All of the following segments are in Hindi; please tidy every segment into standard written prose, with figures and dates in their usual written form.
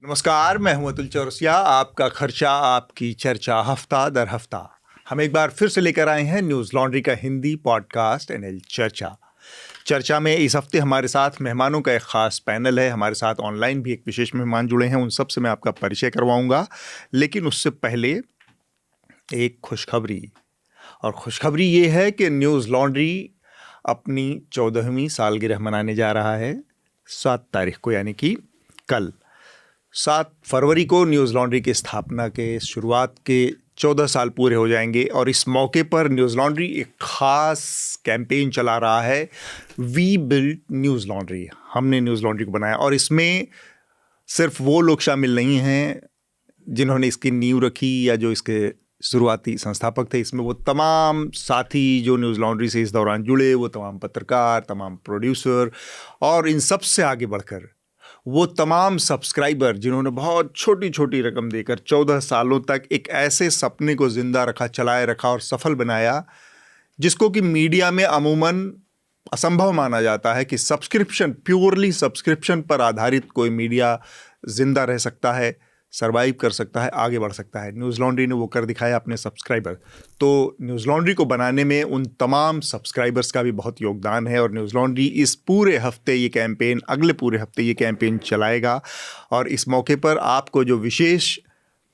नमस्कार, मैं हूं अतुल चौरसिया। आपका खर्चा आपकी चर्चा हफ्ता दर हफ्ता हम एक बार फिर से लेकर आए हैं न्यूज़ लॉन्ड्री का हिंदी पॉडकास्ट एनएल चर्चा में इस हफ्ते हमारे साथ मेहमानों का एक खास पैनल है। हमारे साथ ऑनलाइन भी एक विशेष मेहमान जुड़े हैं, उन सब से मैं आपका परिचय करवाऊंगा। लेकिन उससे पहले एक खुशखबरी, और खुशखबरी ये है कि न्यूज़ लॉन्ड्री अपनी 14वीं सालगिरह मनाने जा रहा है 7 तारीख को, यानी कि कल 7 फरवरी को न्यूज़ लॉन्ड्री की स्थापना के शुरुआत के 14 साल पूरे हो जाएंगे। और इस मौके पर न्यूज़ लॉन्ड्री एक ख़ास कैंपेन चला रहा है, वी बिल्ड न्यूज़ लॉन्ड्री। हमने न्यूज़ लॉन्ड्री को बनाया, और इसमें सिर्फ वो लोग शामिल नहीं हैं जिन्होंने इसकी नींव रखी या जो इसके शुरुआती संस्थापक थे। इसमें वो तमाम साथी जो न्यूज़ लॉन्ड्री से इस दौरान जुड़े, वो तमाम पत्रकार, तमाम प्रोड्यूसर, और इन सब से आगे बढ़कर वो तमाम सब्सक्राइबर जिन्होंने बहुत छोटी छोटी रकम देकर 14 सालों तक एक ऐसे सपने को जिंदा रखा, चलाए रखा और सफल बनाया, जिसको कि मीडिया में अमूमन असंभव माना जाता है कि सब्सक्रिप्शन, प्योरली सब्सक्रिप्शन पर आधारित कोई मीडिया जिंदा रह सकता है, सर्वाइव कर सकता है, आगे बढ़ सकता है। न्यूज़ लॉन्ड्री ने वो कर दिखाया अपने सब्सक्राइबर। तो न्यूज़ लॉन्ड्री को बनाने में उन तमाम सब्सक्राइबर्स का भी बहुत योगदान है। और न्यूज़ लॉन्ड्री इस पूरे हफ्ते ये कैंपेन, अगले पूरे हफ्ते ये कैंपेन चलाएगा। और इस मौके पर आपको जो विशेष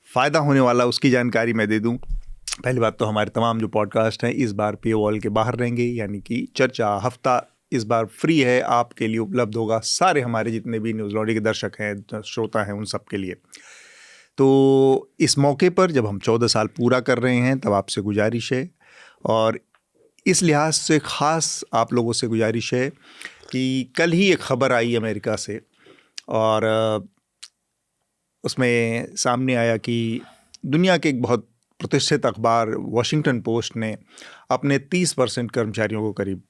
फ़ायदा होने वाला उसकी जानकारी मैं दे दूं। पहली बात तो हमारे तमाम जो पॉडकास्ट हैं इस बार पेवॉल के बाहर रहेंगे, यानी कि चर्चा हफ्ता इस बार फ्री है, आपके लिए उपलब्ध होगा, सारे हमारे जितने भी न्यूज़ लॉन्ड्री के दर्शक हैं, श्रोता हैं, उन सब के लिए। तो इस मौके पर जब हम 14 साल पूरा कर रहे हैं, तब आपसे गुजारिश है, और इस लिहाज से ख़ास आप लोगों से गुजारिश है कि कल ही एक ख़बर आई अमेरिका से, और उसमें सामने आया कि दुनिया के एक बहुत प्रतिष्ठित अखबार वॉशिंगटन पोस्ट ने अपने 30% कर्मचारियों को, करीब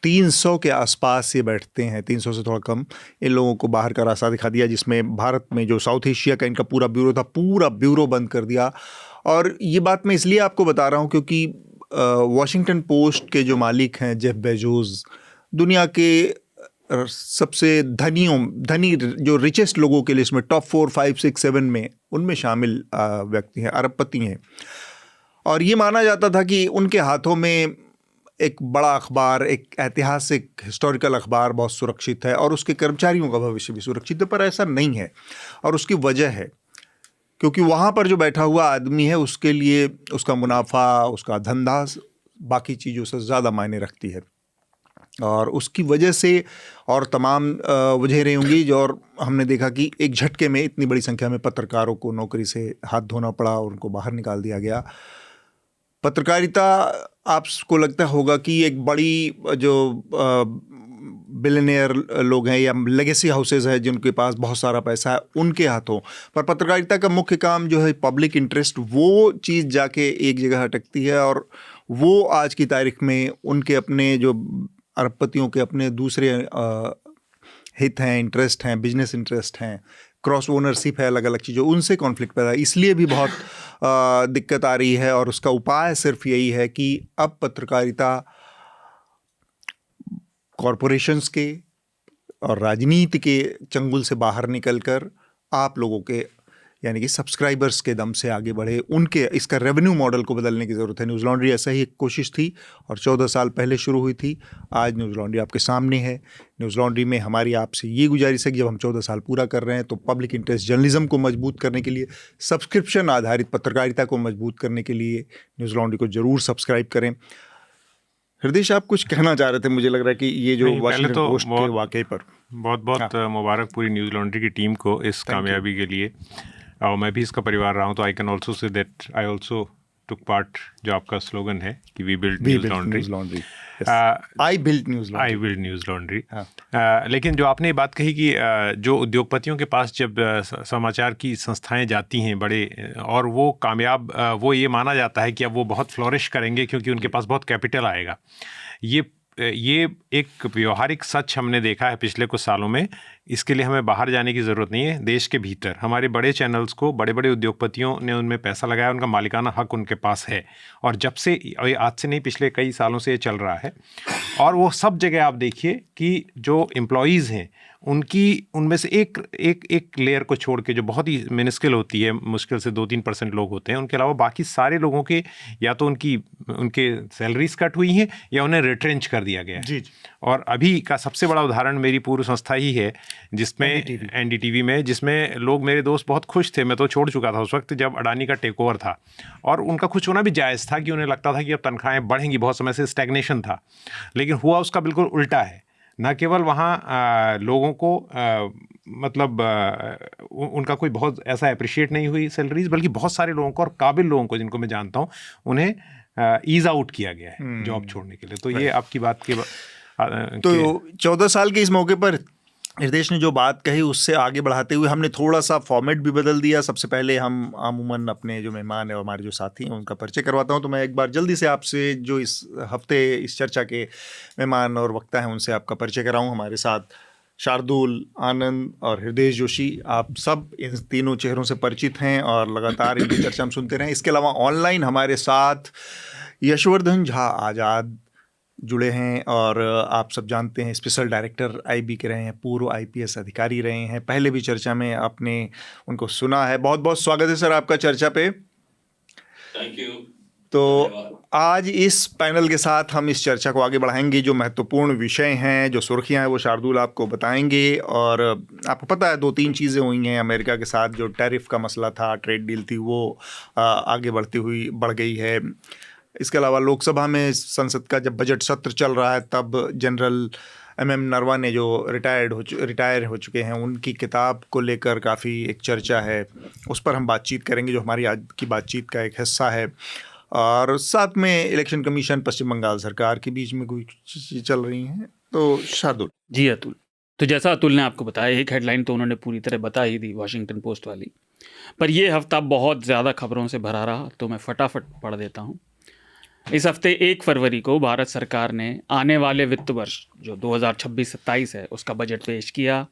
300 के आसपास ये बैठते हैं, 300 से थोड़ा कम, इन लोगों को बाहर का रास्ता दिखा दिया, जिसमें भारत में जो साउथ एशिया का इनका पूरा ब्यूरो था, पूरा ब्यूरो बंद कर दिया। और ये बात मैं इसलिए आपको बता रहा हूँ क्योंकि वॉशिंगटन पोस्ट के जो मालिक हैं जेफ बेजोस, दुनिया के सबसे धनी जो रिचेस्ट लोगों के लिस्ट में टॉप 4, 5, 6, 7 में उनमें शामिल व्यक्ति हैं, अरबपति हैं। और ये माना जाता था कि उनके हाथों में एक बड़ा अखबार, एक ऐतिहासिक हिस्टोरिकल अखबार बहुत सुरक्षित है, और उसके कर्मचारियों का भविष्य भी सुरक्षित है। पर ऐसा नहीं है, और उसकी वजह है क्योंकि वहाँ पर जो बैठा हुआ आदमी है उसके लिए उसका मुनाफा, उसका धंधा बाकी चीज़ों से ज़्यादा मायने रखती है। और उसकी वजह से और तमाम वजह रही होंगी जो, और हमने देखा कि एक झटके में इतनी बड़ी संख्या में पत्रकारों को नौकरी से हाथ धोना पड़ा और उनको बाहर निकाल दिया गया। पत्रकारिता, आपको लगता होगा कि एक बड़ी जो बिलियनियर लोग हैं या लेगेसी हाउसेज हैं जिनके पास बहुत सारा पैसा है, उनके हाथों, पर पत्रकारिता का मुख्य काम जो है पब्लिक इंटरेस्ट, वो चीज़ जाके एक जगह अटकती है। और वो आज की तारीख में उनके अपने जो अरबपतियों के अपने दूसरे हित हैं, इंटरेस्ट हैं, बिजनेस इंटरेस्ट हैं, क्रॉस ओनरशिप है, अलग अलग चीज़ों, उनसे कॉन्फ्लिक्ट पैदा है। इसलिए भी बहुत दिक्कत आ रही है। और उसका उपाय सिर्फ यही है कि अब पत्रकारिता कॉरपोरेशंस के और राजनीति के चंगुल से बाहर निकलकर आप लोगों के, यानी कि सब्सक्राइबर्स के दम से आगे बढ़े। उनके इसका रेवेन्यू मॉडल को बदलने की ज़रूरत है। न्यूज़ लॉन्ड्री ऐसा ही एक कोशिश थी, और 14 साल पहले शुरू हुई थी। आज न्यूज़ लॉन्ड्री आपके सामने है। न्यूज़ लॉन्ड्री में हमारी आपसे ये गुजारिश है कि जब हम 14 साल पूरा कर रहे हैं, तो पब्लिक इंटरेस्ट जर्नलिज्म को मजबूत करने के लिए, सब्सक्रिप्शन आधारित पत्रकारिता को मजबूत करने के लिए न्यूज़ लॉन्ड्री को ज़रूर सब्सक्राइब करें। हृदय, आप कुछ कहना चाह रहे थे, मुझे लग रहा है कि ये जो वॉशिंगटन पोस्ट के वाकये पर बहुत मुबारक पूरी न्यूज़ लॉन्ड्री की टीम को इस कामयाबी के लिए। और मैं भी इसका परिवार रहा हूँ, तो I can also say that I also took part, जो आपका स्लोगन है कि we build Newslaundry, I build Newslaundry. लेकिन जो आपने बात कही कि जो उद्योगपतियों के पास जब समाचार की संस्थाएं जाती हैं बड़े, और वो कामयाब, वो ये माना जाता है कि अब वो बहुत फ्लोरिश करेंगे क्योंकि उनके पास बहुत कैपिटल आएगा। ये एक व्यवहारिक सच हमने देखा है पिछले कुछ सालों में। इसके लिए हमें बाहर जाने की ज़रूरत नहीं है। देश के भीतर हमारे बड़े चैनल्स को बड़े बड़े उद्योगपतियों ने उनमें पैसा लगाया, उनका मालिकाना हक उनके पास है। और जब से, आज से नहीं, पिछले कई सालों से ये चल रहा है। और वो सब जगह आप देखिए कि जो एम्प्लॉयज़ हैं उनमें से एक लेयर को छोड़ के, जो बहुत ही मिनिस्किल होती है, मुश्किल से 2-3% लोग होते हैं, उनके अलावा बाकी सारे लोगों के या तो उनके सैलरीज कट हुई हैं या उन्हें रिट्रेंच कर दिया गया है। जी। और अभी का सबसे बड़ा उदाहरण मेरी पूर्व संस्था ही है, जिसमें एनडीटीवी में, जिसमें लोग, मेरे दोस्त बहुत खुश थे, मैं तो छोड़ चुका था उस वक्त जब अडानी का टेक ओवर था, और उनका खुश होना भी जायज़ था कि उन्हें लगता था कि अब तनख्वाहें बढ़ेंगी, बहुत समय से स्टैग्नेशन था। लेकिन हुआ उसका बिल्कुल उल्टा है। न केवल वहाँ लोगों को मतलब उनका कोई बहुत ऐसा अप्रिशिएट नहीं हुई सैलरीज, बल्कि बहुत सारे लोगों को, और काबिल लोगों को जिनको मैं जानता हूँ, उन्हें ईज आउट किया गया है जॉब छोड़ने के लिए। तो ये आपकी बात के तो 14 साल के इस मौके पर हृदेश ने जो बात कही उससे आगे बढ़ाते हुए हमने थोड़ा सा फॉर्मेट भी बदल दिया। सबसे पहले हम अमूमन अपने जो मेहमान है, हमारे जो साथी हैं, उनका परिचय करवाता हूं। तो मैं एक बार जल्दी से आपसे जो इस हफ्ते इस चर्चा के मेहमान और वक्ता हैं उनसे आपका परिचय कराऊं। हमारे साथ शार्दुल, आनंद और हृदेश जोशी, आप सब इन तीनों चेहरों से परिचित हैं और लगातार इनकी चर्चा हम सुनते रहे। इसके अलावा ऑनलाइन हमारे साथ यशवर्धन झा आज़ाद जुड़े हैं, और आप सब जानते हैं स्पेशल डायरेक्टर आईबी के रहे हैं, पूर्व आईपीएस अधिकारी रहे हैं, पहले भी चर्चा में आपने उनको सुना है। बहुत बहुत स्वागत है सर आपका चर्चा पे। Thank you. तो आज इस पैनल के साथ हम इस चर्चा को आगे बढ़ाएंगे। जो महत्वपूर्ण विषय हैं, जो सुर्खियां हैं, वो शार्दुल आपको बताएंगे। और आपको पता है 2-3 चीज़ें हुई हैं अमेरिका के साथ। जो टैरिफ का मसला था, ट्रेड डील थी, वो आगे बढ़ गई है। इसके अलावा लोकसभा में संसद का जब बजट सत्र चल रहा है, तब जनरल एमएम नरवा ने, जो रिटायर हो चुके हैं, उनकी किताब को लेकर काफ़ी एक चर्चा है। उस पर हम बातचीत करेंगे, जो हमारी आज की बातचीत का एक हिस्सा है। और साथ में इलेक्शन कमीशन, पश्चिम बंगाल सरकार के बीच में कोई चीज़ें चल रही हैं। तो शार्दुल जी। अतुल, तो जैसा अतुल ने आपको बताया, एक हेडलाइन तो उन्होंने पूरी तरह बता ही दी, वॉशिंगटन पोस्ट वाली, पर ये हफ्ता बहुत ज़्यादा खबरों से भरा रहा, तो मैं फटाफट पढ़ देता हूँ। इस हफ्ते 1 फरवरी को भारत सरकार ने आने वाले वित्त वर्ष जो 2026-27 है उसका बजट पेश किया।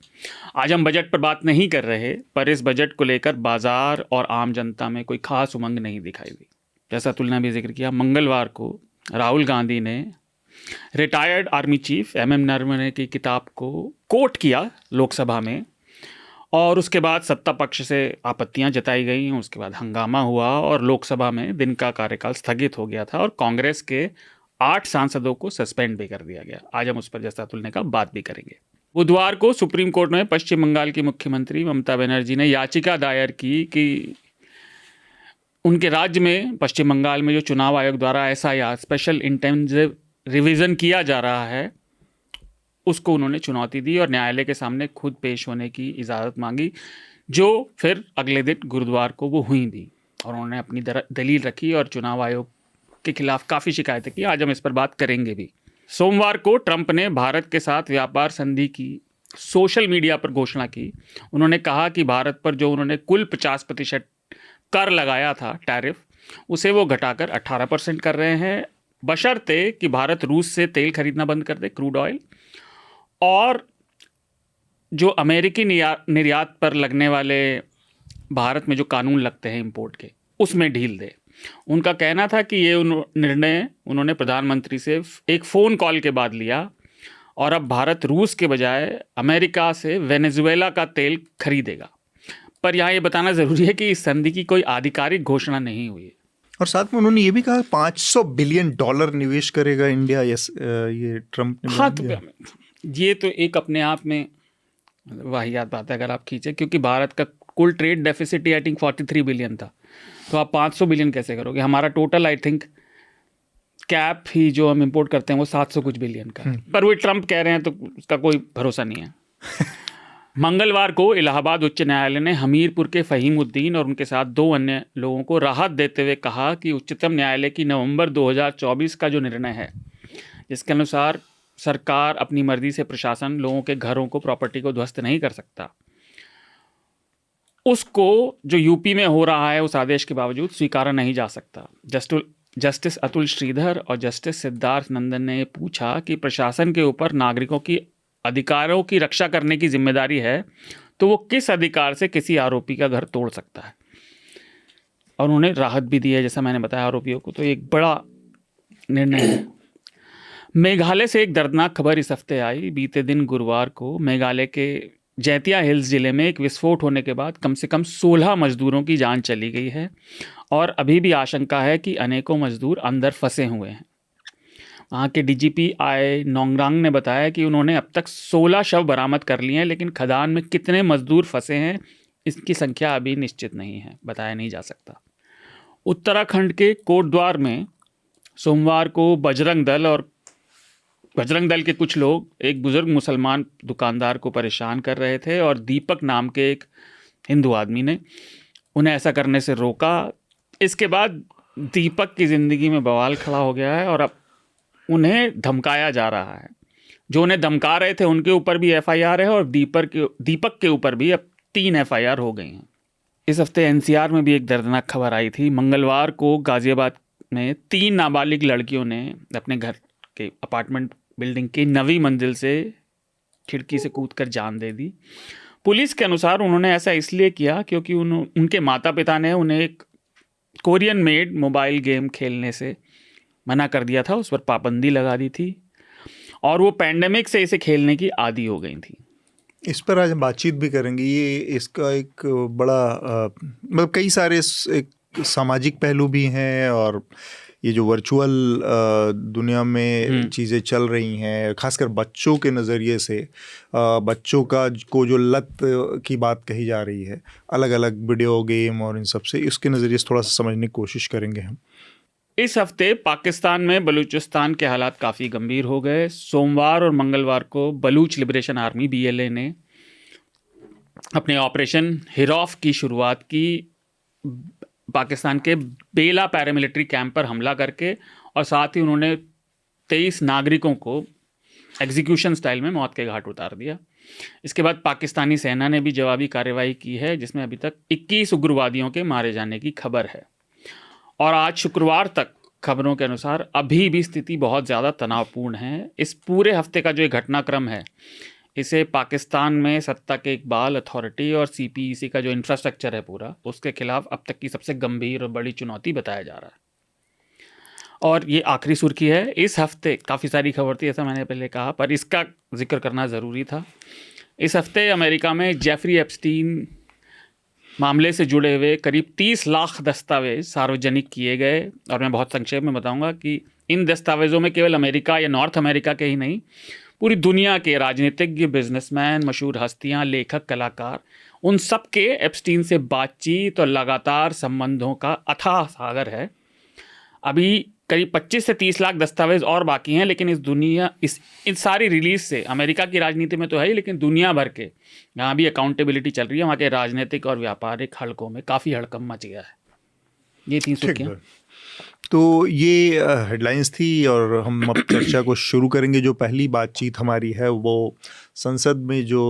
आज हम बजट पर बात नहीं कर रहे, पर इस बजट को लेकर बाजार और आम जनता में कोई खास उमंग नहीं दिखाई दी। जैसा अतुल ने भी जिक्र किया, मंगलवार को राहुल गांधी ने retired army chief MM Naravane की किताब को कोट किया लोकसभा में, और उसके बाद सत्ता पक्ष से आपत्तियां जताई गई। उसके बाद हंगामा हुआ और लोकसभा में दिन का कार्यकाल स्थगित हो गया था, और कांग्रेस के 8 सांसदों को सस्पेंड भी कर दिया गया। आज हम उस पर, जैसा अतुल ने कहा, बात भी करेंगे। बुधवार को सुप्रीम कोर्ट में पश्चिम बंगाल की मुख्यमंत्री ममता बनर्जी ने याचिका दायर की कि उनके राज्य में, पश्चिम बंगाल में, जो चुनाव आयोग द्वारा SIR स्पेशल इंटेंसिव रिवीजन किया जा रहा है, उसको उन्होंने चुनौती दी और न्यायालय के सामने खुद पेश होने की इजाज़त मांगी, जो फिर अगले दिन गुरुवार को वो हुई भी, और उन्होंने अपनी दलील रखी और चुनाव आयोग के खिलाफ काफ़ी शिकायतें की। आज हम इस पर बात करेंगे भी। सोमवार को ट्रंप ने भारत के साथ व्यापार संधि की सोशल मीडिया पर घोषणा की। उन्होंने कहा कि भारत पर जो उन्होंने कुल 50% कर लगाया था टैरिफ, उसे वो घटाकर 18% कर रहे हैं, बशर्ते कि भारत रूस से तेल खरीदना बंद कर दे, क्रूड ऑयल, और जो अमेरिकी निर्यात पर लगने वाले भारत में जो कानून लगते हैं इंपोर्ट के, उसमें ढील दे। उनका कहना था कि ये निर्णय उन्होंने प्रधानमंत्री से एक फ़ोन कॉल के बाद लिया, और अब भारत रूस के बजाय अमेरिका से वेनेजुएला का तेल खरीदेगा। पर यहाँ ये बताना ज़रूरी है कि इस संधि की कोई आधिकारिक घोषणा नहीं हुई है। और साथ में उन्होंने ये भी कहा $500 बिलियन निवेश करेगा इंडिया। ये ट्रंप ने। हाँ, तो ये तो एक अपने आप में वाहियात बात है अगर आप खींचे, क्योंकि भारत का कुल trade deficit I think 43 billion था, तो आप 500 बिलियन कैसे करोगे? हमारा टोटल आई थिंक कैप ही जो हम इंपोर्ट करते हैं वो 700 कुछ बिलियन का, पर वो ट्रंप कह रहे हैं तो उसका कोई भरोसा नहीं है। मंगलवार को इलाहाबाद उच्च न्यायालय ने हमीरपुर के फहीमुद्दीन और उनके साथ 2 अन्य लोगों को राहत देते हुए कहा कि उच्चतम न्यायालय की नवंबर 2024 का जो निर्णय है, जिसके अनुसार सरकार अपनी मर्जी से प्रशासन लोगों के घरों को, प्रॉपर्टी को ध्वस्त नहीं कर सकता, उसको जो यूपी में हो रहा है उस आदेश के बावजूद स्वीकारा नहीं जा सकता। जस्टिस अतुल श्रीधर और जस्टिस सिद्धार्थ नंदन ने पूछा कि प्रशासन के ऊपर नागरिकों की अधिकारों की रक्षा करने की जिम्मेदारी है, तो वो किस अधिकार से किसी आरोपी का घर तोड़ सकता है, और उन्हें राहत भी दी है, जैसा मैंने बताया आरोपियों को। तो एक बड़ा निर्णय है। मेघालय से एक दर्दनाक खबर इस हफ्ते आई। बीते दिन गुरुवार को मेघालय के जैतिया हिल्स ज़िले में एक विस्फोट होने के बाद कम से कम 16 मजदूरों की जान चली गई है और अभी भी आशंका है कि अनेकों मजदूर अंदर फंसे हुए हैं। वहाँ के डीजीपी आई नोंगरांग ने बताया कि उन्होंने अब तक 16 शव बरामद कर लिए हैं, लेकिन खदान में कितने मजदूर फंसे हैं इसकी संख्या अभी निश्चित नहीं है, बताया नहीं जा सकता। उत्तराखंड के कोटद्वार में सोमवार को बजरंग दल के कुछ लोग एक बुजुर्ग मुसलमान दुकानदार को परेशान कर रहे थे और दीपक नाम के एक हिंदू आदमी ने उन्हें ऐसा करने से रोका। इसके बाद दीपक की ज़िंदगी में बवाल खड़ा हो गया है और अब उन्हें धमकाया जा रहा है। जो उन्हें धमका रहे थे उनके ऊपर भी एफआईआर है और दीपक के ऊपर भी अब 3 एफआईआर हो गई हैं। इस हफ्ते एनसीआर में भी एक दर्दनाक खबर आई थी। मंगलवार को गाज़ियाबाद में 3 नाबालिग लड़कियों ने अपने घर के अपार्टमेंट बिल्डिंग की 9वीं मंजिल से खिड़की से कूदकर जान दे दी। पुलिस के अनुसार उन्होंने ऐसा इसलिए किया क्योंकि उनके माता पिता ने उन्हें एक कोरियन मेड मोबाइल गेम खेलने से मना कर दिया था, उस पर पाबंदी लगा दी थी और वो पैंडेमिक से इसे खेलने की आदी हो गई थी। इस पर आज हम बातचीत भी करेंगे। ये इसका एक बड़ा मतलब कई सारे एक सामाजिक पहलू भी हैं और ये जो वर्चुअल दुनिया में चीज़ें चल रही हैं, खासकर बच्चों के नज़रिए से बच्चों को जो लत की बात कही जा रही है, अलग अलग वीडियो गेम और इन सब से, इसके नज़रिए से थोड़ा सा समझने की कोशिश करेंगे हम। इस हफ्ते पाकिस्तान में बलूचिस्तान के हालात काफ़ी गंभीर हो गए। सोमवार और मंगलवार को बलूच लिबरेशन आर्मी BLA ने अपने ऑपरेशन हिरौफ की शुरुआत की, पाकिस्तान के बेला पैरामिलिट्री कैंप पर हमला करके, और साथ ही उन्होंने 23 नागरिकों को एग्जीक्यूशन स्टाइल में मौत के घाट उतार दिया। इसके बाद पाकिस्तानी सेना ने भी जवाबी कार्रवाई की है जिसमें अभी तक 21 उग्रवादियों के मारे जाने की खबर है। और आज शुक्रवार तक खबरों के अनुसार अभी भी स्थिति बहुत ज़्यादा तनावपूर्ण है। इस पूरे हफ्ते का जो ये घटनाक्रम है, इसे पाकिस्तान में सत्ता के इकबाल अथॉरिटी और CPEC का जो इंफ्रास्ट्रक्चर है पूरा, उसके खिलाफ अब तक की सबसे गंभीर और बड़ी चुनौती बताया जा रहा है। और ये आखिरी सुर्खी है। इस हफ्ते काफ़ी सारी खबर थी, ऐसा मैंने पहले कहा, पर इसका जिक्र करना ज़रूरी था। इस हफ्ते अमेरिका में जेफरी एप्स्टीन मामले से जुड़े हुए करीब 30 लाख दस्तावेज सार्वजनिक किए गए। और मैं बहुत संक्षेप में बताऊंगा कि इन दस्तावेज़ों में केवल अमेरिका या नॉर्थ अमेरिका के ही नहीं, पूरी दुनिया के राजनीतिज्ञ, बिजनेसमैन, मशहूर हस्तियां, लेखक, कलाकार, उन सब के एप्स्टीन से बातचीत और लगातार संबंधों का अथाह सागर है। अभी करीब 25 से 30 लाख दस्तावेज और बाकी हैं, लेकिन इस सारी रिलीज से अमेरिका की राजनीति में तो है ही, लेकिन दुनिया भर के यहाँ भी अकाउंटेबिलिटी चल रही है। वहाँ के राजनीतिक और व्यापारिक हलकों में काफ़ी हड़कंप मच गया है। ये 3 सुर्खियाँ। तो ये हेडलाइंस थी और हम अब चर्चा को शुरू करेंगे। जो पहली बातचीत हमारी है वो संसद में जो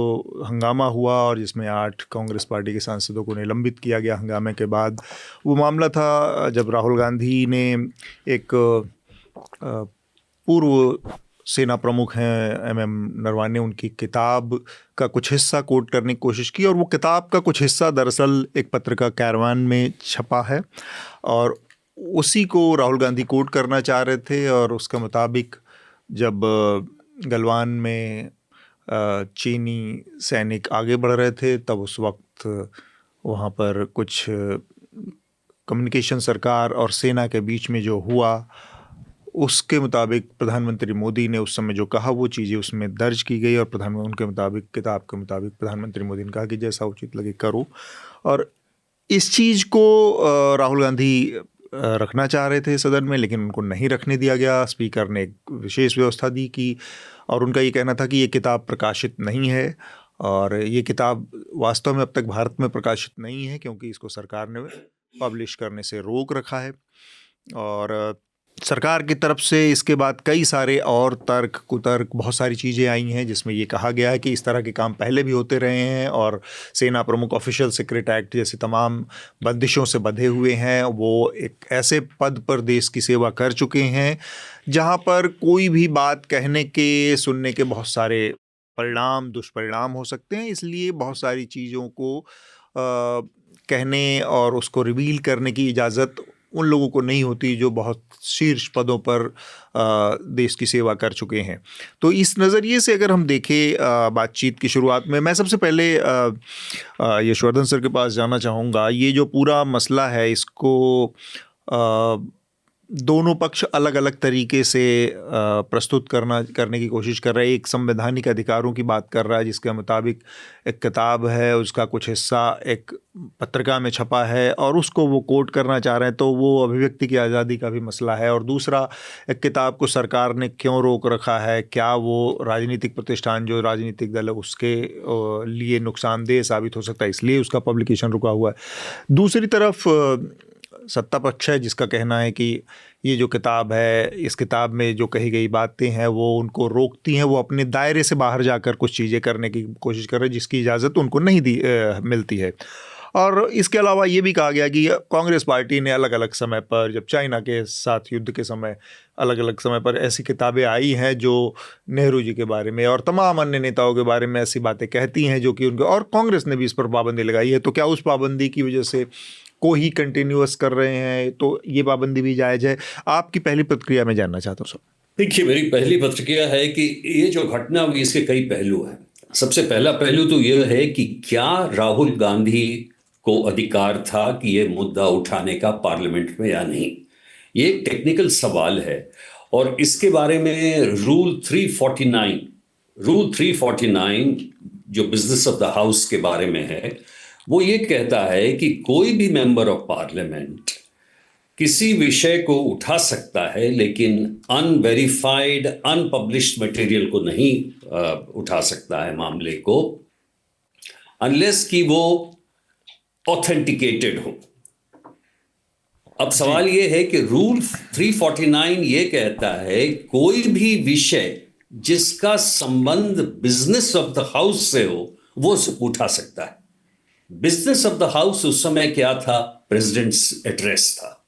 हंगामा हुआ और जिसमें 8 कांग्रेस पार्टी के सांसदों को निलंबित किया गया हंगामे के बाद, वो मामला था जब राहुल गांधी ने एक पूर्व सेना प्रमुख हैं MM नरवाने, उनकी किताब का कुछ हिस्सा कोट करने की कोशिश की और वो किताब का कुछ हिस्सा दरअसल एक पत्रिका कैरवान में छपा है और उसी को राहुल गांधी कोट करना चाह रहे थे। और उसके मुताबिक जब गलवान में चीनी सैनिक आगे बढ़ रहे थे, तब उस वक्त वहाँ पर कुछ कम्युनिकेशन सरकार और सेना के बीच में जो हुआ, उसके मुताबिक प्रधानमंत्री मोदी ने उस समय जो कहा वो चीज़ें उसमें दर्ज की गई और उनके मुताबिक, किताब के मुताबिक प्रधानमंत्री मोदी ने कहा कि जैसा उचित लगे करो। और इस चीज़ को राहुल गांधी रखना चाह रहे थे सदन में, लेकिन उनको नहीं रखने दिया गया। स्पीकर ने एक विशेष व्यवस्था दी कि, और उनका ये कहना था कि ये किताब प्रकाशित नहीं है और ये किताब वास्तव में अब तक भारत में प्रकाशित नहीं है क्योंकि इसको सरकार ने पब्लिश करने से रोक रखा है। और सरकार की तरफ से इसके बाद कई सारे और तर्क कुतर्क, बहुत सारी चीज़ें आई हैं जिसमें ये कहा गया है कि इस तरह के काम पहले भी होते रहे हैं और सेना प्रमुख ऑफिशियल सीक्रेट एक्ट जैसे तमाम बंदिशों से बंधे हुए हैं। वो एक ऐसे पद पर देश की सेवा कर चुके हैं जहां पर कोई भी बात कहने के, सुनने के बहुत सारे परिणाम, दुष्परिणाम हो सकते हैं। इसलिए बहुत सारी चीज़ों को कहने और उसको रिवील करने की इजाज़त उन लोगों को नहीं होती जो बहुत शीर्ष पदों पर देश की सेवा कर चुके हैं। तो इस नज़रिए से अगर हम देखें बातचीत की शुरुआत में, मैं सबसे पहले यशवर्धन सर के पास जाना चाहूँगा। ये जो पूरा मसला है, इसको दोनों पक्ष अलग अलग तरीके से प्रस्तुत करने की कोशिश कर रहे हैं। एक संवैधानिक अधिकारों की बात कर रहा है, जिसके मुताबिक एक किताब है, उसका कुछ हिस्सा एक पत्रिका में छपा है और उसको वो कोट करना चाह रहे हैं, तो वो अभिव्यक्ति की आज़ादी का भी मसला है। और दूसरा, एक किताब को सरकार ने क्यों रोक रखा है, क्या वो राजनीतिक प्रतिष्ठान जो राजनीतिक दल है उसके लिए नुकसानदेह साबित हो सकता है, इसलिए उसका पब्लिकेशन रुका हुआ है। दूसरी तरफ सत्ता पक्ष है, जिसका कहना है कि ये जो किताब है, इस किताब में जो कही गई बातें हैं वो उनको रोकती हैं, वो अपने दायरे से बाहर जाकर कुछ चीज़ें करने की कोशिश कर रहे हैं जिसकी इजाज़त उनको नहीं मिलती है। और इसके अलावा ये भी कहा गया कि कांग्रेस पार्टी ने अलग अलग समय पर, जब चाइना के साथ युद्ध के समय, अलग अलग समय पर ऐसी किताबें आई हैं जो नेहरू जी के बारे में और तमाम अन्य नेताओं के बारे में ऐसी बातें कहती हैं जो कि उनके, और कांग्रेस ने भी इस पर पाबंदी लगाई है। तो क्या उस पाबंदी की वजह से को ही कंटिन्यूअस कर रहे हैं, तो ये पाबंदी भी जायज़ है? आपकी पहली प्रतिक्रिया मैं जानना चाहता हूँ सर। देखिए, मेरी पहली प्रतिक्रिया है कि ये जो घटना हुई इसके कई पहलू हैं। सबसे पहला पहलू तो ये है कि क्या राहुल गांधी को अधिकार था कि ये मुद्दा उठाने का पार्लियामेंट में या नहीं, ये एक टेक्निकल सवाल है। और इसके बारे में रूल 349 जो बिजनेस ऑफ द हाउस के बारे में है, वो ये कहता है कि कोई भी मेंबर ऑफ पार्लियामेंट किसी विषय को उठा सकता है, लेकिन अनवेरिफाइड अनपब्लिश्ड मटेरियल को नहीं उठा सकता है मामले को, अनलेस कि वो ऑथेंटिकेटेड हो। अब सवाल ये है कि रूल 349 ये कहता है कोई भी विषय जिसका संबंध बिजनेस ऑफ द हाउस से हो वो उठा सकता है। बिजनेस ऑफ द हाउस उस समय क्या था? प्रेसिडेंट्स एड्रेस था।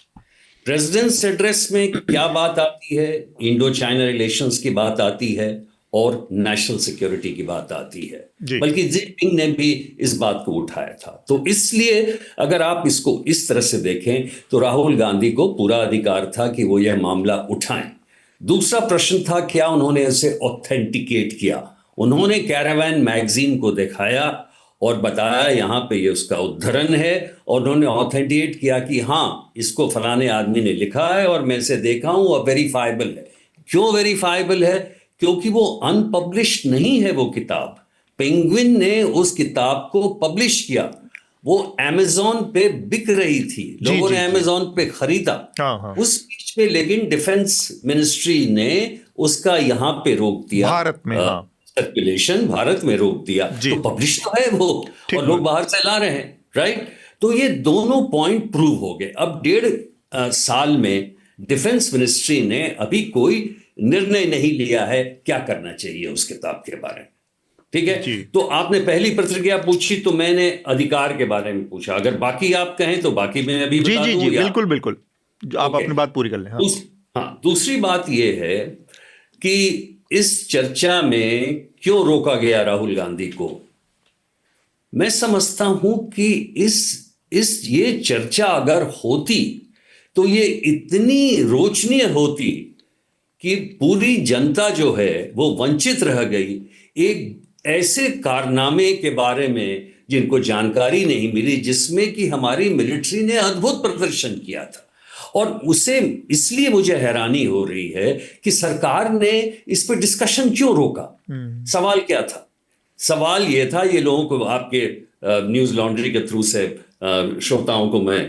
प्रेसिडेंट्स एड्रेस में क्या बात आती है? इंडो चाइना रिलेशंस की बात आती है और नेशनल सिक्योरिटी की बात आती है। बल्कि जिनपिंग ने भी इस बात को उठाया था। तो इसलिए अगर आप इसको इस तरह से देखें तो राहुल गांधी को पूरा अधिकार था कि वो यह मामला उठाएं। दूसरा प्रश्न था, क्या उन्होंने इसे ऑथेंटिकेट किया? उन्होंने कैरावैन मैगजीन को दिखाया और बताया यहाँ पे ये उसका उद्धरण है, और उन्होंने ऑथेंटिकेट किया कि हाँ, इसको फलाने आदमी ने लिखा है और मैं इसे देखा हूँ और वेरीफाइबल है। क्यों वेरीफाइबल है? क्योंकि वो अनपब्लिश्ड नहीं है वो किताब। पेंगुइन ने उस किताब को पब्लिश किया, वो अमेज़न पे बिक रही थी, लोगों ने अमेज़न पे खरीदा। उस बीच में लेकिन डिफेंस मिनिस्ट्री ने उसका यहाँ पे रोक दिया, भारत में सर्कुलेशन भारत में रोक दिया। तो पब्लिश तो है वो, और लोग बाहर से ला रहे हैं, राइट? तो ये दोनों पॉइंट प्रूव हो गए। अब 1.5 साल में डिफेंस मिनिस्ट्री ने अभी कोई निर्णय नहीं लिया है क्या करना चाहिए उस किताब के बारे में, ठीक है? तो आपने पहली प्रतिक्रिया पूछी तो मैंने अधिकार के बारे में पूछा। अगर बाकी आप कहें तो बाकी मैं अभी बता दूं। जी, बिल्कुल आप अपनी बात पूरी कर लें। हाँ, दूसरी बात यह है कि इस चर्चा में क्यों रोका गया राहुल गांधी को। मैं समझता हूं कि ये चर्चा अगर होती तो ये इतनी रोचनीय होती कि पूरी जनता जो है वो वंचित रह गई एक ऐसे कारनामे के बारे में जिनको जानकारी नहीं मिली, जिसमें कि हमारी मिलिट्री ने अद्भुत प्रदर्शन किया था। और उसे इसलिए मुझे हैरानी हो रही है कि सरकार ने इस पर डिस्कशन क्यों रोका। सवाल क्या था? सवाल यह था, ये लोगों को आपके न्यूज़ लॉन्ड्री के थ्रू से श्रोताओं को मैं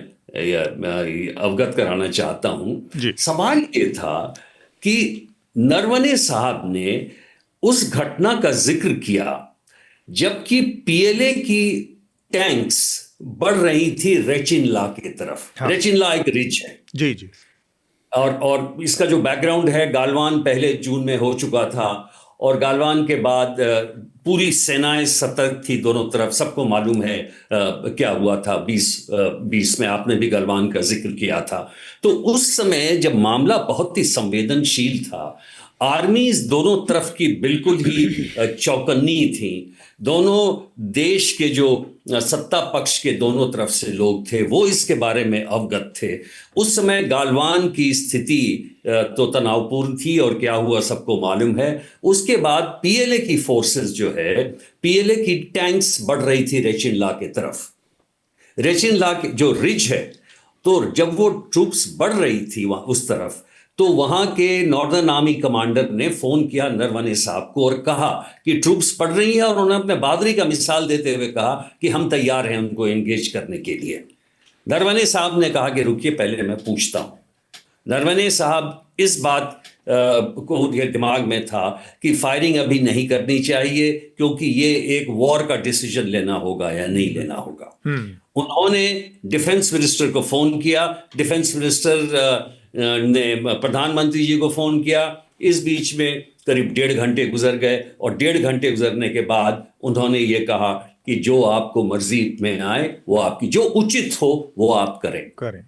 अवगत कराना चाहता हूं। सवाल ये था कि नरवणे साहब ने उस घटना का जिक्र किया जबकि पीएलए की टैंक्स बढ़ रही थी रेचिनला की तरफ। रेचिनला एक रिज है। जी। और इसका जो बैकग्राउंड है, गालवान पहले जून में हो चुका था और गालवान के बाद पूरी सेनाएं सतर्क थी दोनों तरफ। सबको मालूम है क्या हुआ था 20 में, आपने भी गालवान का जिक्र किया था। तो उस समय जब मामला बहुत ही संवेदनशील था आर्मीज दोनों तरफ की बिल्कुल ही चौकन्नी थी। दोनों देश के जो सत्ता पक्ष के दोनों तरफ से लोग थे वो इसके बारे में अवगत थे। उस समय गालवान की स्थिति तो तनावपूर्ण थी और क्या हुआ सबको मालूम है। उसके बाद पीएलए की फोर्सेस जो है, पीएलए की टैंक्स बढ़ रही थी रेचिन ला के तरफ। रेचिन ला के जो रिज है, तो जब वो ट्रूप्स बढ़ रही थी वहां उस तरफ, तो वहां के नॉर्दर्न आर्मी कमांडर ने फोन किया नरवणे साहब को और कहा कि ट्रूप्स बढ़ रही है, और उन्होंने अपने बहादुरी का मिसाल देते हुए कहा कि हम तैयार हैं उनको एंगेज करने के लिए। नरवणे साहब ने कहा कि रुकिए, पहले मैं पूछता हूं। नरवणे साहब इस बात को उनके दिमाग में था कि फायरिंग अभी नहीं करनी चाहिए, क्योंकि ये एक वॉर का डिसीजन लेना होगा या नहीं लेना होगा। उन्होंने डिफेंस मिनिस्टर को फोन किया, डिफेंस मिनिस्टर ने प्रधानमंत्री जी को फोन किया। इस बीच में करीब 1.5 घंटे गुजर गए, और 1.5 घंटे गुजरने के बाद उन्होंने ये कहा कि जो आपको मर्जी में आए वो आपकी, जो उचित हो वो आप करें।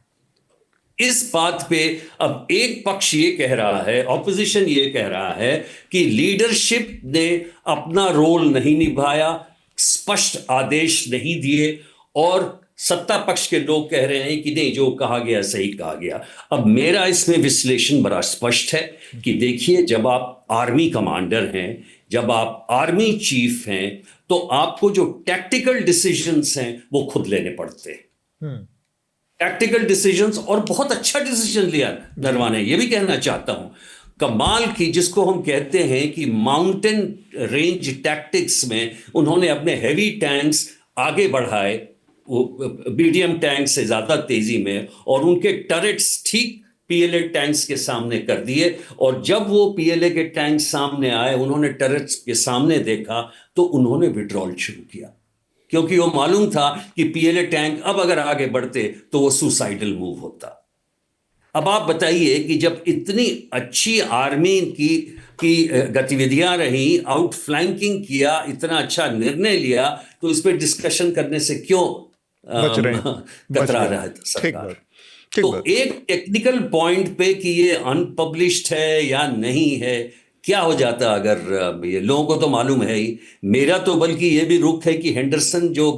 इस बात पे अब एक पक्ष ये कह रहा है, ऑपोजिशन ये कह रहा है कि लीडरशिप ने अपना रोल नहीं निभाया, स्पष्ट आदेश नहीं दिए, और सत्ता पक्ष के लोग कह रहे हैं कि नहीं, जो कहा गया सही कहा गया। अब मेरा इसमें विश्लेषण बड़ा स्पष्ट है कि देखिए, जब आप आर्मी कमांडर हैं, जब आप आर्मी चीफ हैं, तो आपको जो टैक्टिकल डिसीजंस हैं वो खुद लेने पड़ते हैं। टैक्टिकल डिसीजंस, और बहुत अच्छा डिसीजन लिया नरवणे, ये भी कहना चाहता हूं। कमाल की, जिसको हम कहते हैं कि माउंटेन रेंज टैक्टिक्स में उन्होंने अपने हैवी टैंक्स आगे बढ़ाए, वो बीडीएम टैंक से ज्यादा तेजी में, और उनके टरेट्स ठीक पीएलए टैंक्स के सामने कर दिए। और जब वो पीएलए के टैंक सामने आए, उन्होंने टरेट्स के सामने देखा तो उन्होंने विड्रॉल शुरू किया, क्योंकि वो मालूम था कि पीएलए टैंक अब अगर आगे बढ़ते तो वो सुसाइडल मूव होता। अब आप बताइए कि जब इतनी अच्छी आर्मी की गतिविधियां रही, आउटफ्लैंकिंग किया, इतना अच्छा निर्णय लिया, तो इस पर डिस्कशन करने से क्यों कतरा रहा है सरकार? तो एक टेक्निकल पॉइंट पे कि ये अनपब्लिश्ड है या नहीं है, क्या हो जाता अगर ये लोगों को तो मालूम है ही। मेरा तो बल्कि ये भी रुख है कि हेंडरसन जो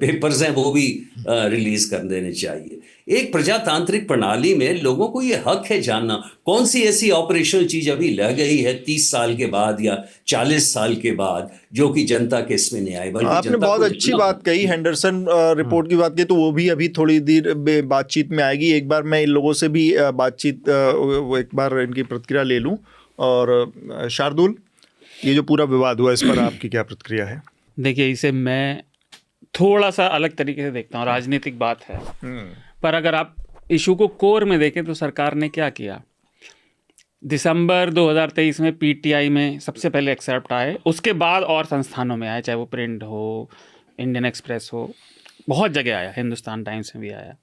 पेपर्स हैं वो भी रिलीज कर देने चाहिए। एक प्रजातांत्रिक प्रणाली में लोगों को ये हक है जानना कौन सी ऐसी ऑपरेशनल चीज अभी लग गई है 30 साल के बाद या 40 साल के बाद जो कि जनता के इसमें नहीं आई। आपने बहुत अच्छी बात कही, हेंडरसन रिपोर्ट की बात की, तो वो भी अभी थोड़ी देर बातचीत में आएगी। एक बार मैं इन लोगों से भी बातचीत, एक बार इनकी प्रतिक्रिया ले लूँ। और शार्दुल, ये जो पूरा विवाद हुआ, इस पर आपकी क्या प्रतिक्रिया है? देखिए, इसे मैं थोड़ा सा अलग तरीके से देखता हूँ। राजनीतिक बात है, पर अगर आप इशू को कोर में देखें तो सरकार ने क्या किया। दिसंबर 2023 में पीटीआई में सबसे पहले एक्सेप्ट आए, उसके बाद और संस्थानों में आए, चाहे वो प्रिंट हो, इंडियन एक्सप्रेस हो, बहुत जगह आया, हिंदुस्तान टाइम्स में भी आया।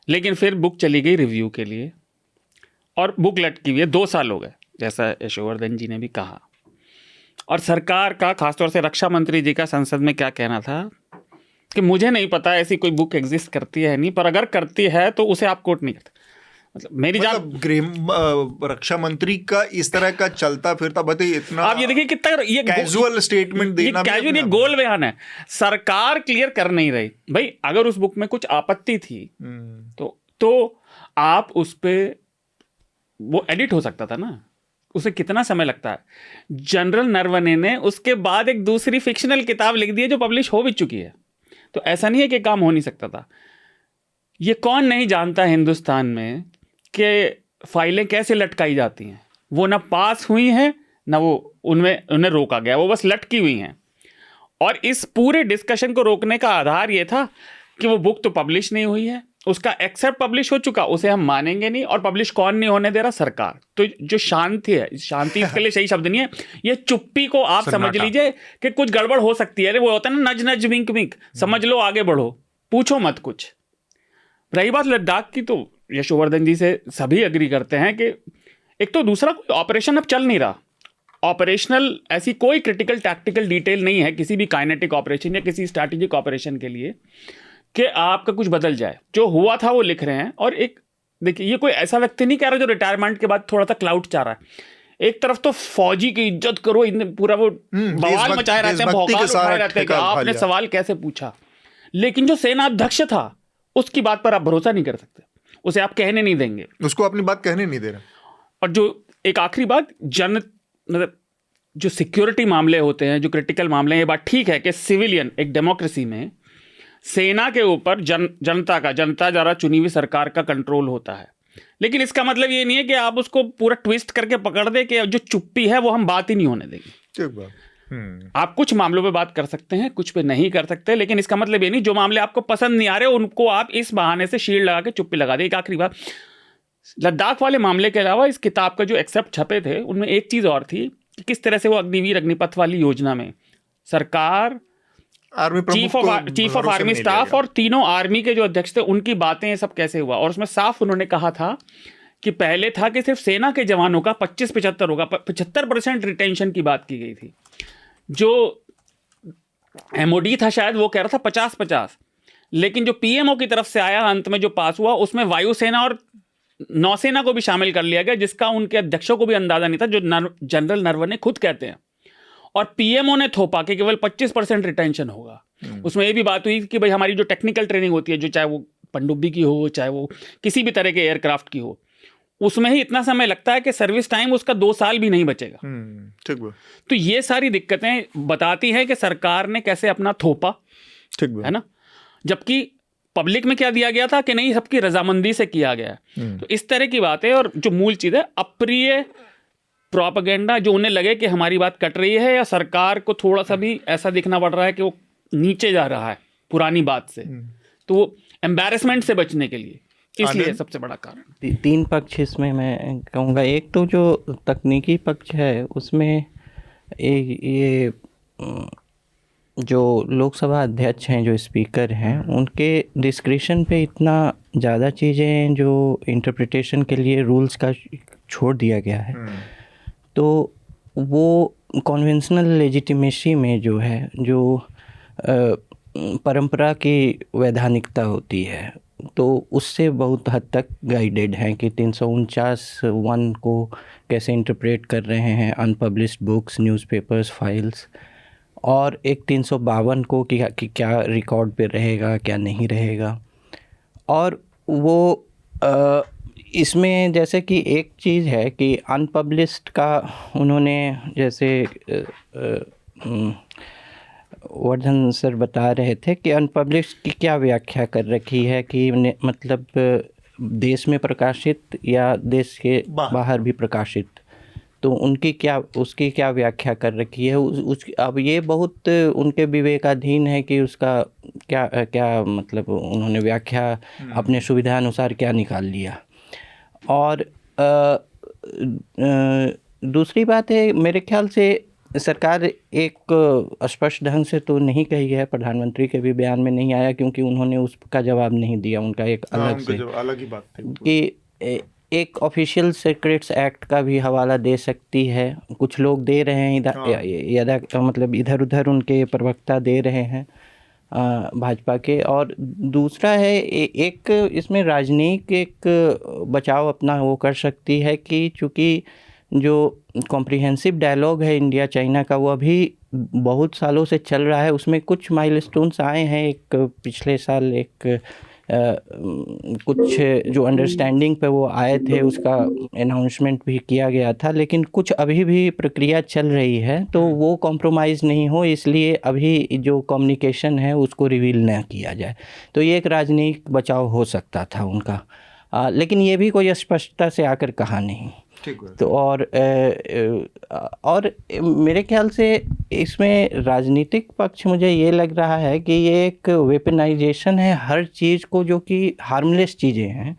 लेकिन फिर बुक चली गई रिव्यू के लिए, और बुक लटकी हुई है 2 साल हो गए, जैसा यशोवर्धन जी ने भी कहा। और सरकार का, खासतौर से रक्षा मंत्री जी का संसद में क्या कहना था कि मुझे नहीं पता ऐसी कोई बुक एग्जिस्ट करती है नहीं, पर अगर करती है तो उसे आप कोट नहीं करते। मतलब मेरी गृह रक्षा मंत्री का इस तरह का चलता फिरता, बताइए, इतना आप ये देखिए कितना ये कैजुअल स्टेटमेंट देना, कैजुअल, ये गोल बयान है। सरकार क्लियर कर नहीं रही। भाई, अगर उस बुक में कुछ आपत्ति थी तो आप उस पे, वो एडिट हो सकता था ना, उसे कितना समय लगता है। जनरल नरवणे ने उसके बाद एक दूसरी फिक्शनल किताब लिख दी है जो पब्लिश हो भी चुकी है, तो ऐसा नहीं है कि काम हो नहीं सकता था। ये कौन नहीं जानता हिंदुस्तान में कि फाइलें कैसे लटकाई जाती हैं। वो ना पास हुई हैं, ना वो उन्हें रोका गया, वो बस लटकी हुई हैं। और इस पूरे डिस्कशन को रोकने का आधार ये था कि वो बुक तो पब्लिश नहीं हुई है, उसका एक्सेप्ट पब्लिश हो चुका, उसे हम मानेंगे नहीं, और पब्लिश कौन नहीं होने दे रहा? सरकार। तो जो शांति है, शांति इसके लिए सही शब्द नहीं है, ये चुप्पी को आप समझ लीजिए कि कुछ गड़बड़ हो सकती है। अरे वो होता है ना, नज नज विंक विंक, समझ लो, आगे बढ़ो, पूछो मत कुछ। रही बात लद्दाख की, तो यशोवर्धन जी से सभी एग्री करते हैं कि एक तो दूसरा कोई ऑपरेशन अब चल नहीं रहा। ऑपरेशनल ऐसी कोई क्रिटिकल टैक्टिकल डिटेल नहीं है किसी भी काइनेटिक ऑपरेशन या किसी स्ट्रैटेजिक ऑपरेशन के लिए कि आपका कुछ बदल जाए। जो हुआ था वो लिख रहे हैं। और एक देखिए, ये कोई ऐसा व्यक्ति नहीं कह रहा जो रिटायरमेंट के बाद थोड़ा सा क्लाउड चाह रहा है। एक तरफ तो फौजी की इज्जत करो, पूरा वो बवाल मचाए रहते हैं, भौकाल उठाए रहते हैं कि आपने सवाल कैसे पूछा, लेकिन जो सेना अध्यक्ष था उसकी बात पर आप भरोसा नहीं कर सकते, उसे आप कहने नहीं देंगे, उसको अपनी बात कहने नहीं दे रहे। और जो एक आखिरी बात, मतलब जो सिक्योरिटी मामले होते हैं, जो क्रिटिकल मामले हैं, ये बात ठीक है कि सिविलियन एक डेमोक्रेसी में सेना के ऊपर जनता द्वारा चुनी हुई सरकार का कंट्रोल होता है, लेकिन इसका मतलब ये नहीं है कि आप उसको पूरा ट्विस्ट करके पकड़ दे कि जो चुप्पी है वो हम बात ही नहीं होने देंगे। ठीक बात। आप कुछ मामलों पे बात कर सकते हैं, कुछ पे नहीं कर सकते, लेकिन इसका मतलब ये नहीं जो मामले आपको पसंद नहीं आ रहे उनको आप इस बहाने से शील्ड लगा के चुप्पी लगा दे। एक आखिरी बात, लद्दाख वाले मामले के अलावा इस किताब का जो एक्सेप्ट छपे थे उनमें एक चीज़ और थी कि किस तरह से वो अग्निवीर अग्निपथ वाली योजना में सरकार, चीफ ऑफ आर्मी स्टाफ और तीनों आर्मी के जो अध्यक्ष थे उनकी बातें, ये सब कैसे हुआ। और उसमें साफ उन्होंने कहा था कि पहले था कि सिर्फ सेना के जवानों का 25-75 होगा, 75% रिटेंशन की बात की गई थी। जो एमओडी था शायद वो कह रहा था 50-50, लेकिन जो पीएमओ की तरफ से आया अंत में जो पास हुआ उसमें वायुसेना और नौसेना को भी शामिल कर लिया गया, जिसका उनके अध्यक्षों को भी अंदाजा नहीं था, जो जनरल नरवणे खुद कहते हैं। और पीएमओ ने थोपा कि केवल 25% रिटेंशन होगा। उसमें ये भी बात हुई कि भाई हमारी जो टेक्निकल ट्रेनिंग होती है, जो चाहे वो पनडुब्बी की हो, चाहे वो किसी भी तरह के एयरक्राफ्ट की हो, उसमें ही इतना समय लगता है कि सर्विस टाइम उसका 2 साल भी नहीं बचेगा। ठीक है। तो ये सारी दिक्कतें बताती हैं कि सरकार ने कैसे अपना थोपा, ठीक है ना, जबकि पब्लिक में क्या दिया गया था कि नहीं सबकी रजामंदी से किया गया। तो इस तरह की बातें, और जो मूल चीज़ है अप्रिय प्रोपेगेंडा, जो उन्हें लगे कि हमारी बात कट रही है या सरकार को थोड़ा सा भी ऐसा दिखना पड़ रहा है कि वो नीचे जा रहा है पुरानी बात से, तो वो एम्बैरेसमेंट से बचने के लिए, इसलिए सबसे बड़ा कारण। 3 पक्ष इसमें मैं कहूँगा। एक तो जो तकनीकी पक्ष है उसमें ये जो लोकसभा अध्यक्ष हैं, जो स्पीकर हैं, उनके डिस्क्रिशन पे इतना ज़्यादा चीज़ें जो इंटरप्रिटेशन के लिए रूल्स का छोड़ दिया गया है, तो वो कन्वेंशनल लेजिटिमेसी में जो है, जो परंपरा की वैधानिकता होती है, तो उससे बहुत हद तक गाइडेड हैं कि 349(1) को कैसे इंटरप्रेट कर रहे हैं, अनपब्लिश्ड बुक्स, न्यूज़पेपर्स, फाइल्स, और एक 352 को कि क्या रिकॉर्ड पे रहेगा, क्या नहीं रहेगा। और वो इसमें जैसे कि एक चीज़ है कि अनपब्लिश्ड का उन्होंने, जैसे वर्धन सर बता रहे थे कि अनपब्लिश्ड की क्या व्याख्या कर रखी है कि मतलब देश में प्रकाशित या देश के बाहर भी प्रकाशित, तो उनकी क्या, उसकी क्या व्याख्या कर रखी है उस अब ये बहुत उनके विवेकाधीन है कि उसका क्या मतलब उन्होंने व्याख्या अपने सुविधा अनुसार क्या निकाल लिया। और दूसरी बात है, मेरे ख्याल से सरकार एक स्पष्ट ढंग से तो नहीं कही है, प्रधानमंत्री के भी बयान में नहीं आया, क्योंकि उन्होंने उसका जवाब नहीं दिया। उनका एक अलग ही बात थी कि एक ऑफिशियल सीक्रेट्स एक्ट का भी हवाला दे सकती है, कुछ लोग दे रहे हैं, मतलब इधर उधर उनके प्रवक्ता दे रहे हैं भाजपा के। और दूसरा है एक इसमें राजनीतिक एक बचाव अपना वो कर सकती है कि चूँकि जो कॉम्प्रिहेंसिव डायलॉग है इंडिया चाइना का, वो अभी बहुत सालों से चल रहा है, उसमें कुछ माइलस्टोन्स आए हैं। एक पिछले साल एक कुछ जो अंडरस्टैंडिंग पे वो आए थे, उसका अनाउंसमेंट भी किया गया था, लेकिन कुछ अभी भी प्रक्रिया चल रही है, तो वो कॉम्प्रोमाइज़ नहीं हो, इसलिए अभी जो कम्युनिकेशन है उसको रिवील न किया जाए। तो ये एक राजनीतिक बचाव हो सकता था उनका, लेकिन ये भी कोई स्पष्टता से आकर कहा नहीं। तो और मेरे ख्याल से इसमें राजनीतिक पक्ष मुझे ये लग रहा है कि ये एक वेपनाइजेशन है हर चीज़ को, जो कि हार्मलेस चीज़ें हैं।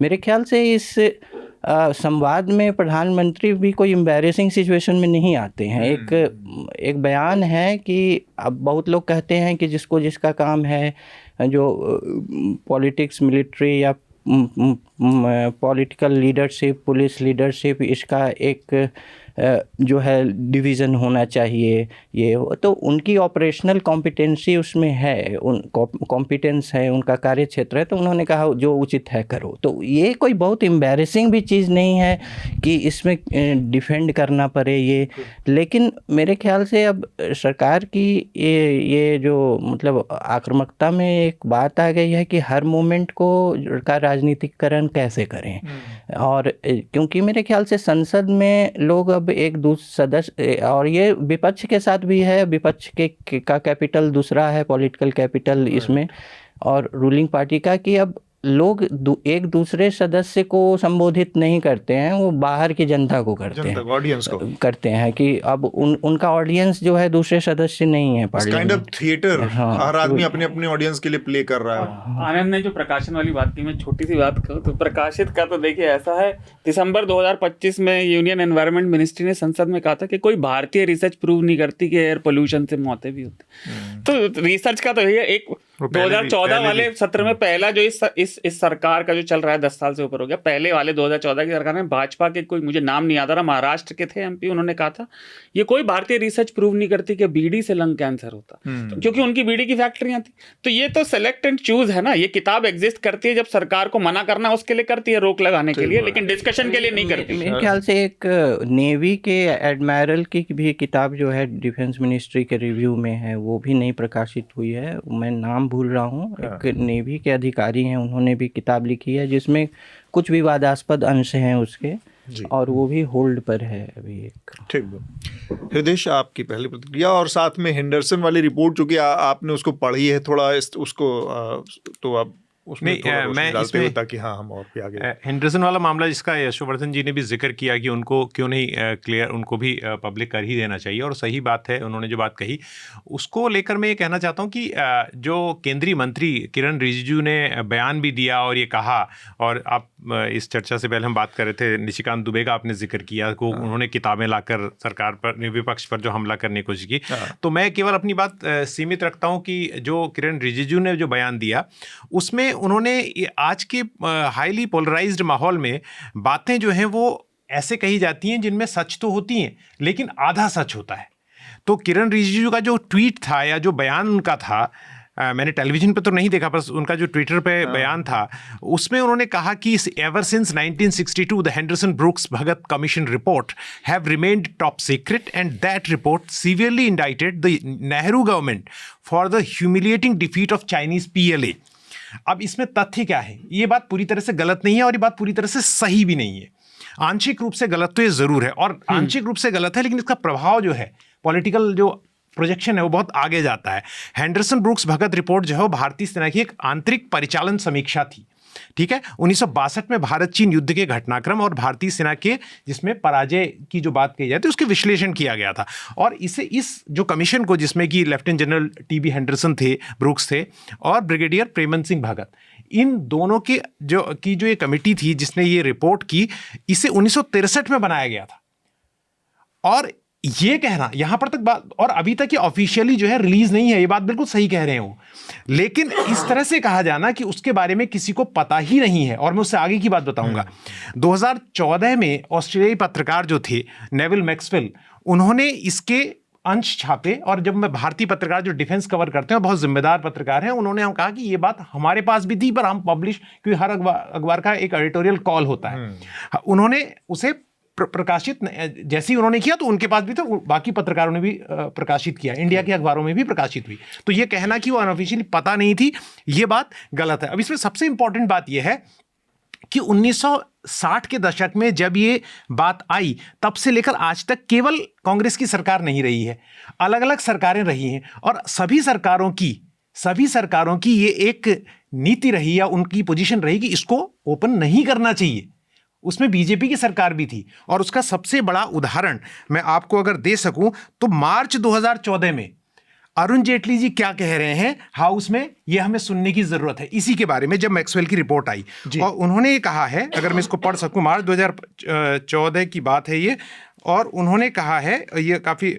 मेरे ख्याल से इस संवाद में प्रधानमंत्री भी कोई एम्बैरेसिंग सिचुएशन में नहीं आते हैं। एक बयान है कि अब बहुत लोग कहते हैं कि जिसको जिसका काम है, जो पॉलिटिक्स, मिलिट्री या पॉलिटिकल लीडरशिप, पुलिस लीडरशिप, इसका एक जो है डिवीज़न होना चाहिए, ये तो उनकी ऑपरेशनल कॉम्पिटेंसी उसमें है, उन कॉम्पिटेंस है, उनका कार्य क्षेत्र है, तो उन्होंने कहा जो उचित है करो। तो ये कोई बहुत एम्बैरेसिंग भी चीज़ नहीं है कि इसमें डिफेंड करना पड़े ये, लेकिन मेरे ख्याल से अब सरकार की ये जो मतलब आक्रामकता में एक बात आ गई है कि हर मोमेंट को का राजनीतिकरण कैसे करें। और क्योंकि मेरे ख्याल से संसद में लोग अब एक दूसरे सदस्य, और ये विपक्ष के साथ भी है, विपक्ष का कैपिटल दूसरा है, पॉलिटिकल कैपिटल इसमें, और रूलिंग पार्टी का, कि अब लोग एक दूसरे सदस्य को संबोधित नहीं करते हैं, वो बाहर की जनता को करते हैं, ऑडियंस को करते हैं, कि अब उनका ऑडियंस जो है दूसरे सदस्य नहीं है काइंड ऑफ थिएटर। हाँ, हर आदमी अपने अपने ऑडियंस के लिए प्ले कर रहा है। आनंद ने जो प्रकाशन वाली बात की, मैं छोटी सी बात करूँ तो प्रकाशित का तो देखिए ऐसा है, दिसंबर 2025 में यूनियन एनवायरनमेंट मिनिस्ट्री ने संसद में कहा था कि कोई भारतीय रिसर्च प्रूव नहीं करती कि एयर पोल्यूशन से मौतें भी होती। तो रिसर्च का तो ये एक 2014 वाले सत्र में पहला जो इस सरकार का जो चल रहा है 10 साल से ऊपर हो गया, पहले वाले 2014 की सरकार में भाजपा के कोई, मुझे नाम नहीं याद आ रहा, महाराष्ट्र के थे एमपी, उन्होंने कहा था ये कोई भारतीय रिसर्च प्रूव नहीं करती कि बीड़ी से लंग कैंसर होता, तो क्योंकि उनकी बीड़ी की फैक्ट्रियां थी। तो ये तो सेलेक्ट एंड चूज है ना, ये किताब एग्जिस्ट करती है जब सरकार को मना करना उसके लिए करती है, रोक लगाने के लिए, लेकिन डिस्कशन के लिए नहीं करती। मेरे ख्याल से एक नेवी के एडमायरल की भी किताब जो है डिफेंस मिनिस्ट्री के रिव्यू में है, वो भी नहीं प्रकाशित हुई है, मैं नाम भूल रहा हूँ, एक नेवी के अधिकारी हैं, उन्होंने भी किताब लिखी है जिसमें कुछ विवादास्पद अंश हैं उसके, और वो भी होल्ड पर है अभी एक। ठीक। हृदय, आपकी पहली प्रतिक्रिया, और साथ में हेंडरसन वाली रिपोर्ट, जो कि आपने उसको पढ़ी है थोड़ा उसको, तो अब उसमें मैं इसमें ताकि हाँ हम और भी आगे। हेंडरसन वाला मामला जिसका यशोवर्धन जी ने भी जिक्र किया कि उनको क्यों नहीं क्लियर, उनको भी पब्लिक कर ही देना चाहिए, और सही बात है, उन्होंने जो बात कही उसको लेकर मैं ये कहना चाहता हूँ कि जो केंद्रीय मंत्री किरण रिजिजू ने बयान भी दिया और ये कहा, और आप इस चर्चा से पहले हम बात कर रहे थे, निशिकांत दुबे का आपने जिक्र किया को उन्होंने किताबें लाकर सरकार पर, विपक्ष पर जो हमला करने की कोशिश की, तो मैं केवल अपनी बात सीमित रखता हूँ कि जो किरण रिजिजू ने जो बयान दिया उसमें उन्होंने आज के हाईली पोलराइज्ड माहौल में बातें जो हैं वो ऐसे कही जाती हैं जिनमें सच तो होती हैं लेकिन आधा सच होता है। तो किरण रिजिजू का जो ट्वीट था या जो बयान उनका था, मैंने टेलीविजन पे तो नहीं देखा, बस उनका जो ट्विटर पे बयान था उसमें उन्होंने कहा कि ever since 1962 the Henderson Brooks Bhagat commission report have remained top secret and that report severely indicted the Nehru government for the humiliating defeat of Chinese PLA। अब इसमें तथ्य क्या है, ये बात पूरी तरह से गलत नहीं है और ये बात पूरी तरह से सही भी नहीं है। आंशिक रूप से गलत तो ये जरूर है, और आंशिक रूप से गलत है, लेकिन इसका प्रभाव जो है, पॉलिटिकल जो प्रोजेक्शन है, वो बहुत आगे जाता है। हेंडरसन ब्रूक्स भगत रिपोर्ट जो है वो भारतीय सेना की एक आंतरिक परिचालन समीक्षा थी, ठीक है। 1962 में भारत चीन युद्ध के घटनाक्रम और भारतीय सेना के जिसमें पराजय की जो बात कही जाती है उसके विश्लेषण किया गया था, और इस जो कमीशन को, जिसमें कि लेफ्टिनेंट जनरल TB हेंडरसन थे, ब्रूक्स थे, और ब्रिगेडियर प्रेमन सिंह भगत, इन दोनों के जो ये कमेटी थी जिसने ये रिपोर्ट की, इसे 1963 में बनाया गया था। और ये कहना यहां पर तक बात, और अभी तक ये ऑफिशियली जो है रिलीज नहीं है, ये बात बिल्कुल सही कह रहे हो, लेकिन इस तरह से कहा जाना कि उसके बारे में किसी को पता ही नहीं है, और मैं उससे आगे की बात बताऊंगा। 2014 में ऑस्ट्रेलियाई पत्रकार जो थे नेविल मैक्सवेल, उन्होंने इसके अंश छापे, और जब मैं भारतीय पत्रकार जो डिफेंस कवर करते हैं, बहुत जिम्मेदार पत्रकार हैं, उन्होंने हम कहा कि ये बात हमारे पास भी थी, पर हम पब्लिश, क्योंकि हर अखबार का एक एडिटोरियल कॉल होता है, उन्होंने उसे प्रकाशित जैसे ही उन्होंने किया तो उनके पास भी, तो बाकी पत्रकारों ने भी प्रकाशित किया, इंडिया के अखबारों में भी प्रकाशित हुई। तो ये कहना कि वो अनऑफिशियली पता नहीं थी, ये बात गलत है। अब इसमें सबसे इंपॉर्टेंट बात यह है कि 1960 के दशक में जब ये बात आई, तब से लेकर आज तक केवल कांग्रेस की सरकार नहीं रही है, अलग अलग सरकारें रही हैं, और सभी सरकारों की ये एक नीति रही या उनकी पोजीशन रही कि इसको ओपन नहीं करना चाहिए। उसमें बीजेपी की सरकार भी थी, और उसका सबसे बड़ा उदाहरण मैं आपको अगर दे सकूं तो मार्च 2014 में अरुण जेटली जी क्या कह रहे हैं हाउस में, ये हमें सुनने की जरूरत है, इसी के बारे में, जब मैक्सवेल की रिपोर्ट आई, और उन्होंने ये कहा है, अगर मैं इसको पढ़ सकूं, मार्च 2014 की बात है ये, और उन्होंने कहा है, ये काफ़ी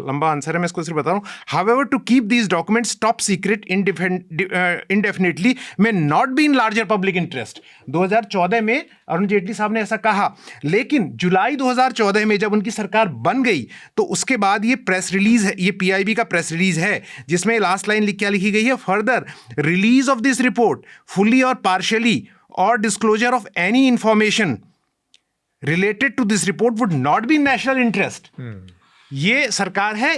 लंबा आंसर है, मैं इसको सिर्फ बता रहा हूँ, however to keep these documents top secret indefinitely may not be in larger public interest. 2014 में अरुण जेटली साहब ने ऐसा कहा, लेकिन जुलाई 2014 में जब उनकी सरकार बन गई तो उसके बाद ये प्रेस रिलीज है, ये PIB का प्रेस रिलीज है, जिसमें लास्ट लाइन क्या लिखी गई है, further release of this report fully और पार्शियली और disclosure of any information related to this report would not be national interest. ये सरकार है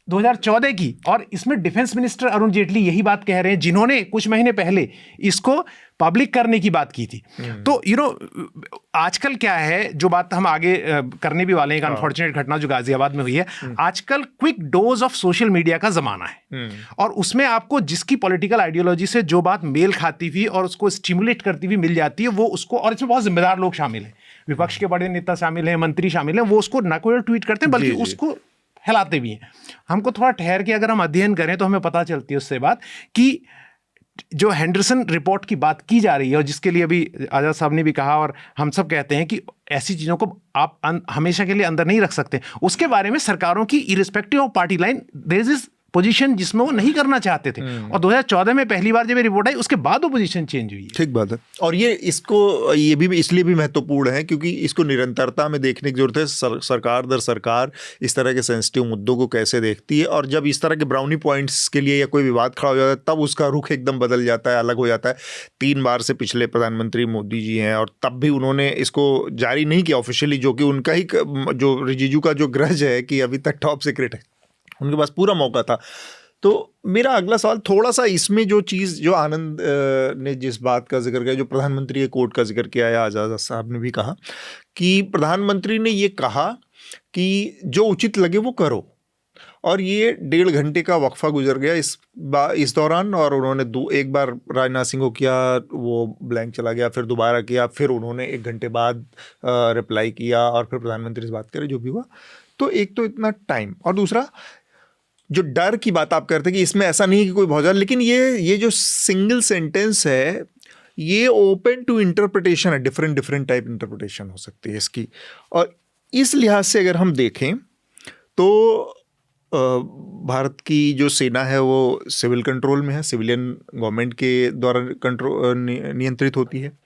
2014 की, और इसमें डिफेंस मिनिस्टर अरुण जेटली यही बात कह रहे हैं, जिन्होंने कुछ महीने पहले इसको पब्लिक करने की बात की थी। तो आजकल क्या है, जो बात हम आगे करने भी वाले हैं, एक अनफॉर्चुनेट घटना जो गाजियाबाद में हुई है, आजकल quick dose of social media का जमाना है, और उसमें आपको जिसकी पॉलिटिकल आइडियोलॉजी से जो बात मेल खाती हुई और उसको स्टिमुलेट करती हुई मिल जाती है, वो उसको, और इसमें बहुत जिम्मेदार लोग शामिल हैं, विपक्ष के बड़े नेता शामिल हैं, मंत्री शामिल हैं, वो उसको न केवल ट्वीट करते हैं बल्कि उसको हिलाते भी हैं। हमको थोड़ा ठहर के अगर हम अध्ययन करें तो हमें पता चलती है उससे बात कि जो हेंडरसन रिपोर्ट की बात की जा रही है, और जिसके लिए अभी आज़ाद साहब ने भी कहा और हम सब कहते हैं कि ऐसी चीज़ों को आप हमेशा के लिए अंदर नहीं रख सकते, उसके बारे में सरकारों की irrespective of party line there is position जिसमें वो नहीं करना चाहते थे, और 2014 में पहली बार जब ये रिपोर्ट आई उसके बाद वो पोजीशन चेंज हुई है। ठीक बात है, और ये भी इसलिए भी महत्वपूर्ण है क्योंकि इसको निरंतरता में देखने की जरूरत है। सरकार दर सरकार इस तरह के सेंसिटिव मुद्दों को कैसे देखती है, और जब इस तरह के ब्राउनी पॉइंट्स के लिए या कोई विवाद खड़ा हो जाता है तब उसका रुख एकदम बदल जाता है, अलग हो जाता है। 3 बार से पिछले प्रधानमंत्री मोदी जी हैं, और तब भी उन्होंने इसको जारी नहीं किया ऑफिशियली, जो कि उनका ही, जो रिजिजू का जो ग्रज है कि अभी तक टॉप सीक्रेट है, उनके पास पूरा मौका था। तो मेरा अगला सवाल थोड़ा सा इसमें जो चीज़, जो आनंद ने जिस बात का जिक्र किया, जो प्रधानमंत्री के कोर्ट का जिक्र किया है, आज़ाद साहब ने भी कहा कि प्रधानमंत्री ने ये कहा कि जो उचित लगे वो करो, और ये 1.5 घंटे का वक्फा गुजर गया इस दौरान, और उन्होंने एक बार राजनाथ सिंह को किया, वो ब्लैंक चला गया, फिर दोबारा किया, फिर उन्होंने 1 घंटे बाद रिप्लाई किया, और फिर प्रधानमंत्री से बात करें, जो भी हुआ। तो एक तो इतना टाइम, और दूसरा जो डर की बात आप करते हैं कि इसमें ऐसा नहीं कि कोई बहुत ज़्यादा, लेकिन ये जो सिंगल सेंटेंस है ये ओपन टू इंटरप्रिटेशन है, डिफरेंट टाइप इंटरप्रिटेशन हो सकती है इसकी। और इस लिहाज से अगर हम देखें तो भारत की जो सेना है वो सिविल कंट्रोल में है, सिविलियन गवर्नमेंट के द्वारा नियंत्रित होती है,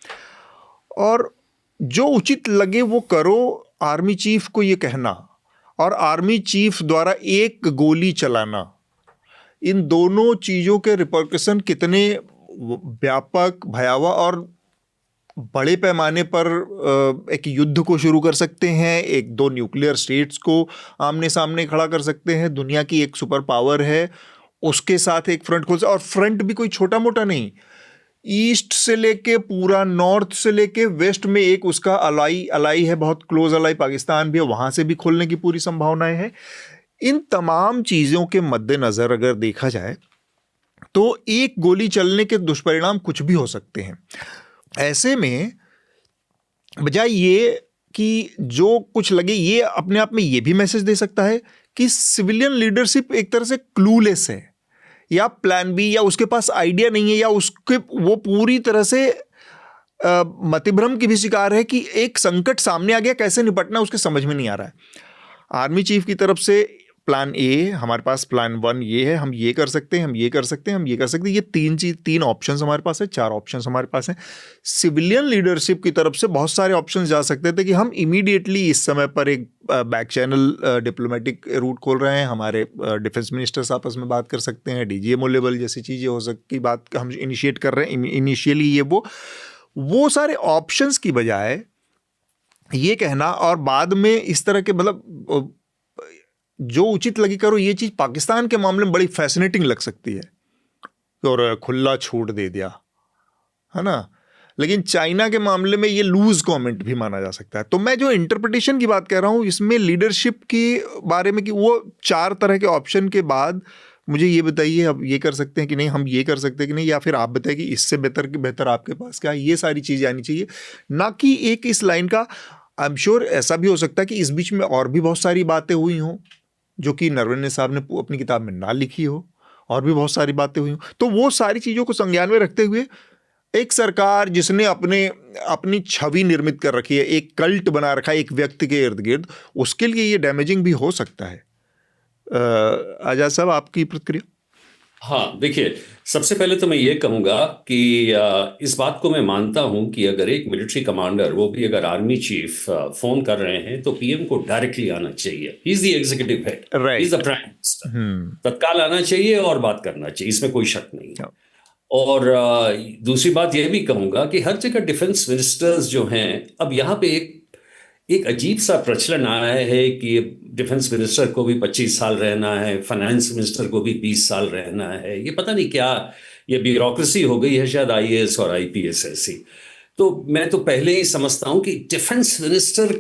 और जो उचित लगे वो करो, आर्मी चीफ को ये कहना और आर्मी चीफ द्वारा एक गोली चलाना, इन दोनों चीज़ों के रिपरकशन कितने व्यापक, भयावह और बड़े पैमाने पर एक युद्ध को शुरू कर सकते हैं, 1-2 न्यूक्लियर स्टेट्स को आमने सामने खड़ा कर सकते हैं। दुनिया की एक सुपर पावर है, उसके साथ एक फ्रंट खोल, और फ्रंट भी कोई छोटा मोटा नहीं, ईस्ट से लेके पूरा नॉर्थ से लेके वेस्ट में एक उसका अलाई है, बहुत क्लोज अलाई पाकिस्तान भी है, वहाँ से भी खोलने की पूरी संभावनाएं हैं। इन तमाम चीज़ों के मद्देनज़र अगर देखा जाए तो एक गोली चलने के दुष्परिणाम कुछ भी हो सकते हैं। ऐसे में बजाय ये कि जो कुछ लगे, ये अपने आप में ये भी मैसेज दे सकता है कि सिविलियन लीडरशिप एक तरह से क्लूलेस है, या प्लान बी, या उसके पास आइडिया नहीं है, या उसके वो पूरी तरह से मतिभ्रम की भी शिकार है कि एक संकट सामने आ गया, कैसे निपटना उसके समझ में नहीं आ रहा है। आर्मी चीफ की तरफ से प्लान ए, हमारे पास प्लान 1 ये है, हम ये कर सकते हैं, हम ये कर सकते हैं, हम ये कर सकते हैं, ये 3 ऑप्शंस हमारे पास है, 4 ऑप्शंस हमारे पास हैं। सिविलियन लीडरशिप की तरफ से बहुत सारे ऑप्शंस जा सकते थे कि हम इमीडिएटली इस समय पर एक बैक चैनल डिप्लोमेटिक रूट खोल रहे हैं, हमारे डिफेंस मिनिस्टर्स आपस में बात कर सकते हैं, DGMO लेवल जैसी चीज़ें हो सकती, बात हम इनिशिएट कर रहे हैं इनिशियली, ये वो सारे ऑप्शंस की बजाय ये कहना, और बाद में इस तरह के, मतलब जो उचित लगी करो, ये चीज़ पाकिस्तान के मामले में बड़ी फैसिनेटिंग लग सकती है, और खुला छूट दे दिया, है ना, लेकिन चाइना के मामले में ये लूज कमेंट भी माना जा सकता है। तो मैं जो इंटरप्रिटेशन की बात कर रहा हूँ इसमें लीडरशिप के बारे में, कि वो 4 तरह के ऑप्शन के बाद मुझे ये बताइए, अब ये कर सकते हैं कि नहीं, हम ये कर सकते हैं कि नहीं, या फिर आप बताइए कि इससे बेहतर आपके पास क्या है। ये सारी चीज़ें आनी चाहिए, ना कि एक इस लाइन का। आई एम श्योर ऐसा भी हो सकता है कि इस बीच में और भी बहुत सारी बातें हुई हों जो कि नरवणे साहब ने अपनी किताब में ना लिखी हो, और भी बहुत सारी बातें हुई हों। तो वो सारी चीज़ों को संज्ञान में रखते हुए एक सरकार जिसने अपनी छवि निर्मित कर रखी है, एक कल्ट बना रखा है एक व्यक्ति के इर्द गिर्द, उसके लिए ये डैमेजिंग भी हो सकता है। आजाद साहब, आपकी प्रतिक्रिया? हाँ, देखिए, सबसे पहले तो मैं ये कहूँगा कि इस बात को मैं मानता हूँ कि अगर एक मिलिट्री कमांडर, वो भी अगर आर्मी चीफ फोन कर रहे हैं तो पीएम को डायरेक्टली आना चाहिए। He is the executive head, Right. He is the prime minister. तत्काल आना चाहिए और बात करना चाहिए, इसमें कोई शक नहीं है। और दूसरी बात यह भी कहूँगा कि हर जगह डिफेंस मिनिस्टर्स जो हैं, अब यहाँ पे एक अजीब सा प्रचलन आया है कि डिफेंस मिनिस्टर को भी 25 साल रहना है, फाइनेंस मिनिस्टर को भी 20 साल रहना है। ये पता नहीं क्या, ये ब्यूरोक्रेसी हो गई है शायद आईएएस और आईपीएस ऐसी। तो मैं तो पहले ही समझता हूँ कि डिफेंस मिनिस्टर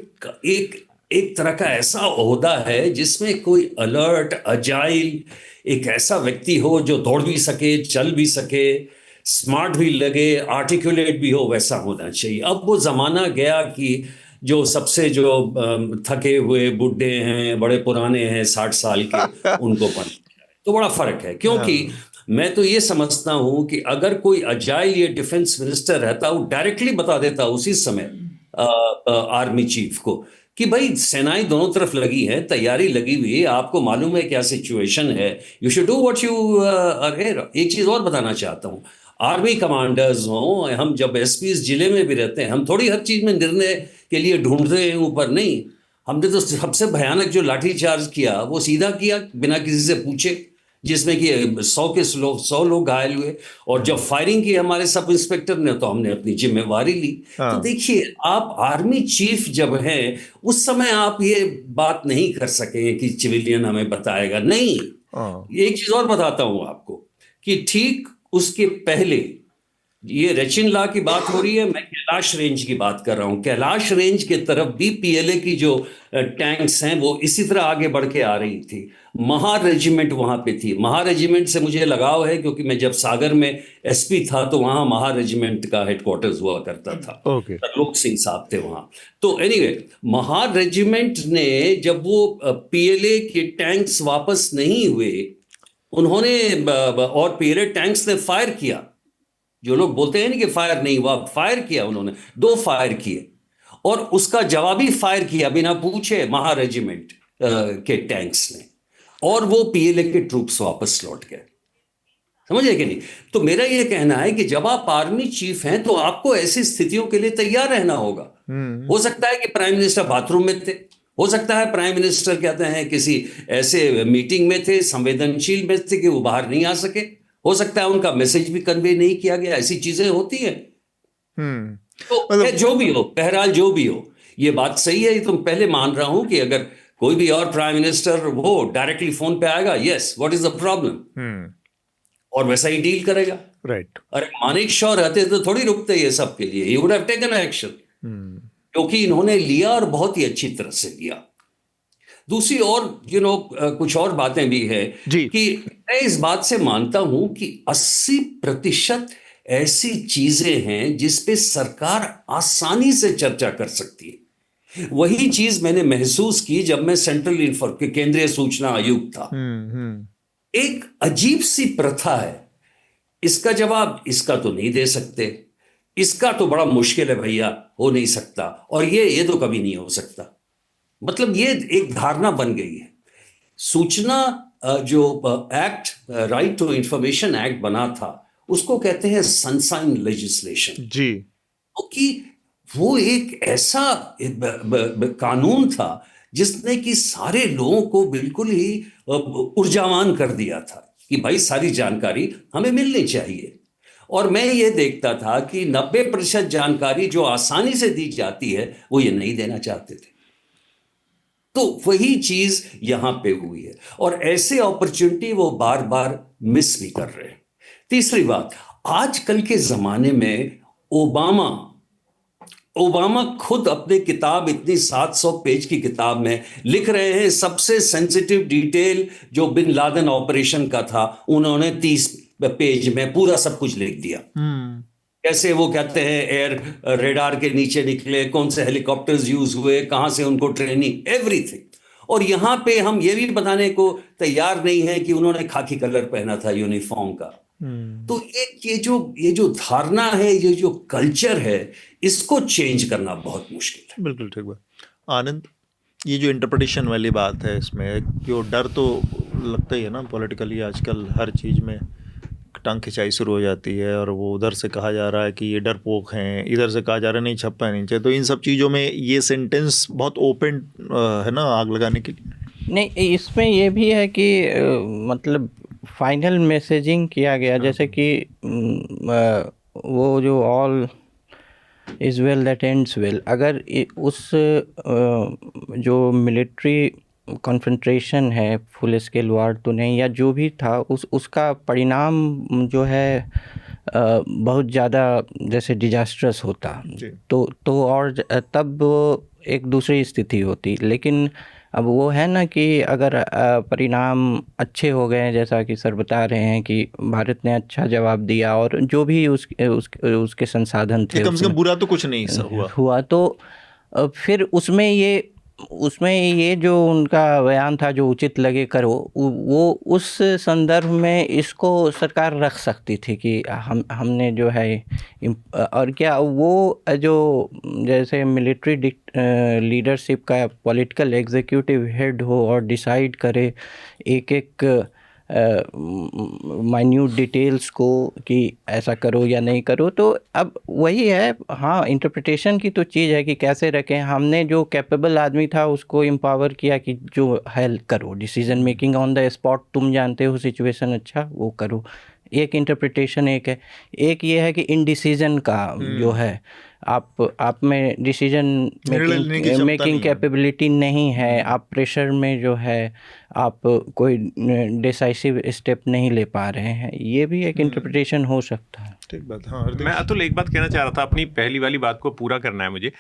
एक तरह का ऐसा ओहदा है जिसमें कोई अलर्ट, अजाइल, एक ऐसा व्यक्ति हो जो दौड़ भी सके, चल भी सके, स्मार्ट भी लगे, आर्टिकुलेट भी हो, वैसा होना चाहिए। अब वो ज़माना गया कि जो सबसे जो थके हुए बुढ़े हैं, बड़े पुराने हैं, 60 साल के, उनको पढ़, तो बड़ा फर्क है। क्योंकि मैं तो ये समझता हूँ कि अगर कोई अजाइल ये डिफेंस मिनिस्टर रहता, वो डायरेक्टली बता देता उसी समय आर्मी चीफ को कि भाई सेनाएं दोनों तरफ लगी हैं, तैयारी लगी हुई है, आपको मालूम है क्या सिचुएशन है, you should do what you are here. एक चीज़ और बताना चाहता हूँ, आर्मी कमांडर्स हों, हम जब एसपीज जिले में भी रहते हैं, हम थोड़ी हर चीज़ में निर्णय के लिए ढूंढ रहे हैं ऊपर, नहीं। हमने तो सबसे भयानक जो लाठीचार्ज किया वो सीधा किया बिना किसी से पूछे, जिसमें कि 100 लोग घायल हुए। और जब फायरिंग की हमारे सब इंस्पेक्टर ने, तो हमने अपनी जिम्मेवारी ली। तो देखिए, आप आर्मी चीफ जब हैं, उस समय आप ये बात नहीं कर सके कि सिविलियन हमें बताएगा, नहीं। एक चीज़ और बताता हूँ आपको कि ठीक उसके पहले, ये रेचिन ला की बात हो रही है, मैं कैलाश रेंज की बात कर रहा हूँ। कैलाश रेंज के तरफ भी पीएलए की जो टैंक्स हैं वो इसी तरह आगे बढ़ के आ रही थी। महा रेजिमेंट वहाँ पे थी। महा रेजिमेंट से मुझे लगाव है क्योंकि मैं जब सागर में एसपी था तो वहाँ महा रेजिमेंट का हेडक्वार्टर्स हुआ करता था। तरलोक सिंह साहब थे वहाँ। तो एनीवे, महा रेजिमेंट ने जब वो पीएलए के टैंक्स वापस नहीं हुए, उन्होंने और पीएलए टैंक्स ने फायर किया। जो लोग बोलते हैं ना कि फायर नहीं हुआ, फायर किया उन्होंने, 2 फायर किए, और उसका जवाबी फायर किया बिना पूछे महा रेजिमेंट के टैंक्स ने, और वो पीएलए के ट्रूप्स वापस लौट गए। समझे कि नहीं? तो मेरा ये कहना है कि जब आप आर्मी चीफ हैं तो आपको ऐसी स्थितियों के लिए तैयार रहना होगा। हो सकता है कि प्राइम मिनिस्टर बाथरूम में थे, हो सकता है प्राइम मिनिस्टर कहते हैं किसी ऐसे मीटिंग में थे, संवेदनशील में थे कि वो बाहर नहीं आ सके, हो सकता है उनका मैसेज भी कन्वे नहीं किया गया, ऐसी चीजें होती हैं। तो जो भी हो, बहरहाल जो भी हो, ये बात सही है, तो पहले मान रहा हूं कि अगर कोई भी और प्राइम मिनिस्टर वो डायरेक्टली फोन पे आएगा, yes, what is the problem, और वैसा ही डील करेगा। राइट। अरे मानिक शॉ रहते तो थोड़ी रुकते ये सब के लिए, he would have taken action, क्योंकि इन्होंने लिया और बहुत ही अच्छी तरह से लिया। दूसरी और कुछ और बातें भी है कि मैं इस बात से मानता हूं कि 80% ऐसी चीजें हैं जिस पे सरकार आसानी से चर्चा कर सकती है। वही चीज मैंने महसूस की जब मैं केंद्रीय सूचना आयुक्त था। एक अजीब सी प्रथा है, इसका जवाब इसका तो नहीं दे सकते, इसका तो बड़ा मुश्किल है भैया, हो नहीं सकता, और ये तो कभी नहीं हो सकता। मतलब ये एक धारणा बन गई है। सूचना जो act, right to information act बना था, उसको कहते हैं सनशाइन लेजिस्लेशन जी, क्योंकि वो एक ऐसा कानून था जिसने कि सारे लोगों को बिल्कुल ही ऊर्जावान कर दिया था कि भाई सारी जानकारी हमें मिलनी चाहिए। और मैं ये देखता था कि 90% जानकारी जो आसानी से दी जाती है वो ये नहीं देना चाहते थे। तो वही चीज यहां पे हुई है, और ऐसे अपॉर्चुनिटी वो बार बार मिस भी कर रहे हैं। तीसरी बात, आजकल के जमाने में ओबामा खुद अपनी किताब, इतनी 700 पेज की किताब में लिख रहे हैं सबसे सेंसिटिव डिटेल जो बिन लादेन ऑपरेशन का था, उन्होंने 30 पेज में पूरा सब कुछ लिख दिया। कैसे वो कहते हैं एयर रेडार के नीचे निकले, कौन से हेलीकॉप्टर्स यूज हुए, कहां से उनको ट्रेनिंग, एवरीथिंग। और यहां पे हम ये भी बताने को तैयार नहीं है कि उन्होंने खाकी कलर पहना था यूनिफॉर्म का। तो ये जो धारणा है, ये जो कल्चर है, इसको चेंज करना बहुत मुश्किल है। बिल्कुल ठीक बात। आनंद, ये जो इंटरप्रिटेशन वाली बात है, इसमें जो डर तो लगता ही है ना, पॉलिटिकली आजकल हर चीज़ में टांग खिंचाई शुरू हो जाती है, और वो उधर से कहा जा रहा है कि ये डरपोक हैं, इधर से कहा जा रहा है नहीं छप्पा नहीं चाहिए। तो इन सब चीज़ों में ये सेंटेंस बहुत ओपन है ना आग लगाने के लिए। नहीं, इसमें ये भी है कि मतलब फाइनल मैसेजिंग किया गया, जैसे कि वो जो all is well that ends well, अगर उस जो मिलिट्री कॉन्फ्रंट्रेशन है, फुल स्केल वार तो नहीं, या जो भी था उसका परिणाम जो है बहुत ज़्यादा जैसे डिजास्ट्रस होता तो और तब वो एक दूसरी स्थिति होती। लेकिन अब वो है ना कि अगर परिणाम अच्छे हो गए, जैसा कि सर बता रहे हैं कि भारत ने अच्छा जवाब दिया और जो भी उसके संसाधन थे, कम से कम बुरा तो कुछ नहीं हुआ, तो फिर उसमें ये जो उनका बयान था, जो उचित लगे करो, वो उस संदर्भ में इसको सरकार रख सकती थी कि हमने जो है, और क्या वो जो जैसे मिलिट्री लीडरशिप का पॉलिटिकल एग्जीक्यूटिव हेड हो और डिसाइड करे एक माइन्यूट डिटेल्स को कि ऐसा करो या नहीं करो। तो अब वही है, हाँ, इंटरप्रिटेशन की तो चीज़ है कि कैसे रखें। हमने जो कैपेबल आदमी था उसको एम्पावर किया कि जो हेल्प करो, decision making on the spot, तुम जानते हो सिचुएशन, अच्छा वो करो। एक इंटरप्रिटेशन एक है। एक ये है कि इनडिसीजन का जो है, आप में डिसीजन मेकिंग कैपेबिलिटी नहीं है, आप प्रेशर में जो है आप कोई डिसाइसिव स्टेप नहीं ले पा रहे हैं, ये भी एक इंटरप्रिटेशन हो सकता है। ठीक बात। हाँ, मैं अतुल एक बात कहना चाह रहा था, अपनी पहली वाली बात को पूरा करना है मुझे।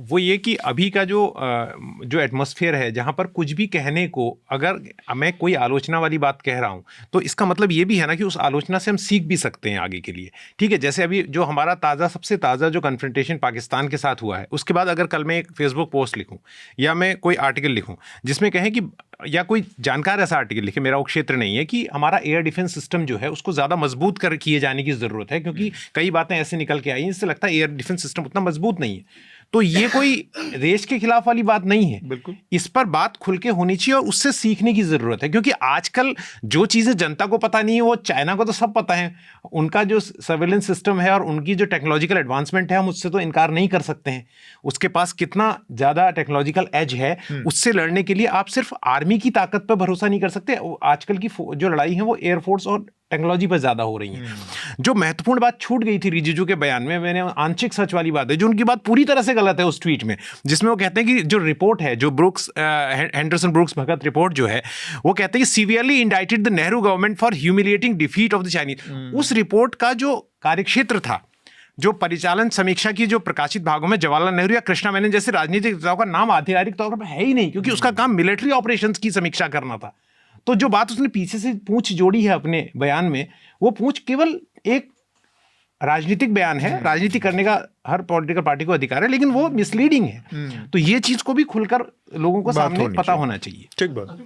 वो ये कि अभी का जो एटमॉस्फेयर है, जहाँ पर कुछ भी कहने को, अगर मैं कोई आलोचना वाली बात कह रहा हूँ तो इसका मतलब ये भी है ना कि उस आलोचना से हम सीख भी सकते हैं आगे के लिए। ठीक है, जैसे अभी जो हमारा सबसे ताज़ा जो कन्फ्रंटेशन पाकिस्तान के साथ हुआ है, उसके बाद अगर कल मैं एक फेसबुक पोस्ट लिखूँ या मैं कोई आर्टिकल लिखूँ जिसमें कहें कि, या कोई जानकार ऐसा आर्टिकल लिखे, मेरा वो क्षेत्र नहीं है, कि हमारा एयर डिफेंस सिस्टम जो है उसको ज़्यादा मजबूत किए जाने की ज़रूरत है, क्योंकि कई बातें ऐसे निकल के आई हैं जिससे लगता है एयर डिफेंस सिस्टम उतना मजबूत नहीं है, तो ये कोई देश के खिलाफ वाली बात नहीं है। बिल्कुल, इस पर बात खुल के होनी चाहिए और उससे सीखने की ज़रूरत है, क्योंकि आजकल जो चीज़ें जनता को पता नहीं है वो चाइना को तो सब पता है। उनका जो सर्वेलेंस सिस्टम है और उनकी जो टेक्नोलॉजिकल एडवांसमेंट है, हम उससे तो इनकार नहीं कर सकते हैं। उसके पास कितना ज़्यादा टेक्नोलॉजिकल एज है, उससे लड़ने के लिए आप सिर्फ आर्मी की ताकत पर भरोसा नहीं कर सकते। आजकल की जो लड़ाई है वो एयरफोर्स और टेक्नोलॉजी पर ज़्यादा हो रही है। जो महत्वपूर्ण बात छूट गई थी रिजिजू के बयान में, मैंने आंशिक सच वाली बात है, जो उनकी बात पूरी तरह से गलत है उस ट्वीट में, जिसमें वो कहते हैं कि जो रिपोर्ट है, जो हेंडरसन ब्रुक्स भगत रिपोर्ट जो है, वो कहते हैं कि severely indicted the Nehru government for humiliating defeat of the Chinese. उस रिपोर्ट का जो कार्यक्षेत्र था, जो परिचालन समीक्षा की जो प्रकाशित भागों में जवाहरलाल नेहरू या कृष्णा मेनन जैसे राजनीतिक नेताओं का नाम आधिकारिक तौर पर है ही नहीं, क्योंकि उसका काम मिलिट्री ऑपरेशंस की समीक्षा करना था। तो जो बात उसने पीछे से पूंछ जोड़ी है अपने बयान में, वो पूंछ केवल एक राजनीतिक बयान है। राजनीति करने का हर पॉलिटिकल पार्टी को अधिकार है, लेकिन वो मिसलीडिंग है। तो ये चीज को भी खुलकर लोगों को सामने पता होना चाहिए। ठीक बात।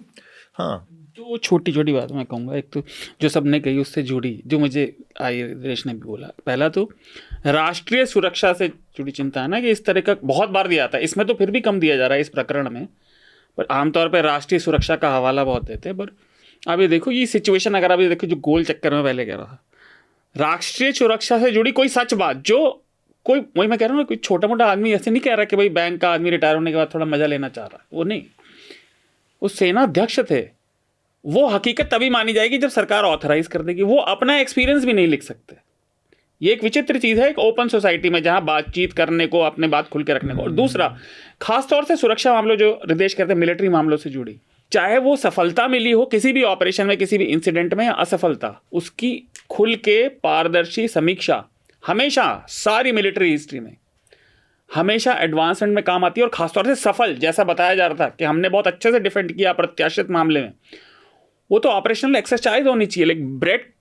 हाँ, तो छोटी छोटी बात मैं कहूँगा, एक तो जो सबने कही उससे जुड़ी, जो मुझे आई दिनेश ने भी बोला, पहला तो राष्ट्रीय सुरक्षा से जुड़ी चिंता है ना, कि इस तरह का बहुत बार दिया था, इसमें तो फिर भी कम दिया जा रहा है इस प्रकरण में, पर आमतौर पर राष्ट्रीय सुरक्षा का हवाला बहुत देते हैं। पर अब ये देखो, ये सिचुएशन अगर आप ये देखो, जो गोल चक्कर में पहले कह रहा था, राष्ट्रीय सुरक्षा से जुड़ी कोई सच बात, जो कोई, वही मैं कह रहा हूँ ना, कोई छोटा मोटा आदमी ऐसे नहीं कह रहा कि भाई बैंक का आदमी रिटायर होने के बाद थोड़ा मजा लेना चाह रहा है, वो नहीं, वो सेना अध्यक्ष थे। वो हकीकत तभी मानी जाएगी जब सरकार ऑथराइज कर देगी। वो अपना एक्सपीरियंस भी नहीं लिख सकते। ये एक विचित्र चीज़ है एक ओपन सोसाइटी में, जहां बातचीत करने को, अपने बात खुल के रखने को। और दूसरा, खासतौर से सुरक्षा मामलों, जो रिदेश कहते हैं मिलिट्री मामलों से जुड़ी, चाहे वो सफलता मिली हो किसी भी ऑपरेशन में, किसी भी इंसिडेंट में, या असफलता, उसकी खुल के पारदर्शी समीक्षा हमेशा सारी मिलिट्री हिस्ट्री में हमेशा एडवांसमेंट में काम आती है। और खासतौर से सफल, जैसा बताया जा रहा था कि हमने बहुत अच्छे से डिफेंड किया प्रत्याशित मामले में, वो तो ऑपरेशनल एक्सरसाइज होनी चाहिए। लाइक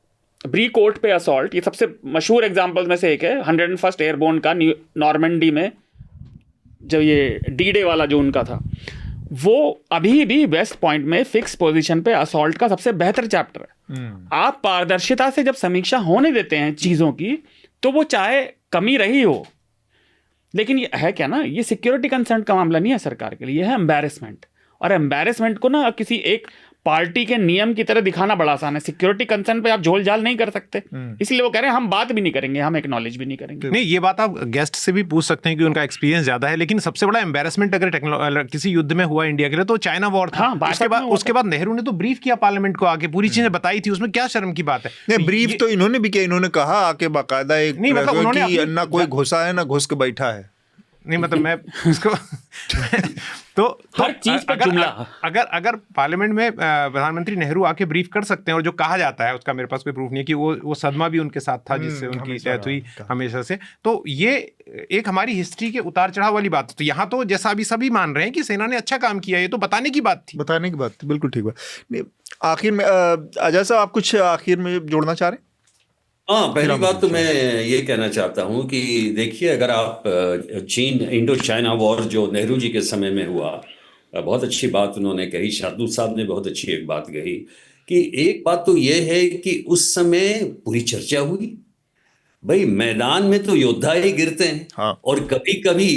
ब्री कोर्ट पे असॉल्ट, ये सबसे मशहूर एग्जांपल में से एक है, 101st एयरबोर्न का नॉर्मंडी में, जब ये डी-डे वाला जो उनका था, वो अभी भी वेस्ट पॉइंट में फिक्स पोजीशन पे असॉल्ट का सबसे बेहतर चैप्टर है। आप पारदर्शिता से जब समीक्षा होने देते हैं चीज़ों की, तो वो चाहे कमी रही हो, लेकिन ये है क्या ना, ये सिक्योरिटी कंसर्न का मामला नहीं है सरकार के लिए, ये है एम्बैरेसमेंट। और एम्बैरेसमेंट को ना किसी एक पार्टी के नियम की तरह दिखाना बड़ा आसान है। सिक्योरिटी कंसर्न पे आप झोल झाल नहीं कर सकते, इसलिए वो कह रहे हैं हम बात भी नहीं करेंगे, हम एक्नॉलेज भी नहीं करेंगे। नहीं, ये बात आप गेस्ट से भी पूछ सकते हैं कि उनका एक्सपीरियंस ज्यादा है, लेकिन सबसे बड़ा एम्बैरेसमेंट अगर किसी युद्ध में हुआ इंडिया के लिए तो चाइना वॉर था। हाँ, उसके बाद नेहरू ने तो ब्रीफ किया पार्लियामेंट को आके, पूरी चीजें बताई थी, उसमें क्या शर्म की बात है। नहीं, ब्रीफ तो इन्होंने भी किया, इन्होंने कहा आके बाकायदा एक नहीं, मतलब उन्होंने ना कोई घुसा है ना घुस के बैठा है। नहीं, मतलब मैं उसको तो हर चीज पे जुमला। अगर पार्लियामेंट में प्रधानमंत्री नेहरू आके ब्रीफ कर सकते हैं, और जो कहा जाता है उसका मेरे पास कोई प्रूफ नहीं है कि वो सदमा भी उनके साथ था जिससे उनकी डेथ हुई हमेशा से, तो ये एक हमारी हिस्ट्री के उतार चढ़ाव वाली बात। तो यहाँ तो जैसा अभी सभी मान रहे हैं कि सेना ने अच्छा काम किया, ये तो बताने की बात थी। बिल्कुल ठीक बात। आखिर में अजय साहब, आप कुछ आखिर में जोड़ना चाह रहे हैं? हाँ, पहली बात तो मैं ये कहना चाहता हूँ कि देखिए, अगर आप चीन इंडो चाइना वॉर जो नेहरू जी के समय में हुआ, बहुत अच्छी बात उन्होंने कही, शार्दुल साहब ने बहुत अच्छी एक बात कही कि एक बात तो ये है कि उस समय पूरी चर्चा हुई, भाई मैदान में तो योद्धा ही गिरते हैं। हाँ। और कभी कभी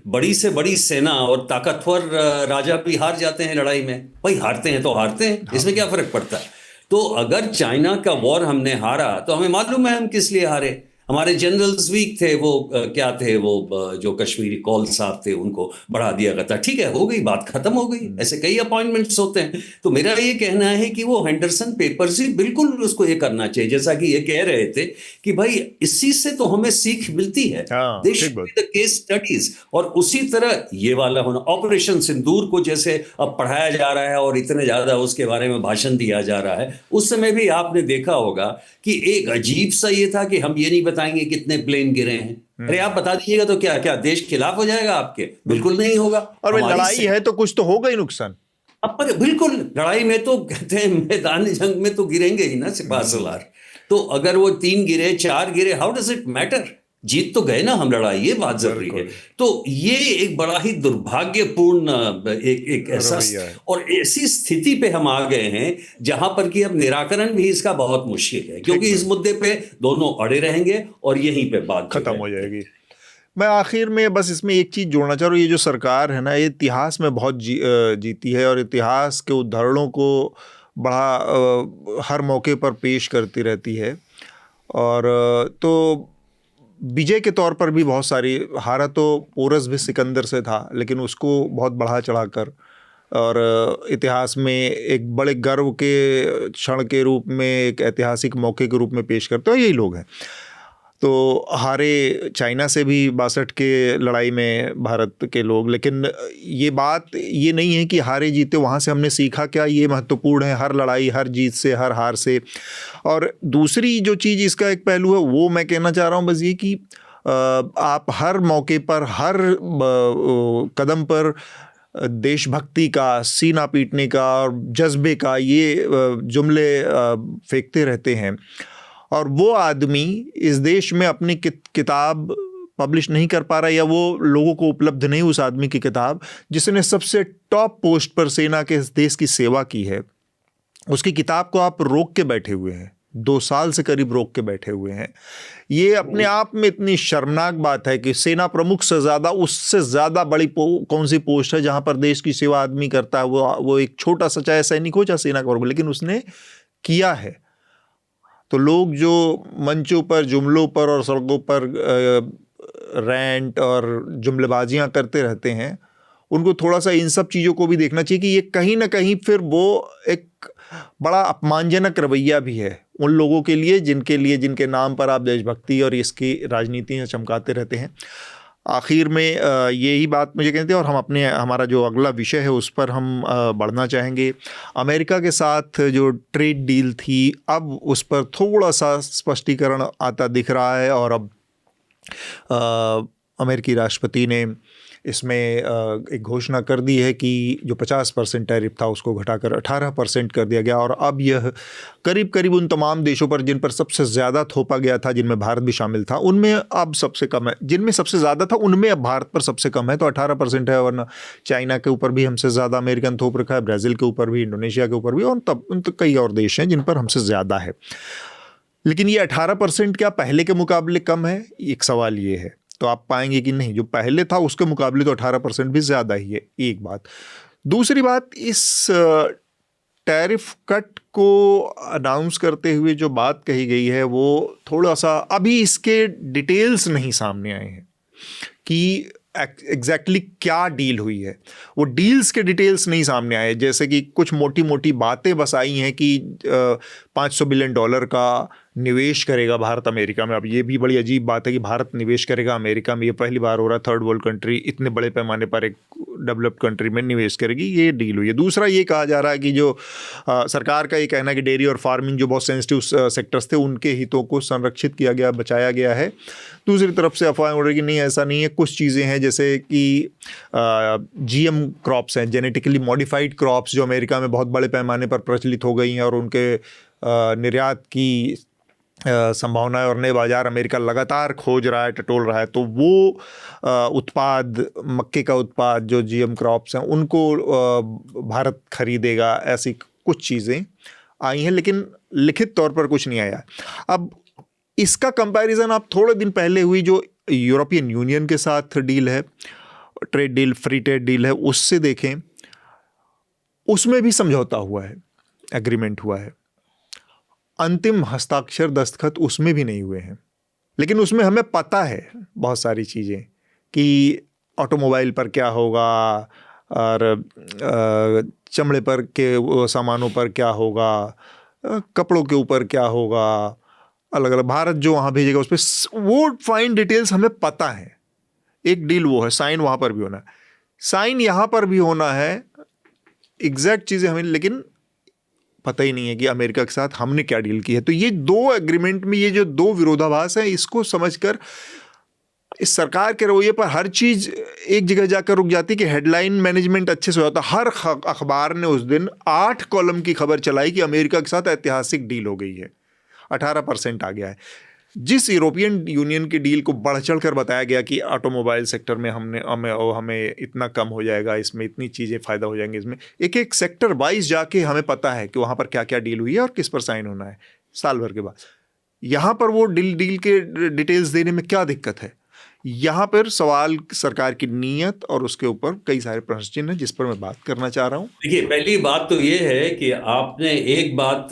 बड़ी से बड़ी सेना और ताकतवर राजा भी हार जाते हैं लड़ाई में। भाई हारते हैं तो हारते हैं, इसमें क्या फर्क पड़ता है। तो अगर चाइना का वॉर हमने हारा तो हमें मालूम है हम किस लिए हारे। हमारे जनरल्स वीक थे, वो क्या थे, वो जो कश्मीरी कौल साहब थे उनको बढ़ा दिया गया था। ठीक है, हो गई बात, खत्म हो गई। ऐसे कई अपॉइंटमेंट्स होते हैं। तो मेरा ये कहना है कि वो हेंडरसन पेपर्स ही बिल्कुल उसको ये करना चाहिए, जैसा कि ये कह रहे थे कि भाई इसी से तो हमें सीख मिलती है, they should be the case studies. और उसी तरह ये वाला होना, ऑपरेशन सिंदूर को जैसे अब पढ़ाया जा रहा है और इतने ज्यादा उसके बारे में भाषण दिया जा रहा है, उस समय भी आपने देखा होगा कि एक अजीब सा ये था कि हम ये नहीं बताएंगे कितने प्लेन गिरे हैं। अरे आप बता दीजिएगा तो क्या क्या देश खिलाफ हो जाएगा आपके? बिल्कुल नहीं होगा। और लड़ाई है तो कुछ तो होगा ही नुकसान। अब बिल्कुल, लड़ाई में तो कहते हैं मैदान जंग में तो गिरेंगे ही ना सिपाह सलार। तो अगर वो 3 गिरे 4 गिरे, हाउ डज इट मैटर? जीत तो गए ना हम लड़ाई, ये बात जरूरी है। तो ये एक बड़ा ही दुर्भाग्यपूर्ण एक ऐसा और ऐसी स्थिति पे हम आ गए हैं जहां पर कि अब निराकरण भी इसका बहुत मुश्किल है, क्योंकि इस मुद्दे पे दोनों अड़े रहेंगे और यहीं पे बात खत्म हो जाएगी। मैं आखिर में बस इसमें एक चीज़ जोड़ना चाह रहा हूँ, ये जो सरकार है ना, ये इतिहास में बहुत जीती है और इतिहास के उदाहरणों को बड़ा हर मौके पर पेश करती रहती है। और तो विजय के तौर पर भी बहुत सारी, हारा तो पोरस भी सिकंदर से था, लेकिन उसको बहुत बढ़ा चढ़ाकर और इतिहास में एक बड़े गर्व के क्षण के रूप में, एक ऐतिहासिक मौके के रूप में पेश करते हैं, यही लोग हैं। तो हारे चाइना से भी 62 के लड़ाई में भारत के लोग, लेकिन ये बात ये नहीं है कि हारे जीते वहाँ से हमने सीखा क्या, ये महत्वपूर्ण है। हर लड़ाई, हर जीत से, हर हार से। और दूसरी जो चीज़ इसका एक पहलू है वो मैं कहना चाह रहा हूँ बस ये कि आप हर मौके पर, हर कदम पर देशभक्ति का, सीना पीटने का और जज्बे का ये जुमले फेंकते रहते हैं। और वो आदमी इस देश में अपनी किताब पब्लिश नहीं कर पा रहा, या वो लोगों को उपलब्ध नहीं उस आदमी की किताब जिसने सबसे टॉप पोस्ट पर सेना के देश की सेवा की है। उसकी किताब को आप रोक के बैठे हुए हैं, 2 साल से करीब रोक के बैठे हुए हैं। ये अपने आप में इतनी शर्मनाक बात है कि सेना प्रमुख से ज़्यादा, उससे ज़्यादा बड़ी कौन सी पोस्ट है जहाँ पर देश की सेवा आदमी करता है? वो एक छोटा सा, चाहे सैनिक हो चाहे सेना का वर्ग, लेकिन उसने किया है। तो लोग जो मंचों पर, जुमलों पर और सड़कों पर रैंट और जुमलेबाजियां करते रहते हैं, उनको थोड़ा सा इन सब चीज़ों को भी देखना चाहिए कि ये कहीं ना कहीं फिर वो एक बड़ा अपमानजनक रवैया भी है उन लोगों के लिए जिनके नाम पर आप देशभक्ति और इसकी राजनीतियाँ चमकाते रहते हैं। आखिर में यही बात मुझे कहते हैं, और हम हमारा जो अगला विषय है उस पर हम बढ़ना चाहेंगे। अमेरिका के साथ जो ट्रेड डील थी, अब उस पर थोड़ा सा स्पष्टीकरण आता दिख रहा है, और अब अमेरिकी राष्ट्रपति ने इसमें एक घोषणा कर दी है कि जो 50% टैरिफ था उसको घटाकर 18% कर दिया गया, और अब यह करीब करीब उन तमाम देशों पर जिन पर सबसे ज़्यादा थोपा गया था, जिनमें भारत भी शामिल था, उनमें अब सबसे कम है। जिनमें सबसे ज़्यादा था उनमें अब भारत पर सबसे कम है, तो 18% है। वरना चाइना के ऊपर भी हमसे ज़्यादा अमेरिकन थोप रखा है, ब्राज़ील के ऊपर भी, इंडोनेशिया के ऊपर भी, और तब कई और देश हैं जिन पर हमसे ज़्यादा है। लेकिन ये 18% क्या पहले के मुकाबले कम है? एक सवाल ये है। तो आप पाएंगे कि नहीं, जो पहले था उसके मुकाबले तो 18% भी ज़्यादा ही है, एक बात। दूसरी बात, इस टैरिफ कट को अनाउंस करते हुए जो बात कही गई है वो थोड़ा सा, अभी इसके डिटेल्स नहीं सामने आए हैं कि एग्जैक्टली क्या डील हुई है। वो डील्स के डिटेल्स नहीं सामने आए, जैसे कि कुछ मोटी मोटी बातें बस आई हैं कि $500 बिलियन का निवेश करेगा भारत अमेरिका में। अब ये भी बड़ी अजीब बात है कि भारत निवेश करेगा अमेरिका में, ये पहली बार हो रहा है। थर्ड वर्ल्ड कंट्री इतने बड़े पैमाने पर एक डेवलप्ड कंट्री में निवेश करेगी, ये डील हुई है। दूसरा ये कहा जा रहा है कि जो सरकार का ये कहना है कि डेयरी और फार्मिंग जो बहुत सेंसिटिव सेक्टर्स थे उनके हितों को संरक्षित किया गया, बचाया गया है। दूसरी तरफ से अफवाहें उड़ रही कि नहीं ऐसा नहीं है, कुछ चीज़ें हैं जैसे कि GM क्रॉप्स हैं, जेनेटिकली मॉडिफाइड क्रॉप्स, जो अमेरिका में बहुत बड़े पैमाने पर प्रचलित हो गई हैं और उनके निर्यात की संभावनाएं और नए बाज़ार अमेरिका लगातार खोज रहा है, टटोल रहा है। तो वो उत्पाद, मक्के का उत्पाद जो GM क्रॉप्स हैं उनको भारत खरीदेगा, ऐसी कुछ चीज़ें आई हैं, लेकिन लिखित तौर पर कुछ नहीं आया। अब इसका कंपैरिजन आप थोड़े दिन पहले हुई जो यूरोपियन यूनियन के साथ डील है, trade deal, free trade deal है, उससे देखें, उसमें भी समझौता हुआ है, एग्रीमेंट हुआ है। अंतिम हस्ताक्षर दस्तखत उसमें भी नहीं हुए हैं, लेकिन उसमें हमें पता है बहुत सारी चीज़ें कि ऑटोमोबाइल पर क्या होगा और चमड़े पर के सामानों पर क्या होगा, कपड़ों के ऊपर क्या होगा, अलग अलग भारत जो वहाँ भेजेगा उस पर, वो फाइन डिटेल्स हमें पता है। एक डील वो है, साइन वहाँ पर भी होना है, साइन यहाँ पर भी होना है, एग्जैक्ट चीज़ें हमें लेकिन पता ही नहीं है कि अमेरिका के साथ हमने क्या डील की है। तो ये दो एग्रीमेंट में ये जो दो विरोधाभास हैं, इसको समझकर इस सरकार के रवैये पर हर चीज़ एक जगह जाकर रुक जाती कि हेडलाइन मैनेजमेंट अच्छे से होता। हर अखबार ने उस दिन 8 कॉलम की खबर चलाई कि अमेरिका के साथ ऐतिहासिक डील हो गई है, 18% आ गया है। जिस यूरोपियन यूनियन की डील को बढ़ चढ़ कर बताया गया कि ऑटोमोबाइल सेक्टर में हमें इतना कम हो जाएगा, इसमें इतनी चीज़ें फ़ायदा हो जाएंगे, इसमें एक एक सेक्टर वाइज जाके हमें पता है कि वहाँ पर क्या क्या डील हुई है और किस पर साइन होना है साल भर के बाद। यहाँ पर वो डील के डिटेल्स देने में क्या दिक्कत है? यहाँ पर सवाल सरकार की नीयत और उसके ऊपर कई सारे प्रश्न चिन्ह हैं जिस पर मैं बात करना चाह रहा हूँ। देखिए, पहली बात तो ये है कि आपने एक बात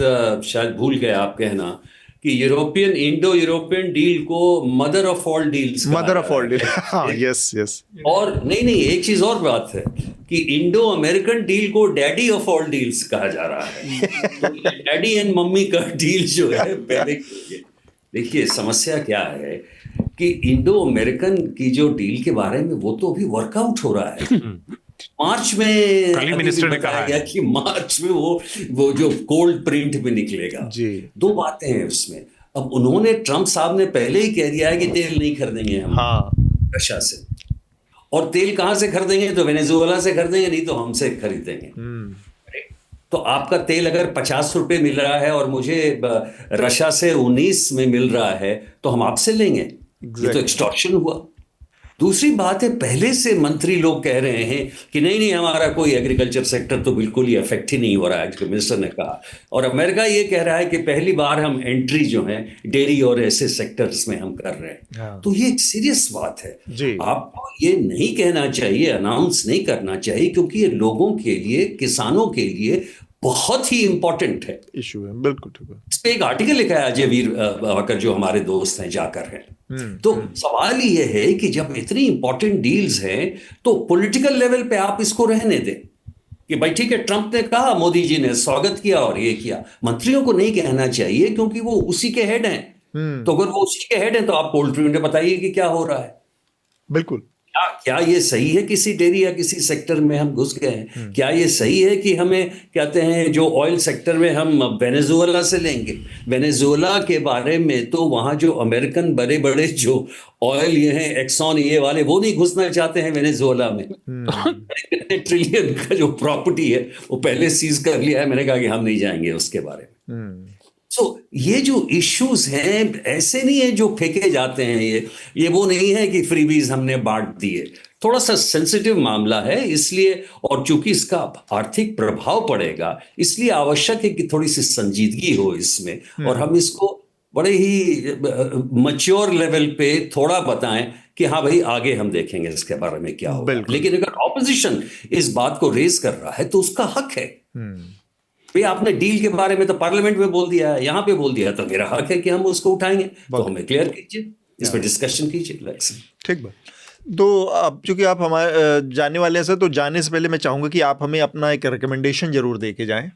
शायद भूल गए आप कहना कि इंडो यूरोपियन डील को mother of all deals, mother of all deal, हाँ, यस यस। और नहीं, एक चीज और बात है कि इंडो अमेरिकन डील को डैडी ऑफ ऑल डील्स कहा जा रहा है। तो डैडी एंड मम्मी का डील जो है पहले, देखिए समस्या क्या है कि इंडो अमेरिकन की जो डील के बारे में वो तो अभी वर्कआउट हो रहा है। मार्च में मिनिस्टर ने कहा गया कि मार्च में वो जो कोल्ड प्रिंट में निकलेगा जी। 2 बातें हैं उसमें। अब उन्होंने, ट्रंप साहब ने पहले ही कह दिया है कि तेल नहीं खरीदेंगे हम, हाँ, रशिया से। और तेल कहाँ से खरीदेंगे? तो वेनेजुएला से खरीदेंगे, नहीं तो हमसे खरीदेंगे। तो आपका तेल अगर 50 रुपए मिल रहा है और मुझे रशिया से 19 में मिल रहा है तो हम आपसे लेंगे। ये तो एक्सटॉर्शन हुआ। दूसरी बात है, पहले से मंत्री लोग कह रहे हैं कि नहीं हमारा कोई एग्रीकल्चर सेक्टर तो बिल्कुल ही अफेक्ट ही नहीं हो रहा है, जो मिनिस्टर ने कहा। और अमेरिका ये कह रहा है कि पहली बार हम एंट्री जो है डेयरी और ऐसे सेक्टर्स में हम कर रहे हैं। हाँ। तो ये एक सीरियस बात है जी। आपको ये नहीं कहना चाहिए, अनाउंस नहीं करना चाहिए, क्योंकि ये लोगों के लिए, किसानों के लिए बहुत ही इंपॉर्टेंट है, इशू है। बिल्कुल ठीक है। इस पे एक आर्टिकल लिखा है अजय वीर वाकर, जो हमारे दोस्त हैं, जाकर हैं। तो सवाल ये है कि जब इतनी इंपॉर्टेंट डील्स हैं तो पॉलिटिकल लेवल पे आप इसको रहने दें कि भाई ठीक है, ट्रंप ने कहा, मोदी जी ने स्वागत किया और ये किया। मंत्रियों को नहीं कहना चाहिए क्योंकि वो उसी के हेड हैं। तो अगर वो उसी के हेड हैं तो आप कोल्ड प्रिंट में बताइए कि क्या हो रहा है। बिल्कुल। क्या ये सही है किसी डेयरी या किसी सेक्टर में हम घुस गए हैं? क्या ये सही है कि हमें कहते हैं जो ऑयल सेक्टर में हम वेनेजुएला से लेंगे? वेनेजुएला के बारे में तो वहाँ जो अमेरिकन बड़े बड़े जो ऑयल ये हैं, एक्सॉन ये वाले, वो नहीं घुसना चाहते हैं वेनेजुएला में। ट्रिलियन का जो प्रॉपर्टी है वो पहले सीज कर लिया है। मैंने कहा कि हम नहीं जाएंगे उसके बारे में। सो ये जो इश्यूज हैं ऐसे नहीं है जो फेंके जाते हैं, ये वो नहीं है कि फ्रीबीज हमने बांट दिए। थोड़ा सा सेंसिटिव मामला है, इसलिए, और चूंकि इसका आर्थिक प्रभाव पड़ेगा, इसलिए आवश्यक है कि थोड़ी सी संजीदगी हो इसमें, और हम इसको बड़े ही मैच्योर लेवल पे थोड़ा बताएं कि हाँ भाई आगे हम देखेंगे इसके बारे में क्या होगा। लेकिन अगर ऑपोजिशन इस बात को रेज कर रहा है तो उसका हक है। भाई आपने डील के बारे में तो पार्लियामेंट में बोल दिया है, यहाँ पे बोल दिया, तो मेरा हक है कि हम उसको उठाएंगे, तो हमें क्लियर कीजिए, इस पर डिस्कशन कीजिए। ठीक बात। तो अब चूंकि आप हमारे जाने वाले हैं सर, तो जाने से पहले मैं चाहूँगा कि आप हमें अपना एक रिकमेंडेशन जरूर दे के जाएं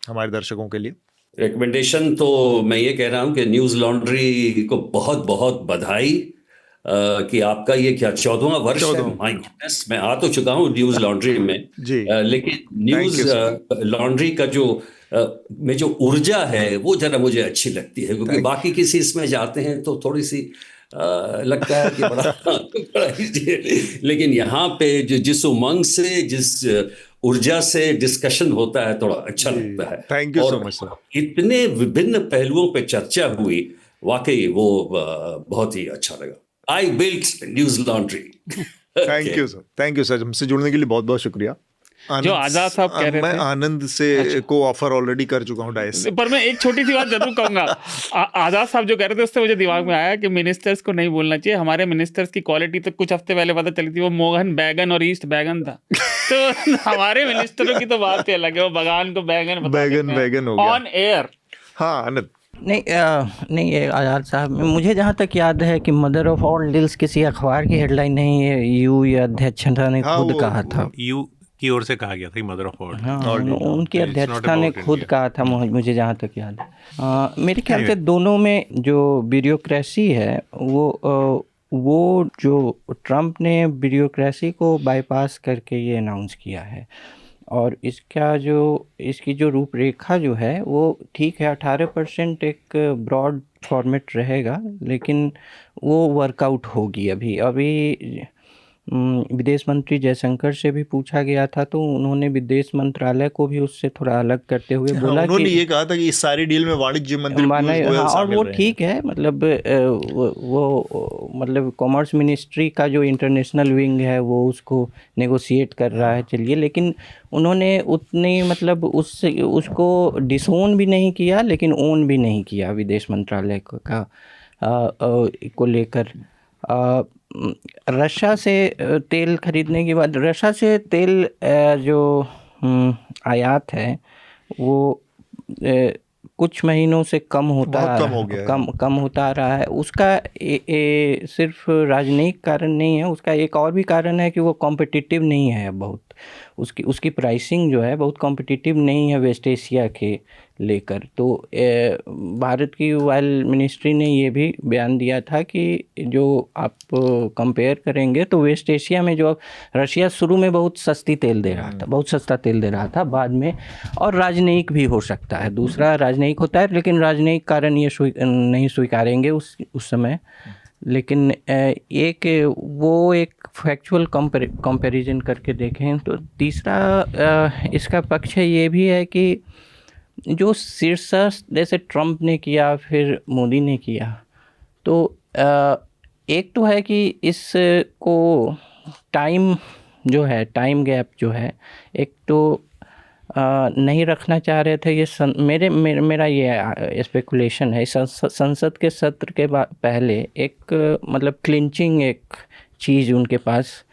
हमारे दर्शकों के लिए। रिकमेंडेशन तो मैं ये कह रहा हूँ कि न्यूज़ लॉन्ड्री को बहुत बहुत बधाई कि आपका ये क्या 14वां वर्ष है। माय गुडनेस, मैं आ तो चुका हूँ न्यूज़ लॉन्ड्री में लेकिन न्यूज़ लॉन्ड्री का जो में जो ऊर्जा है वो जरा मुझे अच्छी लगती है, क्योंकि बाकी किसी इसमें जाते हैं तो थोड़ी सी लगता है कि बड़ा लेकिन यहाँ पे जो जिस उमंग से, जिस ऊर्जा से डिस्कशन होता है, थोड़ा अच्छा लगता है। Thank you so much sir. इतने विभिन्न पहलुओं पे चर्चा हुई, वाकई वो बहुत ही अच्छा लगा। I built News Laundry. Thank you sir, thank you sir. हमसे जुड़ने के लिए बहुत बहुत शुक्रिया। जो आजाद साहब कह रहे थे, मैं आनंद से को ऑफर ऑलरेडी कर चुका हूँ डाइस, पर मैं एक छोटी सी बात जरूर कहूंगा। आजाद साहब जो कह रहे थे उससे मुझे दिमाग में आया कि मिनिस्टर्स को नहीं बोलना चाहिए। हमारे मिनिस्टर्स की क्वालिटी तो कुछ हफ्ते पहले पता चली थी, वो मोहन बैगन और ईस्ट बैगन था। तो हमारे मिनिस्टरों की तो बात ही अलग है, वो बगान को बैगन बैगन हो गया ऑन एयर। हाँ आनंद। नहीं ये आजाद साहब, मुझे जहाँ तक याद है कि मदर ऑफ ऑल डील्स किसी अखबार की हेडलाइन नहीं है, यू या अध्यक्षता ने खुद कहा था, यू की ओर से कहा गया था मदर ऑफ ऑल। हाँ, उनकी अध्यक्षता ने खुद कहा था, मुझे जहाँ तक याद है। मेरे ख्याल से दोनों में जो ब्यूरोक्रेसी है वो जो ट्रम्प ने ब्यूरोक्रेसी को बाईपास करके ये अनाउंस किया है, और इसकी जो रूपरेखा जो है वो ठीक है, 18% एक ब्रॉड फॉर्मेट रहेगा, लेकिन वो वर्कआउट होगी। अभी विदेश मंत्री जयशंकर से भी पूछा गया था, तो उन्होंने विदेश मंत्रालय को भी उससे थोड़ा अलग करते हुए बोला उन्होंने ये कहा था कि इस सारी डील में वाणिज्य मंत्री और वो ठीक है, मतलब वो मतलब कॉमर्स मिनिस्ट्री का जो इंटरनेशनल विंग है वो उसको नेगोशिएट कर रहा है, चलिए। लेकिन उन्होंने उतनी मतलब उसको डिसोन भी नहीं किया, लेकिन ओन भी नहीं किया विदेश मंत्रालय को लेकर। रशिया से तेल खरीदने के बाद, रशिया से तेल जो आयात है वो कुछ महीनों से कम होता आ रहा है। उसका सिर्फ राजनयिक कारण नहीं है, उसका एक और भी कारण है कि वो कॉम्पिटिटिव नहीं है बहुत। उसकी प्राइसिंग जो है बहुत कॉम्पिटिटिव नहीं है वेस्ट एशिया के लेकर। तो भारत की ऑयल मिनिस्ट्री ने ये भी बयान दिया था कि जो आप कंपेयर करेंगे तो वेस्ट एशिया में जो रशिया शुरू में बहुत सस्ता तेल दे रहा था बाद में, और राजनयिक भी हो सकता है, दूसरा राजनयिक होता है, लेकिन राजनयिक कारण ये नहीं स्वीकारेंगे उस समय। लेकिन एक फैक्चुअल कंपैरिजन करके देखें तो तीसरा इसका पक्ष ये भी है कि जो शीर्षस्थ जैसे ट्रम्प ने किया फिर मोदी ने किया, तो एक तो है कि इसको टाइम गैप जो है एक तो नहीं रखना चाह रहे थे। ये मेरा ये स्पेकुलेशन है, संसद के सत्र के पहले एक मतलब क्लिंचिंग एक चीज़ उनके पास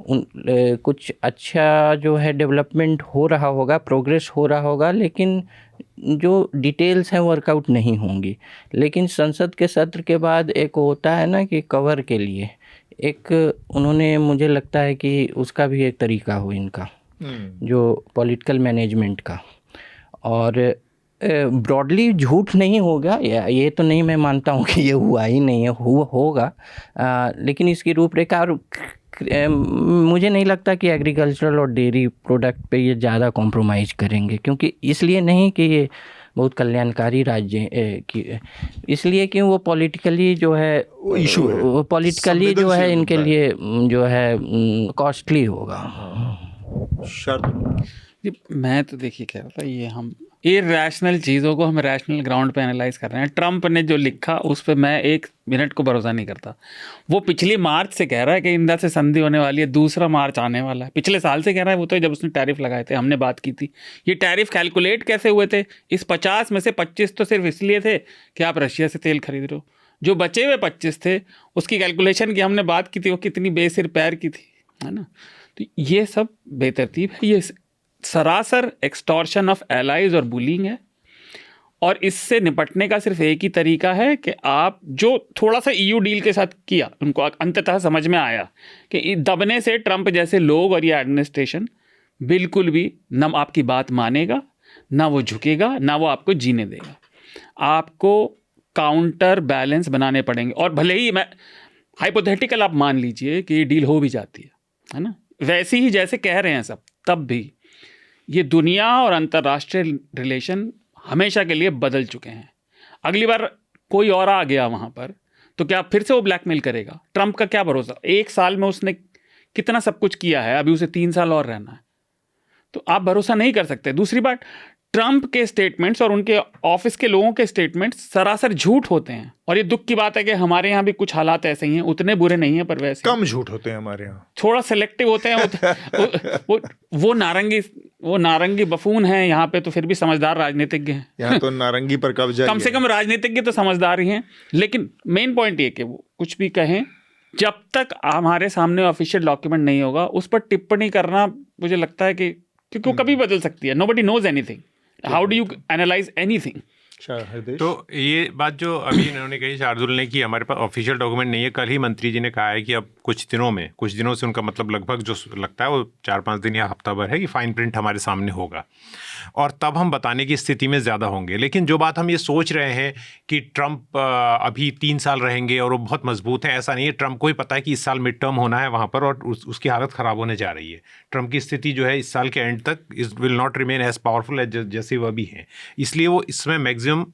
कुछ अच्छा जो है डेवलपमेंट हो रहा होगा, प्रोग्रेस हो रहा होगा, लेकिन जो डिटेल्स हैं वर्कआउट नहीं होंगी। लेकिन संसद के सत्र के बाद एक होता है ना कि कवर के लिए एक उन्होंने, मुझे लगता है कि उसका भी एक तरीका हो इनका जो पॉलिटिकल मैनेजमेंट का, और ब्रॉडली झूठ नहीं होगा, ये तो नहीं मैं मानता हूँ कि ये हुआ ही नहीं है, होगा, लेकिन इसकी रूपरेखा और मुझे नहीं लगता कि एग्रीकल्चरल और डेयरी प्रोडक्ट पे ये ज़्यादा कॉम्प्रोमाइज़ करेंगे, क्योंकि इसलिए नहीं कि ये बहुत कल्याणकारी राज्य की, इसलिए कि वो पॉलिटिकली जो है इशू है, वो पॉलिटिकली जो है इनके लिए जो है कॉस्टली होगा। जी, मैं तो देखिए कह रहा था, ये हम इरैशनल चीज़ों को हम रैशनल ग्राउंड पे एनालाइज कर रहे हैं। ट्रंप ने जो लिखा उस पर मैं 1 मिनट को भरोसा नहीं करता। वो पिछली मार्च से कह रहा है कि इंडिया से संधि होने वाली है, दूसरा मार्च आने वाला है। पिछले साल से कह रहा है वो, तो जब उसने टैरिफ लगाए थे, हमने बात की थी। ये टैरिफ कैलकुलेट कैसे हुए थे? इस 50 में से 25 तो सिर्फ इसलिए थे कि आप रशिया से तेल खरीद रहे हो। जो बचे हुए 25 थे उसकी कैलकुलेशन की हमने बात की थी, वो कितनी बेसिर पैर की थी, है ना। तो ये सब बेतरतीब है, ये सरासर एक्सटॉर्शन ऑफ एलाइज और बुलिंग है। और इससे निपटने का सिर्फ एक ही तरीका है कि आप जो थोड़ा सा EU डील के साथ किया, उनको अंततः समझ में आया कि दबने से ट्रंप जैसे लोग और ये एडमिनिस्ट्रेशन बिल्कुल भी न आपकी बात मानेगा, ना वो झुकेगा, ना वो आपको जीने देगा। आपको काउंटर बैलेंस बनाने पड़ेंगे। और भले ही मैं हाइपोथेटिकल आप मान लीजिए कि ये डील हो भी जाती है ना, वैसे ही जैसे कह रहे हैं सब, तब भी ये दुनिया और अंतर्राष्ट्रीय रिलेशन हमेशा के लिए बदल चुके हैं। अगली बार कोई और आ गया वहाँ पर तो क्या फिर से वो ब्लैकमेल करेगा? ट्रंप का क्या भरोसा? 1 साल में उसने कितना सब कुछ किया है, अभी उसे 3 साल और रहना है, तो आप भरोसा नहीं कर सकते। दूसरी बात, ट्रंप के स्टेटमेंट्स और उनके ऑफिस के लोगों के स्टेटमेंट्स सरासर झूठ होते हैं। और ये दुख की बात है कि हमारे यहाँ भी कुछ हालात ऐसे ही हैं, उतने बुरे नहीं हैं पर वैसे कम झूठ होते हैं हमारे यहाँ, थोड़ा सेलेक्टिव होते हैं। वो नारंगी बफून हैं यहाँ पे, तो फिर भी समझदार राजनीतिज्ञ हैं। यहाँ तो नारंगी पर कब्जा कम से कम राजनीतिज्ञ तो समझदार ही हैं। लेकिन मेन पॉइंट ये कि वो कुछ भी कहें, जब तक हमारे सामने ऑफिशियल डॉक्यूमेंट नहीं होगा उस पर टिप्पणी करना, मुझे लगता है कि क्योंकि वो कभी बदल सकती है। Nobody knows anything, how do you analyse anything? तो ये बात जो अभी इन्होंने कही शार्दुल ने कि हमारे पास ऑफिशियल डॉक्यूमेंट नहीं है, कल ही मंत्री जी ने कहा है कि अब कुछ दिनों से उनका मतलब लगभग जो लगता है वो 4-5 दिन या हफ्ता भर है कि फाइन प्रिंट हमारे सामने होगा और तब हम बताने की स्थिति में ज़्यादा होंगे। लेकिन जो बात हम ये सोच रहे हैं कि ट्रंप अभी 3 साल रहेंगे और वो बहुत मजबूत हैं, ऐसा नहीं है। ट्रंप को ही पता है कि इस साल मिड टर्म होना है वहाँ पर और उसकी हालत ख़राब होने जा रही है। ट्रंप की स्थिति जो है इस साल के एंड तक is will not remain as powerful as जैसे वह भी हैं। इसलिए वो इसमें मैक्सिमम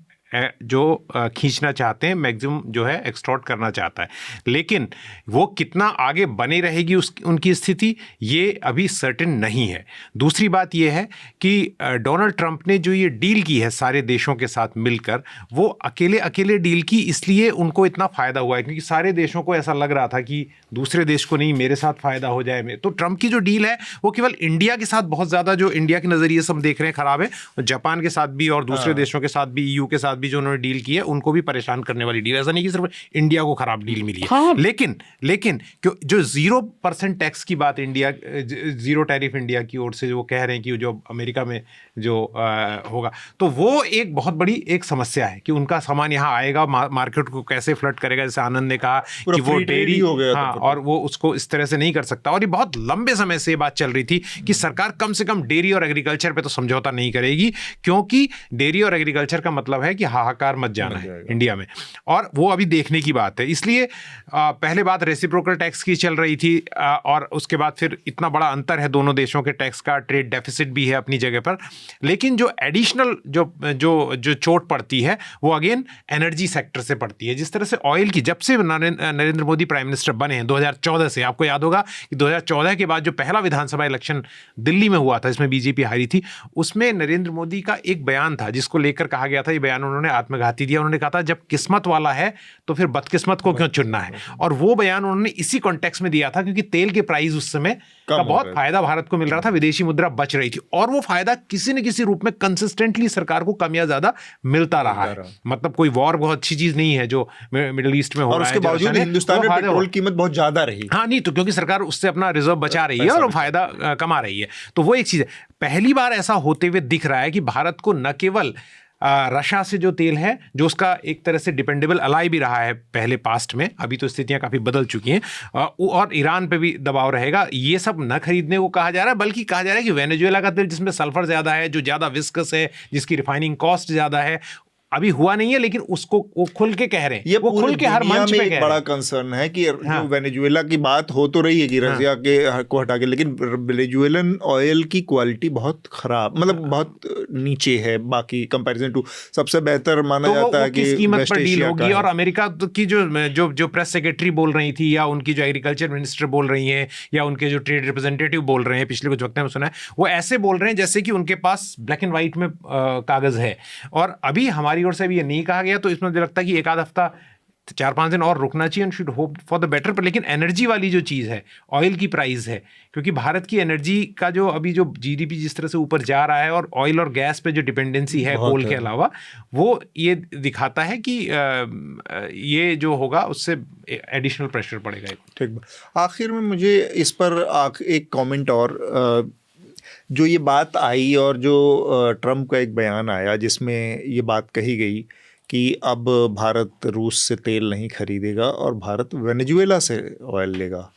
जो खींचना चाहते हैं, मैक्सिमम जो है एक्सटॉर्ट करना चाहता है। लेकिन वो कितना आगे बनी रहेगी उनकी स्थिति, ये अभी सर्टेन नहीं है। दूसरी बात ये है कि डोनाल्ड ट्रंप ने जो ये डील की है सारे देशों के साथ मिलकर, वो अकेले डील की, इसलिए उनको इतना फ़ायदा हुआ है क्योंकि सारे देशों को ऐसा लग रहा था कि दूसरे देश को नहीं, मेरे साथ फ़ायदा हो जाए। तो ट्रंप की जो डील है वो केवल इंडिया के साथ बहुत ज़्यादा, जो इंडिया के नज़रिए से हम देख रहे हैं ख़राब है, जापान के साथ भी और दूसरे देशों के साथ भी, EU के साथ भी जो उन्होंने डील की है उनको भी परेशान करने वाली डील। ऐसा नहीं कि सिर्फ इंडिया को खराब डील मिली है। हाँ। लेकिन जो 0% टैक्स की बात इंडिया, 0 टैरिफ इंडिया की ओर से जो कह रहे हैं कि जो अमेरिका में जो होगा, तो वो एक बहुत बड़ी एक समस्या है कि उनका सामान यहाँ आएगा, मार्केट को कैसे फ्लड करेगा। जैसे आनंद ने कहा कि वो डेयरी हो गया, हाँ, और वो उसको इस तरह से नहीं कर सकता। और ये बहुत लंबे समय से ये बात चल रही थी कि सरकार कम से कम डेयरी और एग्रीकल्चर पे तो समझौता नहीं करेगी, क्योंकि डेयरी और एग्रीकल्चर का मतलब है कि हाहाकार मत जाना है इंडिया में, और वो अभी देखने की बात है। इसलिए पहले बात रेसिप्रोकल टैक्स की चल रही थी और उसके बाद फिर इतना बड़ा अंतर है दोनों देशों के टैक्स का, ट्रेड डेफिसिट भी है अपनी जगह पर। लेकिन जो एडिशनल जो चोट पड़ती है वो अगेन एनर्जी सेक्टर से पड़ती है। जिस तरह से ऑयल की, जब से नरेंद्र मोदी प्राइम मिनिस्टर बने हैं 2014 से, आपको याद होगा कि 2014 के बाद जो पहला विधानसभा इलेक्शन दिल्ली में हुआ था, इसमें बीजेपी हारी थी, उसमें नरेंद्र मोदी का एक बयान था जिसको लेकर कहा गया था, ये बयान उन्होंने आत्मघाती दिया। उन्होंने कहा था जब किस्मत वाला है तो फिर बदकिस्मत को क्यों चुनना है। और वो बयान उन्होंने इसी कॉन्टेक्स्ट में दिया था क्योंकि तेल के प्राइस उस समय का बहुत फायदा भारत को मिल रहा था, विदेशी मुद्रा बच रही थी, और वो फायदा किसी न किसी रूप में कंसिस्टेंटली सरकार को कम या ज्यादा मिलता रहा है। मतलब कोई वॉर बहुत अच्छी चीज नहीं है जो मिडिल ईस्ट में हो रहा है, और उसके बावजूद हिंदुस्तान में पेट्रोल कीमत बहुत ज्यादा रही। हाँ, नहीं तो क्योंकि सरकार उससे अपना रिजर्व बचा रही है और फायदा कमा रही है। तो वो एक चीज है। पहली बार ऐसा होते हुए दिख रहा है कि भारत को न केवल रशिया से जो तेल है, जो उसका एक तरह से डिपेंडेबल अलाई भी रहा है पहले पास्ट में, अभी तो स्थितियां काफ़ी बदल चुकी हैं, और ईरान पे भी दबाव रहेगा, ये सब न खरीदने को कहा जा रहा है, बल्कि कहा जा रहा है कि वेनेजुएला का तेल जिसमें सल्फर ज़्यादा है, जो ज़्यादा विस्कस है, जिसकी रिफाइनिंग कॉस्ट ज़्यादा है, अभी हुआ नहीं है, लेकिन उसको वो खुल के कह रहे हैं, ये वो खुल के हर दुनिया मंच में पे एक कह बड़ा रहे हैं। कंसर्न है कि हाँ। जो वेनेजुएला की बात हो तो रही है कि रसिया के को हटा के, लेकिन वेनेजुएलन ऑयल की क्वालिटी बहुत खराब, मतलब बहुत नीचे है बाकी कंपैरिजन टू। सबसे बेहतर माना तो जाता है कि किस कीमत वेस्ट पर डील एशिया होगी। का और है। अमेरिका की जो प्रेस सेक्रेटरी बोल रही थी, या उनकी जो एग्रीकल्चर मिनिस्टर बोल रही हैं, या उनके जो ट्रेड रिप्रेजेंटेटिव बोल रहे हैं, पिछले कुछ वक्त में सुना है, वो ऐसे बोल रहे हैं जैसे कि उनके पास ब्लैक एंड व्हाइट में कागज है। और अभी हमारी ओर से भी ये नहीं कहा गया, तो इसमें मुझे लगता है कि एक आध हफ्ता, 4-5 दिन और रुकना चाहिए, and should hope for the better. पर लेकिन एनर्जी वाली जो चीज़ है, ऑयल की प्राइस है, क्योंकि भारत की एनर्जी का जो अभी जो जीडीपी जिस तरह से ऊपर जा रहा है, और ऑयल और गैस पे जो डिपेंडेंसी है कोल के अलावा, वो ये दिखाता है कि ये जो होगा उससे एडिशनल प्रेशर पड़ेगा। ठीक। आखिर में मुझे इस पर एक कमेंट और, जो ये बात आई और जो ट्रम्प का एक बयान आया जिसमें ये बात कही गई कि अब भारत रूस से तेल नहीं खरीदेगा और भारत वेनेजुएला से ऑयल लेगा,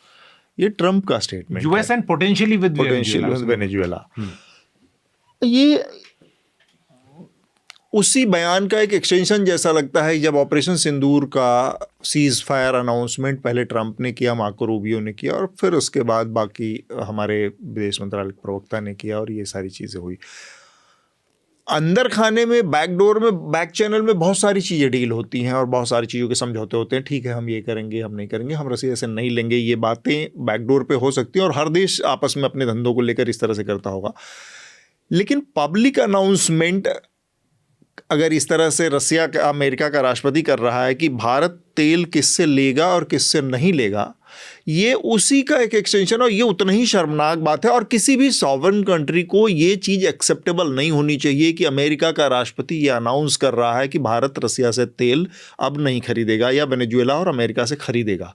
ये ट्रम्प का स्टेटमेंट है। US and potentially with Venezuela. ये उसी बयान का एक एक्सटेंशन जैसा लगता है जब ऑपरेशन सिंदूर का सीज फायर अनाउंसमेंट पहले ट्रंप ने किया, मार्को रूबियो ने किया, और फिर उसके बाद बाकी हमारे विदेश मंत्रालय के प्रवक्ता ने किया, और ये सारी चीज़ें हुई। अंदर खाने में, बैकडोर में, बैक चैनल में बहुत सारी चीज़ें डील होती हैं और बहुत सारी चीज़ों के समझौते होते हैं। ठीक है, हम ये करेंगे, हम नहीं करेंगे, हम रसिया से नहीं लेंगे, ये बातें बैकडोर पे हो सकती हैं, और हर देश आपस में अपने धंधों को लेकर इस तरह से करता होगा। लेकिन पब्लिक अनाउंसमेंट अगर इस तरह से रसिया का, अमेरिका का राष्ट्रपति कर रहा है कि भारत तेल किससे लेगा और किससे नहीं लेगा, ये उसी का एक एक्सटेंशन, और ये उतना ही शर्मनाक बात है। और किसी भी सॉवरेन कंट्री को ये चीज़ एक्सेप्टेबल नहीं होनी चाहिए कि अमेरिका का राष्ट्रपति ये अनाउंस कर रहा है कि भारत रसिया से तेल अब नहीं खरीदेगा या वेनेजुएला और अमेरिका से खरीदेगा।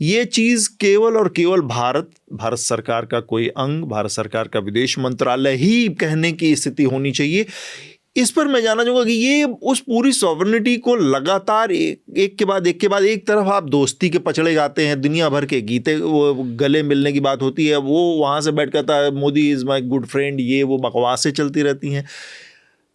ये चीज़ केवल और केवल भारत सरकार का कोई अंग, भारत सरकार का विदेश मंत्रालय ही कहने की स्थिति होनी चाहिए। इस पर मैं जानना चाहूँगा कि ये उस पूरी सॉवरेनिटी को लगातार एक के बाद एक तरफ आप दोस्ती के पचड़े गाते हैं, दुनिया भर के गीते, वो गले मिलने की बात होती है, वो वहाँ से बैठ कहता है Modi is my good friend, ये वो बकवासें चलती रहती हैं।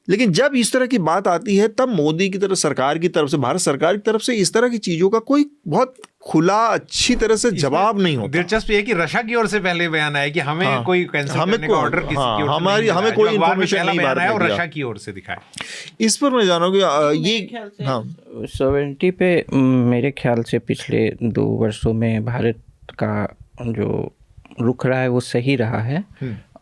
लेकिन जब इस तरह की बात आती है, तब मोदी की तरफ, सरकार की तरफ से, भारत सरकार की तरफ से इस तरह की चीज़ों का कोई बहुत खुला अच्छी तरह से जवाब नहीं होता। दिलचस्प ये है कि रशिया की ओर से पहले बयान आया कि हमें कोई कैंसिल करने का ऑर्डर किसी की ओर से नहीं मिला है, हमें कोई जो अखबार में इन्फॉर्मेशन पहला नहीं बयान आया और भारत रशिया की ओर से दिखाया। इस पर मैं जानूंगा ये, हाँ, सॉवरेनिटी पे मेरे ख्याल से पिछले 2 वर्षों में भारत का जो रुख रहा है वो सही रहा है।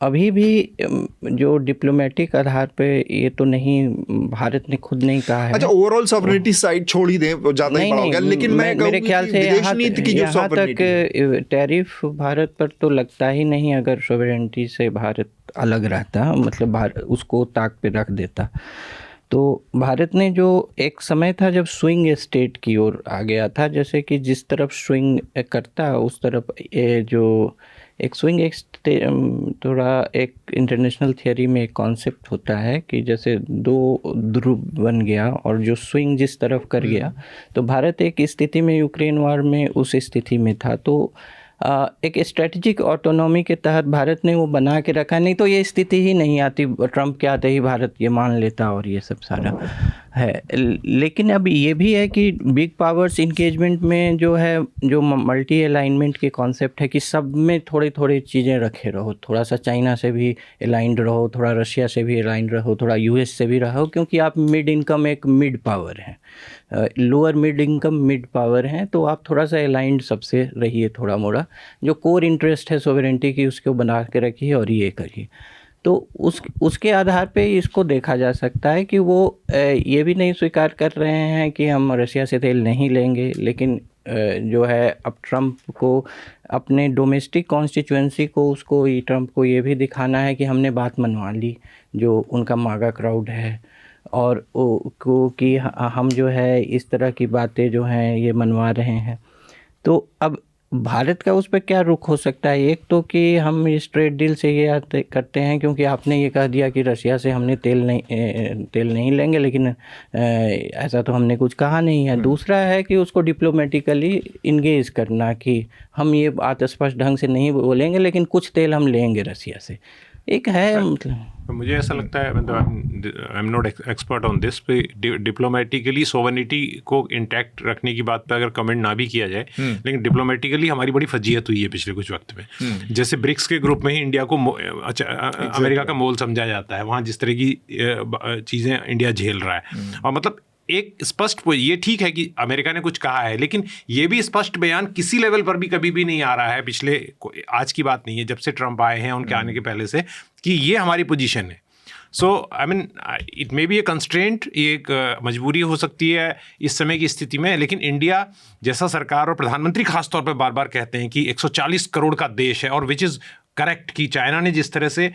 अभी भी जो डिप्लोमेटिक आधार पे ये तो नहीं, भारत ने खुद नहीं कहा है। अच्छा, ओवरऑल सॉवरेनिटी साइड छोड़ ही दें, ज़्यादा ही बड़ा हो गया, लेकिन मैं मेरे ख्याल से विदेश नीति की जो यहाँ तक टैरिफ भारत पर तो लगता ही नहीं अगर सॉवरेनिटी से भारत अलग रहता, मतलब भारत उसको ताक पे रख देता। तो भारत ने जो एक समय था जब स्विंग स्टेट की ओर आ गया था, जैसे कि जिस तरफ स्विंग करता उस तरफ जो एक स्विंग, एक थोड़ा एक इंटरनेशनल थियोरी में एक कॉन्सेप्ट होता है कि जैसे 2 ध्रुव बन गया और जो स्विंग जिस तरफ कर गया, तो भारत एक स्थिति में यूक्रेन वार में उस स्थिति में था। तो एक स्ट्रेटजिक ऑटोनॉमी के तहत भारत ने वो बना के रखा, नहीं तो ये स्थिति ही नहीं आती, ट्रंप के आते ही भारत ये मान लेता और ये सब सारा है। लेकिन अब ये भी है कि बिग पावर्स इंगेजमेंट में जो है, जो मल्टी अलाइनमेंट के कॉन्सेप्ट है कि सब में थोड़ी थोड़ी चीज़ें रखे रहो, थोड़ा सा चाइना से भी अलाइंड रहो, थोड़ा रशिया से भी अलाइंड रहो, थोड़ा यूएस से भी रहो, क्योंकि आप मिड इनकम एक मिड पावर हैं, lower mid income mid power हैं, तो आप थोड़ा सा अलाइंड सबसे रहिए, थोड़ा मोड़ा जो कोर इंटरेस्ट है सॉवरेनिटी की उसको बना के रखिए और ये करिए। तो उसके आधार पे इसको देखा जा सकता है कि वो ये भी नहीं स्वीकार कर रहे हैं कि हम रशिया से तेल नहीं लेंगे, लेकिन जो है अब ट्रंप को अपने डोमेस्टिक कॉन्स्टिट्यूएंसी को, उसको ट्रंप को ये भी दिखाना है कि हमने बात मनवा ली, जो उनका मागा क्राउड है, और को कि हम जो है इस तरह की बातें जो हैं ये मनवा रहे हैं। तो अब भारत का उस पर क्या रुख हो सकता है? एक तो कि हम इस ट्रेड डील से ये करते हैं क्योंकि आपने ये कह दिया कि रशिया से हमने तेल नहीं लेंगे, लेकिन ऐसा तो हमने कुछ कहा नहीं है। दूसरा है कि उसको डिप्लोमेटिकली इंगेज करना कि हम ये बात स्पष्ट ढंग से नहीं बोलेंगे, लेकिन कुछ तेल हम लेंगे रशिया से। एक है मतलब मुझे ऐसा लगता है, मतलब I am not expert on this, पे डिप्लोमेटिकली सोवरेनिटी को इंटैक्ट रखने की बात पे अगर कमेंट ना भी किया जाए, लेकिन डिप्लोमेटिकली हमारी बड़ी फजीहत हुई है पिछले कुछ वक्त में। जैसे ब्रिक्स के ग्रुप में ही इंडिया को अमेरिका का मोल समझा जाता है, वहाँ जिस तरह की चीज़ें इंडिया झेल रहा है, और मतलब एक स्पष्ट, ये ठीक है कि अमेरिका ने कुछ कहा है, लेकिन ये भी स्पष्ट बयान किसी लेवल पर भी कभी भी नहीं आ रहा है पिछले, आज की बात नहीं है, जब से ट्रंप आए हैं उनके आने के पहले से, कि ये हमारी पोजीशन है। So I mean it may be a constraint, ये एक मजबूरी हो सकती है इस समय की स्थिति में, लेकिन इंडिया जैसा सरकार और प्रधानमंत्री खासतौर पर बार बार कहते हैं कि 140 करोड़ का देश है, और विच इज़ करेक्ट, कि चाइना ने जिस तरह से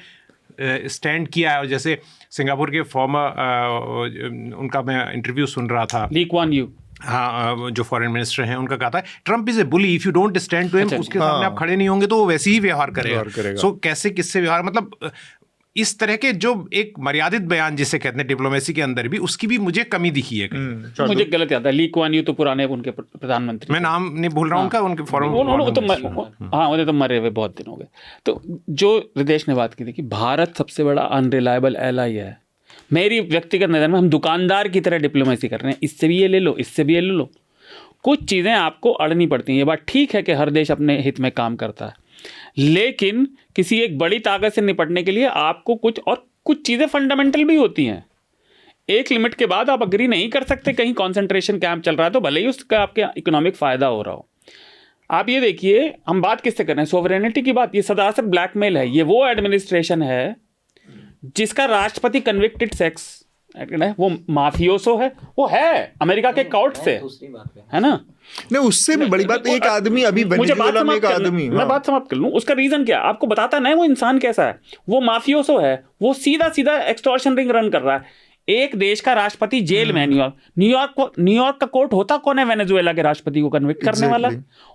स्टैंड किया है, और जैसे सिंगापुर के फॉर्मर, उनका मैं इंटरव्यू सुन रहा था, ली कुआन यू, हाँ, जो फॉरेन मिनिस्टर हैं, उनका कहा था Trump is a bully, if you don't stand to him, उसके सामने आप खड़े नहीं होंगे तो वो वैसे ही व्यवहार करेगा। सो कैसे, किससे व्यवहार, मतलब इस तरह के जो एक मर्यादित बयान जिसे कहते हैं डिप्लोमेसी के अंदर भी, उसकी भी मुझे कमी दिखी है। मुझे गलत याद है, ली कुआन यू तो पुराने उनके प्रधानमंत्री, मैं नाम नहीं भूल रहा हूँ उनका, उनके फॉरेन, हाँ वो तो मरे हुए बहुत दिन हो गए। तो जो हृदेश ने बात की थी कि भारत सबसे बड़ा अनरिलायबल एलाई है, मेरी व्यक्तिगत नज़र में हम दुकानदार की तरह डिप्लोमेसी कर रहे हैं, इससे भी ये ले लो, इससे भी ये ले लो। कुछ चीज़ें आपको अड़नी पड़ती हैं, ये बात ठीक है कि हर देश अपने हित में काम करता है, लेकिन किसी एक बड़ी ताकत से निपटने के लिए आपको कुछ चीज़ें फंडामेंटल भी होती हैं। एक लिमिट के बाद आप अग्री नहीं कर सकते, कहीं कॉन्सेंट्रेशन कैंप चल रहा है तो भले ही उसका आपके इकोनॉमिक फ़ायदा हो रहा हो। आप ये देखिए, हम बात किससे कर रहे हैं, सोवरेनिटी की बात, ये सरासर ब्लैकमेल है। ये वो एडमिनिस्ट्रेशन है जिसका राष्ट्रपति कन्विक्टेड सेक्स है, वो माफियोसो है, वो है अमेरिका के कोर्ट से, है ना। नहीं, उससे भी बड़ी बात, एक आदमी अभी वेनेजुएला में एक आदमी, मैं बात समाप्त कर लूं, उसका रीजन क्या, आपको बताता नहीं वो इंसान कैसा है। वो माफियोसो है, वो सीधा सीधा एक्सटॉर्शन रिंग रन कर रहा है। एक देश का राष्ट्रपति जेल में, न्यूयॉर्क का कोर्ट होता कौन है वेनेजुएला के राष्ट्रपति को कन्विक्ट करने वाला।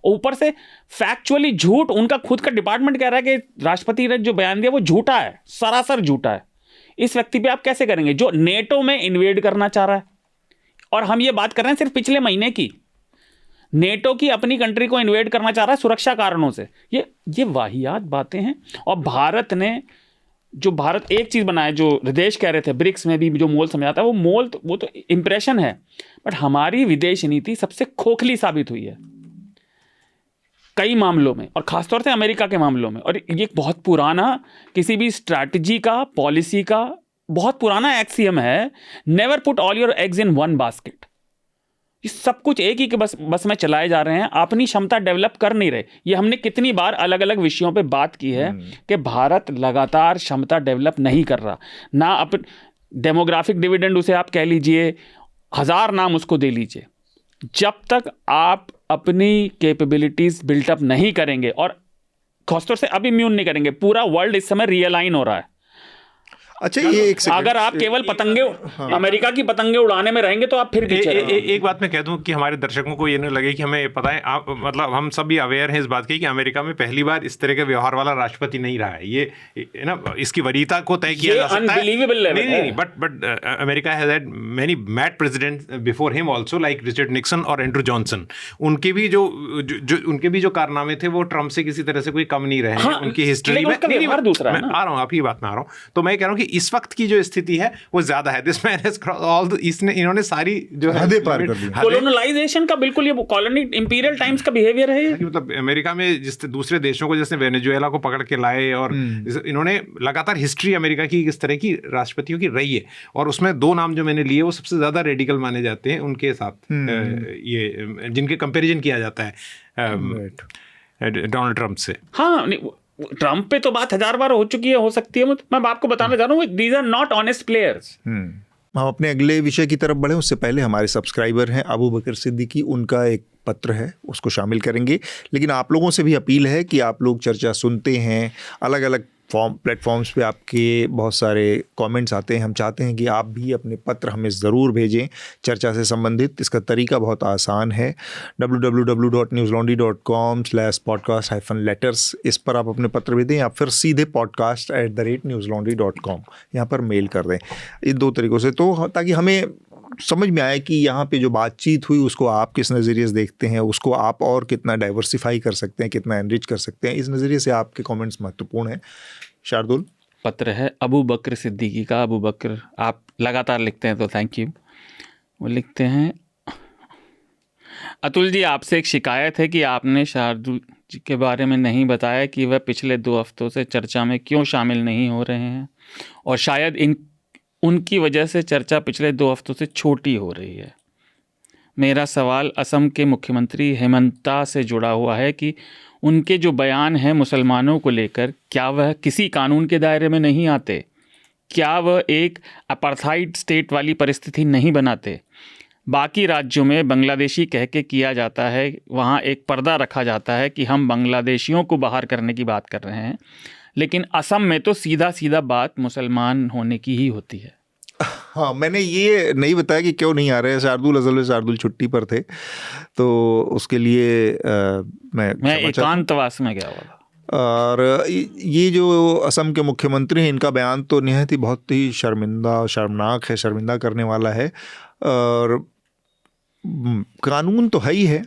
ऊपर से फैक्चुअली झूठ, उनका खुद का डिपार्टमेंट कह रहा है कि राष्ट्रपति ने जो बयान दिया वो झूठा है, सरासर झूठा है। इस व्यक्ति पे आप कैसे करेंगे जो नेटो में इन्वेड करना चाह रहा है, और हम ये बात कर रहे हैं सिर्फ पिछले महीने की, नेटो की अपनी कंट्री को इन्वेड करना चाह रहा है सुरक्षा कारणों से। ये वाहियात बातें हैं। और भारत एक चीज बनाया, जो हृदेश कह रहे थे, ब्रिक्स में भी जो मोल समझाता है, वो तो इंप्रेशन है, बट हमारी विदेश नीति सबसे खोखली साबित हुई है कई मामलों में, और खासतौर से अमेरिका के मामलों में। और ये बहुत पुराना किसी भी स्ट्रैटेजी का, पॉलिसी का बहुत पुराना एक्सियम है, never put all your eggs in one basket. ये सब कुछ एक ही के बस में चलाए जा रहे हैं, अपनी क्षमता डेवलप कर नहीं रहे। ये हमने कितनी बार अलग अलग विषयों पे बात की है कि भारत लगातार क्षमता डेवलप नहीं कर रहा, ना डेमोग्राफिक डिविडेंड उसे आप कह लीजिए, 1000 नाम उसको दे लीजिए। जब तक आप अपनी कैपेबिलिटीज बिल्टअप नहीं करेंगे, और खासतौर से अब इम्यून नहीं करेंगे, पूरा वर्ल्ड इस समय रियलाइन हो रहा है। अच्छा, ये एक अगर आप केवल पतंगे, अमेरिका की पतंगे उड़ाने में रहेंगे तो आप फिर एक बात मैं कह दूं कि हमारे दर्शकों को ये न लगे कि हमें पता है, मतलब हम सब भी अवेयर हैं इस बात की कि अमेरिका में पहली बार इस तरह के व्यवहार वाला राष्ट्रपति नहीं रहा है। ये ना, इसकी वरीयता को तय किया जा सकता है। नहीं, but America has had many mad president before him also, like Richard Nixon और एंड्रू जॉनसन। उनके भी जो कारनामे थे वो ट्रम्प से किसी तरह से कोई कम नहीं रहे हैं उनकी हिस्ट्री में। मैं आ रहा हूँ, आप ही बात में आ रहा हूँ। तो मैं कह रहा हूँ कि इस वक्त की जो स्थिति है वो ज्यादा है। This man has cross all the, इन्होंने सारी जो है हदें पार कर दी। कॉलोनाइजेशन का बिल्कुल ये कॉलोनी इंपीरियल टाइम्स का बिहेवियर है। मतलब अमेरिका में जिस दूसरे देशों को, जैसे वेनेजुएला को पकड़ के लाए, और इन्होंने लगातार हिस्ट्री अमेरिका की इस तरह की राष्ट्रपतियों की रही है, और उसमें 2 नाम जो मैंने लिए वो सबसे ज्यादा रेडिकल माने जाते हैं उनके साथ, ये जिनके कंपैरिजन किया जाता है डोनाल्ड ट्रंप से। हाँ, ट्रंप पे तो बात 1000 बार हो चुकी है, हो सकती है। मैं आपको बताना चाह रहा हूँ, these are not honest players. हम अपने अगले विषय की तरफ बढ़े, उससे पहले हमारे सब्सक्राइबर हैं अबू बकर सिद्दीकी, उनका एक पत्र है, उसको शामिल करेंगे। लेकिन आप लोगों से भी अपील है कि आप लोग चर्चा सुनते हैं, अलग अलग प्लेटफॉर्म्स पे आपके बहुत सारे कमेंट्स आते हैं। हम चाहते हैं कि आप भी अपने पत्र हमें ज़रूर भेजें चर्चा से संबंधित। इसका तरीका बहुत आसान है, www.newslaundry.com/podcast-letters, इस पर आप अपने पत्र भेज दें, या फिर सीधे podcast@newslaundry.com यहाँ पर मेल कर दें। इन 2 तरीक़ों से, तो ताकि हमें समझ में आए कि यहाँ पे जो बातचीत हुई उसको आप किस नज़रिए से देखते हैं, उसको आप और कितना डाइवर्सिफाई कर सकते हैं, कितना एनरिच कर सकते हैं। इस नज़रिए से आपके कमेंट्स महत्वपूर्ण हैं। शार्दुल, पत्र है अबू बकर सिद्दीकी का। अबू बकर, आप लगातार लिखते हैं तो थैंक यू। वो लिखते हैं, अतुल जी, आपसे एक शिकायत है कि आपने शार्दुल जी के बारे में नहीं बताया कि वह पिछले 2 हफ्तों से चर्चा में क्यों शामिल नहीं हो रहे हैं, और शायद उनकी वजह से चर्चा पिछले 2 हफ्तों से छोटी हो रही है। मेरा सवाल असम के मुख्यमंत्री हेमंता से जुड़ा हुआ है कि उनके जो बयान हैं मुसलमानों को लेकर, क्या वह किसी कानून के दायरे में नहीं आते? क्या वह एक अपार्थाइड स्टेट वाली परिस्थिति नहीं बनाते? बाकी राज्यों में बांग्लादेशी कह के किया जाता है, वहाँ एक पर्दा रखा जाता है कि हम बांग्लादेशियों को बाहर करने की बात कर रहे हैं, लेकिन असम में तो सीधा सीधा बात मुसलमान होने की ही होती है। हाँ, मैंने ये नहीं बताया कि क्यों नहीं आ रहे हैं। शार्दुल छुट्टी पर थे, तो उसके लिए मैं एकांतवास में गया हुआ। और ये जो असम के मुख्यमंत्री हैं, इनका बयान तो निहायत ही बहुत ही शर्मिंदा और शर्मनाक है, शर्मिंदा करने वाला है। और कानून तो है ही है,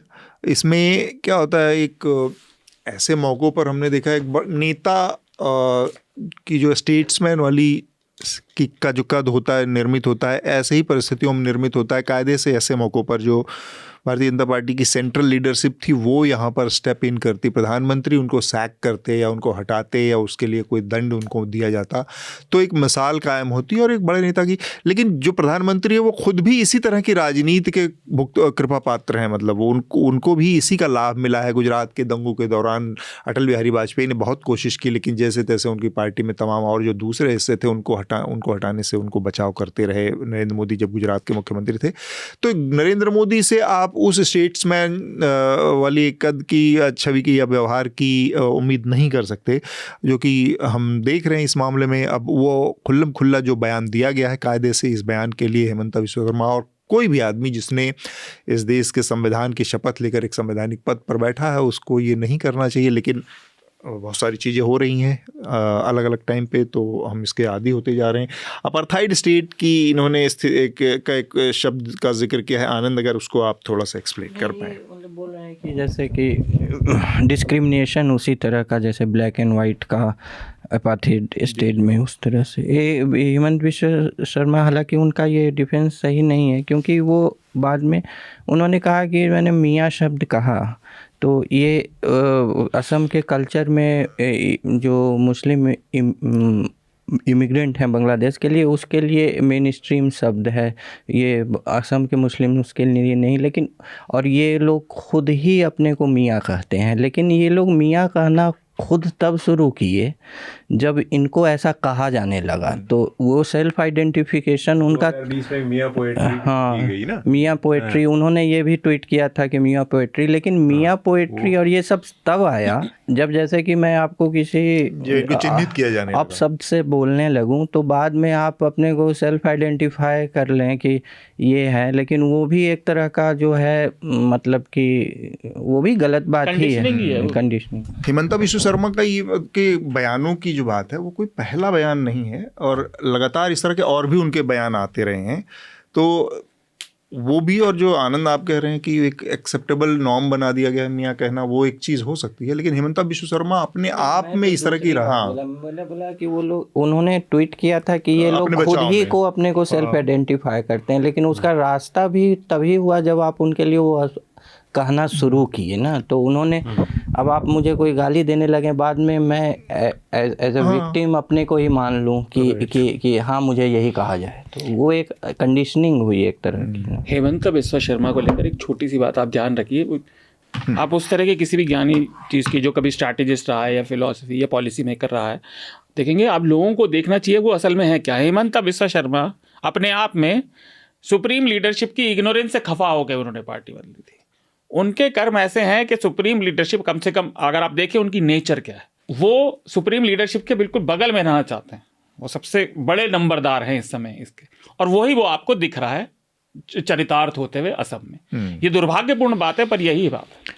इसमें क्या होता है, एक ऐसे मौक़ों पर हमने देखा है एक नेता की जो स्टेट्समैन वाली का जो कद होता है, निर्मित होता है, ऐसे ही परिस्थितियों में निर्मित होता है कायदे से। ऐसे मौक़ों पर जो भारतीय जनता पार्टी की सेंट्रल लीडरशिप थी वो यहाँ पर स्टेप इन करती, प्रधानमंत्री उनको सैक करते या उनको हटाते या उसके लिए कोई दंड उनको दिया जाता, तो एक मिसाल कायम होती है और एक बड़े नेता की। लेकिन जो प्रधानमंत्री है वो खुद भी इसी तरह की राजनीति के कृपा पात्र हैं, मतलब वो उनको भी इसी का लाभ मिला है। गुजरात के दंगों के दौरान अटल बिहारी वाजपेयी ने बहुत कोशिश की, लेकिन जैसे तैसे उनकी पार्टी में तमाम और जो दूसरे हिस्से थे उनको हटाने से उनको बचाव करते रहे नरेंद्र मोदी जब गुजरात के मुख्यमंत्री थे। तो नरेंद्र मोदी से आप उस स्टेट्समैन वाली कद की छवि की या व्यवहार की उम्मीद नहीं कर सकते, जो कि हम देख रहे हैं इस मामले में। अब वो खुल्लम खुल्ला जो बयान दिया गया है कायदे से, इस बयान के लिए हेमंता विश्व शर्मा और कोई भी आदमी जिसने इस देश के संविधान की शपथ लेकर एक संवैधानिक पद पर बैठा है उसको ये नहीं करना चाहिए। लेकिन बहुत सारी चीज़ें हो रही हैं अलग अलग टाइम पे, तो हम इसके आदी होते जा रहे हैं। अपार्थाइड स्टेट की इन्होंने एक शब्द का जिक्र किया है। आनंद, अगर उसको आप थोड़ा सा एक्सप्लेन कर पाएँ। बोल रहे हैं कि जैसे कि डिस्क्रिमिनेशन उसी तरह का जैसे ब्लैक एंड वाइट का अपार्थाइड स्टेट में, उस तरह से ये हेमंत विश्व शर्मा, हालांकि उनका ये डिफेंस सही नहीं है, क्योंकि वो बाद में उन्होंने कहा कि मैंने मियाँ शब्द कहा, तो ये असम के कल्चर में जो मुस्लिम इमिग्रेंट हैं बांग्लादेश के लिए, उसके लिए मेन स्ट्रीम शब्द है ये, असम के मुस्लिम उसके लिए नहीं। लेकिन और ये लोग खुद ही अपने को मियाँ कहते हैं, लेकिन ये लोग मियाँ कहना खुद तब शुरू किए जब इनको ऐसा कहा जाने लगा, तो वो सेल्फ आइडेंटिफिकेशन उनका। मियाँ पोएट्री, हाँ, मियाँ पोएट्री, उन्होंने ये भी ट्वीट किया था कि मियाँ पोएट्री, लेकिन मियाँ पोएट्री और ये सब तब आया जब, जैसे कि मैं आपको किसी चिन्हित किया जाने आप शब्द से बोलने लगूं, तो बाद में आप अपने को सेल्फ आइडेंटिफाई कर लें कि ये है, लेकिन वो भी एक तरह का जो है, मतलब कि वो भी गलत बात ही है, कंडीशनिंग। हेमंता विश्व शर्मा का ये के बयानों की जो बात है वो कोई पहला बयान नहीं है, और लगातार इस तरह के और भी उनके बयान आते रहे हैं। तो वो भी, और जो आनंद आप कह रहे हैं कि एक एक्सेप्टेबल नॉर्म बना दिया गया है मियाँ कहना, वो एक चीज़ हो सकती है, लेकिन हेमंता विश्व शर्मा अपने आप में इस तरह की रहा। मैंने बोला कि वो लोग, उन्होंने ट्वीट किया था कि ये लोग खुद ही को अपने को सेल्फ आइडेंटिफाई करते हैं, लेकिन उसका रास्ता भी तभी हुआ जब आप उनके लिए वो कहना शुरू किए ना, तो उन्होंने, अब आप मुझे कोई गाली देने लगे, बाद में मैं एज अ विक्टिम अपने को ही मान लूं कि हाँ मुझे यही कहा जाए, तो वो एक कंडीशनिंग हुई एक तरह की। हेमंत विश्व शर्मा को लेकर एक छोटी सी बात आप ध्यान रखिए, आप उस तरह के किसी भी ज्ञानी चीज़ की जो कभी स्ट्रैटेजिस्ट रहा है या फिलॉसफी या पॉलिसी मेकर रहा है, देखेंगे आप लोगों को देखना चाहिए वो असल में है क्या। हेमंत विश्व शर्मा अपने आप में सुप्रीम लीडरशिप की इग्नोरेंस से खफा होकर उन्होंने पार्टी बदली थी। उनके कर्म ऐसे हैं कि सुप्रीम लीडरशिप, कम से कम अगर आप देखें उनकी नेचर क्या है, वो सुप्रीम लीडरशिप के बिल्कुल बगल में रहना चाहते हैं, वो सबसे बड़े नंबरदार हैं इस समय इसके, और वही वो आपको दिख रहा है चरितार्थ होते हुए असम में। ये दुर्भाग्यपूर्ण बात है, पर यही बात है।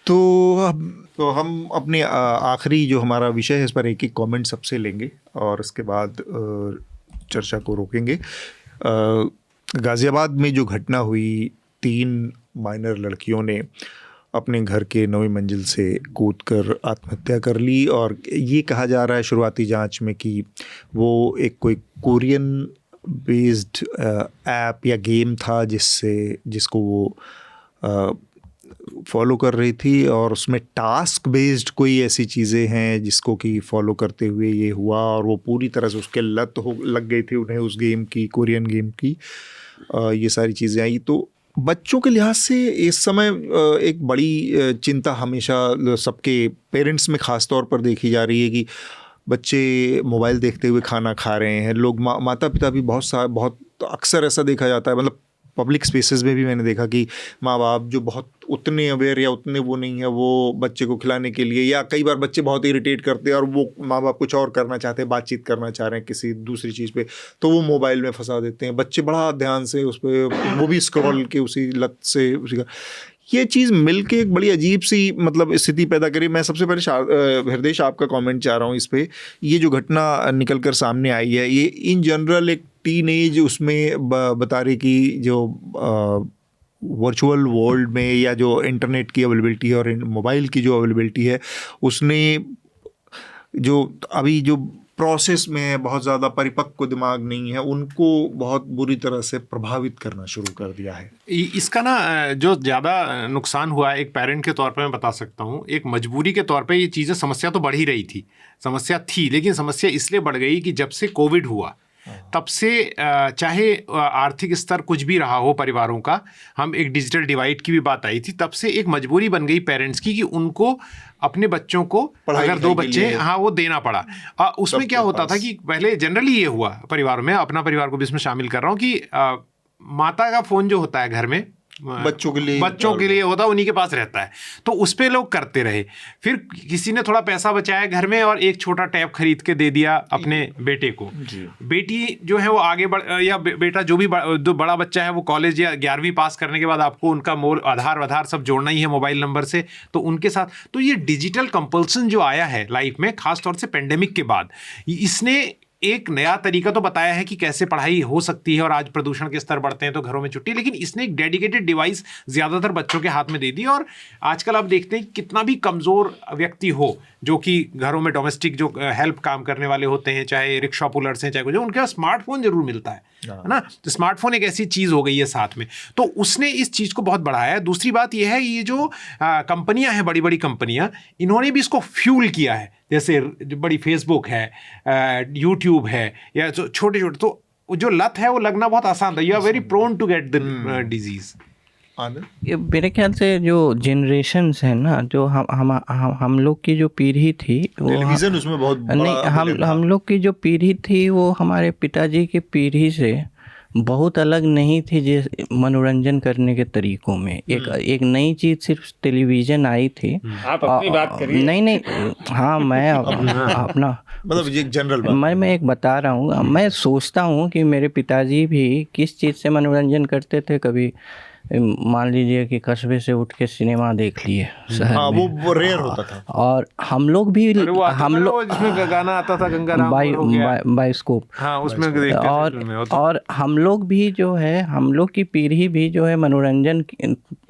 तो हम अपने आखिरी जो हमारा विषय है इस पर एक कमेंट सबसे लेंगे और उसके बाद चर्चा को रोकेंगे। गाज़ियाबाद में जो घटना हुई, 3 माइनर लड़कियों ने अपने घर के 9वीं मंजिल से कूदकर आत्महत्या कर ली। और ये कहा जा रहा है शुरुआती जांच में कि वो एक कोई कोरियन बेस्ड ऐप या गेम था जिसको वो फॉलो कर रही थी, और उसमें टास्क बेस्ड कोई ऐसी चीज़ें हैं जिसको कि फॉलो करते हुए ये हुआ, और वो पूरी तरह से उसके लत लग गई थी उन्हें उस गेम की, कोरियन गेम की। ये सारी चीज़ें आई। तो बच्चों के लिहाज से इस समय एक बड़ी चिंता हमेशा सबके पेरेंट्स में ख़ास तौर पर देखी जा रही है कि बच्चे मोबाइल देखते हुए खाना खा रहे हैं। लोग माता पिता भी बहुत अक्सर ऐसा देखा जाता है, मतलब पब्लिक स्पेसेस में भी मैंने देखा कि माँ बाप जो बहुत उतने अवेयर या उतने वो नहीं है, वो बच्चे को खिलाने के लिए, या कई बार बच्चे बहुत इरिटेट करते हैं और वो माँ बाप कुछ और करना चाहते हैं, बातचीत करना चाह रहे हैं किसी दूसरी चीज़ पे, तो वो मोबाइल में फंसा देते हैं। बच्चे बड़ा ध्यान से उस पर, वो भी स्क्रॉल के उसी लत से उसी का, ये चीज़ मिलके एक बड़ी अजीब सी मतलब स्थिति पैदा करी। मैं सबसे पहले हृदय आपका कमेंट चाह रहा हूँ इस पे। ये जो घटना निकल कर सामने आई है, ये इन जनरल एक टीनेज उसमें बता रही कि जो वर्चुअल वर्ल्ड में या जो इंटरनेट की अवेलेबिलिटी है और मोबाइल की जो अवेलेबिलिटी है, उसने जो अभी जो प्रोसेस में बहुत ज़्यादा परिपक्व दिमाग नहीं है, उनको बहुत बुरी तरह से प्रभावित करना शुरू कर दिया है। इसका ना जो ज़्यादा नुकसान हुआ है, एक पेरेंट के तौर पे मैं बता सकता हूँ, एक मजबूरी के तौर पे ये चीज़ें, समस्या तो बढ़ ही रही थी, समस्या थी, लेकिन समस्या इसलिए बढ़ गई कि जब से कोविड हुआ तब से चाहे आर्थिक स्तर कुछ भी रहा हो परिवारों का, हम एक डिजिटल डिवाइड की भी बात आई थी, तब से एक मजबूरी बन गई पेरेंट्स की कि उनको अपने बच्चों को, अगर 2 बच्चे, हाँ, वो देना पड़ा। उसमें क्या होता था कि पहले जनरली ये हुआ परिवार में, अपना परिवार को भी इसमें शामिल कर रहा हूँ, कि माता का फ़ोन जो होता है घर में बच्चों के लिए होता है, उन्हीं के पास रहता है, तो उस पे लोग करते रहे। फिर किसी ने थोड़ा पैसा बचाया घर में और एक छोटा टैब खरीद के दे दिया अपने बेटे को। बेटी जो है वो आगे या बेटा जो भी बड़ा बच्चा है वो कॉलेज या 11वीं पास करने के बाद आपको उनका आधार सब जोड़ना ही है मोबाइल नंबर से, तो उनके साथ तो ये डिजिटल कंपल्सन जो आया है लाइफ में, खासतौर से पेंडेमिक के बाद, इसने एक नया तरीका तो बताया है कि कैसे पढ़ाई हो सकती है, और आज प्रदूषण के स्तर बढ़ते हैं तो घरों में छुट्टी, लेकिन इसने एक डेडिकेटेड डिवाइस ज़्यादातर बच्चों के हाथ में दे दी। और आजकल आप देखते हैं कितना भी कमज़ोर व्यक्ति हो, जो कि घरों में डोमेस्टिक जो हेल्प काम करने वाले होते हैं, चाहे रिक्शा पुलर्स हैं, चाहे कुछ, उनके पास स्मार्टफोन जरूर मिलता है ना। तो स्मार्टफोन एक ऐसी चीज़ हो गई है साथ में, तो उसने इस चीज़ को बहुत बढ़ाया है। दूसरी बात यह है, ये जो कंपनियां हैं, बड़ी बड़ी कंपनियां, इन्होंने भी इसको फ्यूल किया है। जैसे बड़ी फेसबुक है, यूट्यूब है, या छोटे छोटे, तो जो लत है वो लगना बहुत आसान था। You are very prone to get the disease. ये मेरे ख्याल से जो जनरेशन्स है ना, जो हम लोग की जो पीढ़ी थी, वो टेलीविजन उसमें बहुत नहीं, हम लोग की जो पीढ़ी थी वो हमारे पिताजी की पीढ़ी से बहुत अलग नहीं थी। जिस मनोरंजन करने के तरीकों में एक नई चीज़ सिर्फ टेलीविज़न आई थी। आप अपनी बात करिए। नहीं, हाँ, मैं अपना मतलब एक जनरल बात मैं एक बता रहा हूँ। मैं सोचता हूँ कि मेरे पिताजी भी किस चीज़ से मनोरंजन करते थे। कभी मान लीजिए कि कस्बे से उठ के सिनेमा देख लिए शहर में, वो रेयर होता था। और हम लोग भी, हम लोग जिसमें गाना आता था गंगाराम बायोस्कोप, हाँ, उसमें और हम लोग भी जो है, हम लोग की पीढ़ी भी जो है मनोरंजन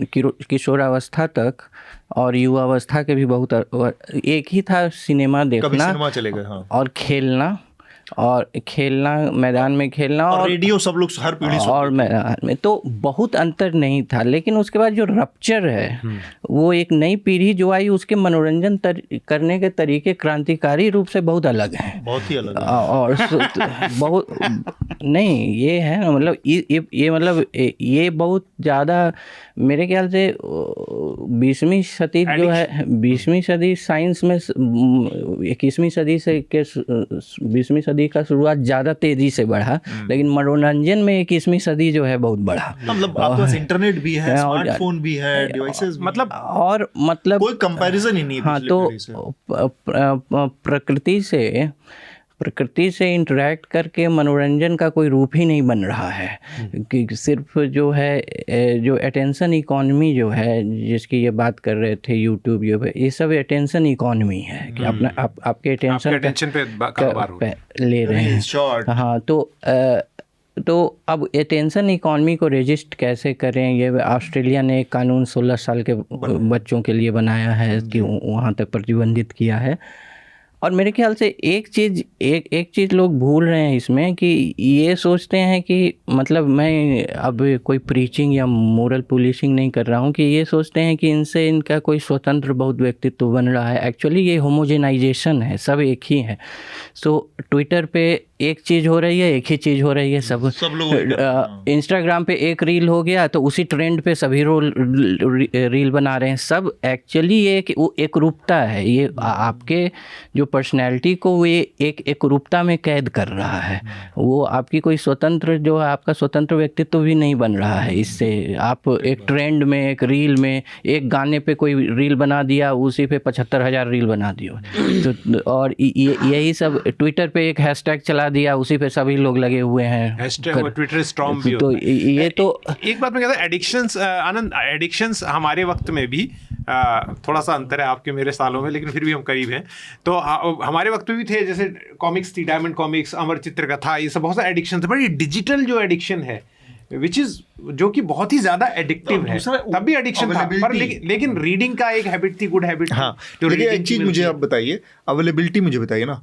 किशोरावस्था तक और युवावस्था के भी बहुत एक ही था, सिनेमा देखना, सिनेमा चले गए, हाँ, और खेलना मैदान में खेलना, और रेडियो सब लोग हर पीढ़ी और मैदान में, तो बहुत अंतर नहीं था। लेकिन उसके बाद जो रप्चर है, वो एक नई पीढ़ी जो आई, उसके मनोरंजन करने के तरीके क्रांतिकारी रूप से बहुत अलग हैं, बहुत ही अलग है। और बहुत नहीं, ये है ना, मतलब ये मतलब ये बहुत ज़्यादा मेरे ख्याल से 20वीं सदी जो है, 20वीं सदी साइंस में 21वीं सदी से के 20वीं सदी का शुरुआत ज़्यादा तेज़ी से बढ़ा, लेकिन मनोरंजन में 21वीं सदी जो है बहुत बढ़ा। मतलब आपके पास इंटरनेट भी है, स्मार्टफोन भी है, डिवाइसेस, मतलब कोई कंपैरिजन ही नहीं। हाँ, तो प्रकृति से इंटरेक्ट करके मनोरंजन का कोई रूप ही नहीं बन रहा है, कि सिर्फ जो है, जो अटेंशन इकॉनमी जो है, जिसकी ये बात कर रहे थे, यूट्यूब, ये सब अटेंशन इकॉनमी है, कि अपना आपके अटेंशन पे ले रहे हैं। हाँ, तो तो अब अटेंशन इकॉनमी को रजिस्ट कैसे करें, ये ऑस्ट्रेलिया ने एक कानून 16 साल के बच्चों के लिए बनाया है कि वहाँ तक प्रतिबंधित किया है। और मेरे ख्याल से एक चीज़ लोग भूल रहे हैं इसमें कि ये सोचते हैं कि मतलब मैं अब कोई प्रीचिंग या मोरल पुलिसिंग नहीं कर रहा हूँ, कि ये सोचते हैं कि इनसे इनका कोई स्वतंत्र बहुत व्यक्तित्व बन रहा है। एक्चुअली ये होमोजेनाइजेशन है, सब एक ही है। सो ट्विटर पे एक चीज़ हो रही है, एक ही चीज़ हो रही है, सब लोग इंस्टाग्राम पे एक रील हो गया तो उसी ट्रेंड पे सभी रील बना रहे हैं। सब एक्चुअली ये एक रूपता है, ये आपके जो पर्सनैलिटी को ये एक रूपता में कैद कर रहा है। वो आपकी कोई स्वतंत्र जो है, आपका स्वतंत्र व्यक्तित्व भी नहीं बन रहा है इससे। आप एक ट्रेंड में, एक रील में, एक गाने पे कोई रील बना दिया, उसी पे 75,000 रील बना दिया। तो और यही सब ट्विटर पे एक हैशटैग चला दिया, उसी पे सभी लोग लगे हुए हैं। ट्विटर स्टॉर्म भी तो ये तो एक बात मैं कहता हूँ, एडिक्शंस आनंद, एडिक्शंस हमारे वक्त में भी थोड़ा सा अंतर है आपके मेरे सालों में, लेकिन फिर भी हम करीब हैं। तो हमारे वक्त में भी थे, जैसे कॉमिक्स थी, डायमंड कॉमिक्स, अमर चित्रकथा, ये सब बहुत सारे एडिक्शन थे। बट ये डिजिटल जो एडिक्शन है विच इज जो कि बहुत ही ज्यादा एडिक्टिव है, तब भी एडिक्शन था, पर लेकिन रीडिंग का एक हैबिट थी, गुड हैबिट। हाँ, लेकिन एक चीज मुझे आप बताइए, अवेलेबिलिटी मुझे बताइए ना।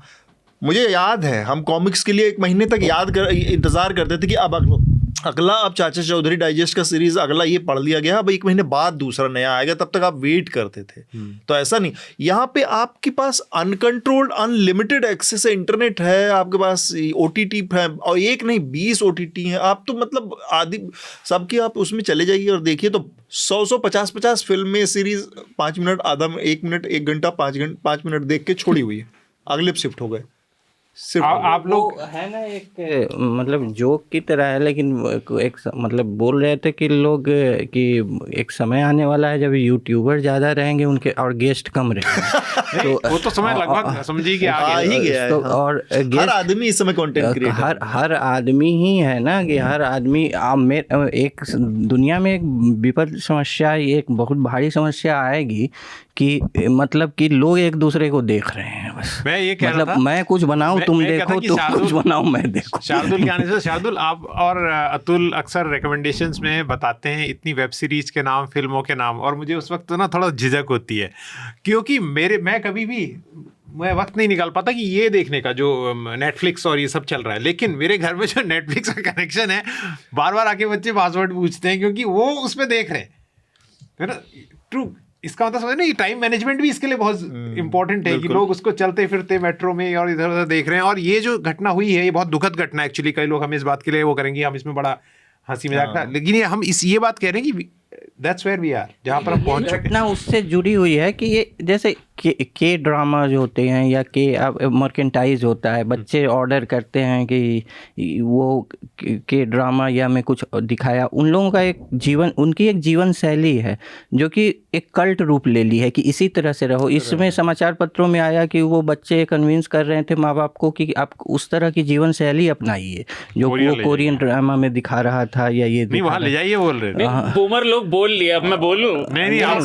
मुझे याद है हम कॉमिक्स के लिए 1 महीने तक इंतजार करते थे कि अब अगला, अब चाचा चौधरी डाइजेस्ट का सीरीज अगला ये पढ़ लिया गया, अब 1 महीने बाद दूसरा नया आएगा, तब तक आप वेट करते थे। तो ऐसा नहीं, यहाँ पे आपके पास अनकंट्रोल्ड अनलिमिटेड एक्सेस है, इंटरनेट है, आपके पास OTT है, और एक नहीं 20 OTT हैं। आप तो मतलब आदि सबकी आप उसमें चले जाइए और देखिए तो 100 50 फिल्में, सीरीज 5 मिनट, आधा 1 मिनट, 1 घंटा, 5 मिनट देख के छोड़ी हुई है, अगले शिफ्ट हो गए। आप लोग है ना, एक मतलब जोक की तरह है, लेकिन एक मतलब बोल रहे थे कि लोग कि एक समय आने वाला है जब यूट्यूबर ज़्यादा रहेंगे उनके और गेस्ट कम रहेंगे। तो वो तो समय लगभग समझिए कि आ ही गया है। तो और हर आदमी इस समय कंटेंट क्रिएटर, हर आदमी ही है ना, कि हर आदमी एक दुनिया में एक विपद समस्या, एक बहुत भारी समस्या आएगी कि मतलब कि लोग एक दूसरे को देख रहे हैं बस। मैं ये कह रहा था, मैं कुछ बनाऊं तुम देखो, तुम कुछ बनाओ मैं देखो। शार्दुल के आने से, शार्दुल आप और अतुल अक्सर रिकमेंडेशंस में बताते हैं इतनी वेब सीरीज के नाम, फिल्मों के नाम, और मुझे उस वक्त ना थोड़ा झिझक होती है, क्योंकि मैं कभी भी वक्त नहीं निकाल पाता कि ये देखने का जो नेटफ्लिक्स और ये सब चल रहा है। लेकिन मेरे घर में जो नेटफ्लिक्स का कनेक्शन है, बार बार आके बच्चे पासवर्ड पूछते हैं, क्योंकि वो उसमें देख रहे हैं ना। ट्रू, इसका मतलब समझ ना, ये टाइम मैनेजमेंट भी इसके लिए बहुत इंपॉर्टेंट है कि लोग उसको चलते फिरते मेट्रो में और इधर उधर देख रहे हैं। और ये जो घटना हुई है, ये बहुत दुखद घटना है एक्चुअली। कई लोग हमें इस बात के लिए वो करेंगे, हम इसमें बड़ा हंसी मजाक था, लेकिन हम ये बात कह रहे हैं कि दैट्स वेयर वी आर, जहाँ पर हम पहुंच चुके हैं। घटना उससे जुड़ी हुई है कि ये जैसे के ड्रामा जो होते हैं या मर्केंटाइज होता है, बच्चे ऑर्डर करते हैं कि वो के ड्रामा या में कुछ दिखाया। उन लोगों का एक जीवन, उनकी एक जीवन शैली है जो कि एक कल्ट रूप ले ली है कि इसी तरह से रहो। इसमें समाचार पत्रों में आया कि वो बच्चे कन्विंस कर रहे थे माँ बाप को कि आप उस तरह की जीवन शैली अपनाइए जो वो कोरियन ड्रामा में दिखा रहा था, या ये नहीं वहाँ ले जाइए बोल रहे थे। बूमर लोग बोल लिया, अब मैं बोलूं? नहीं आप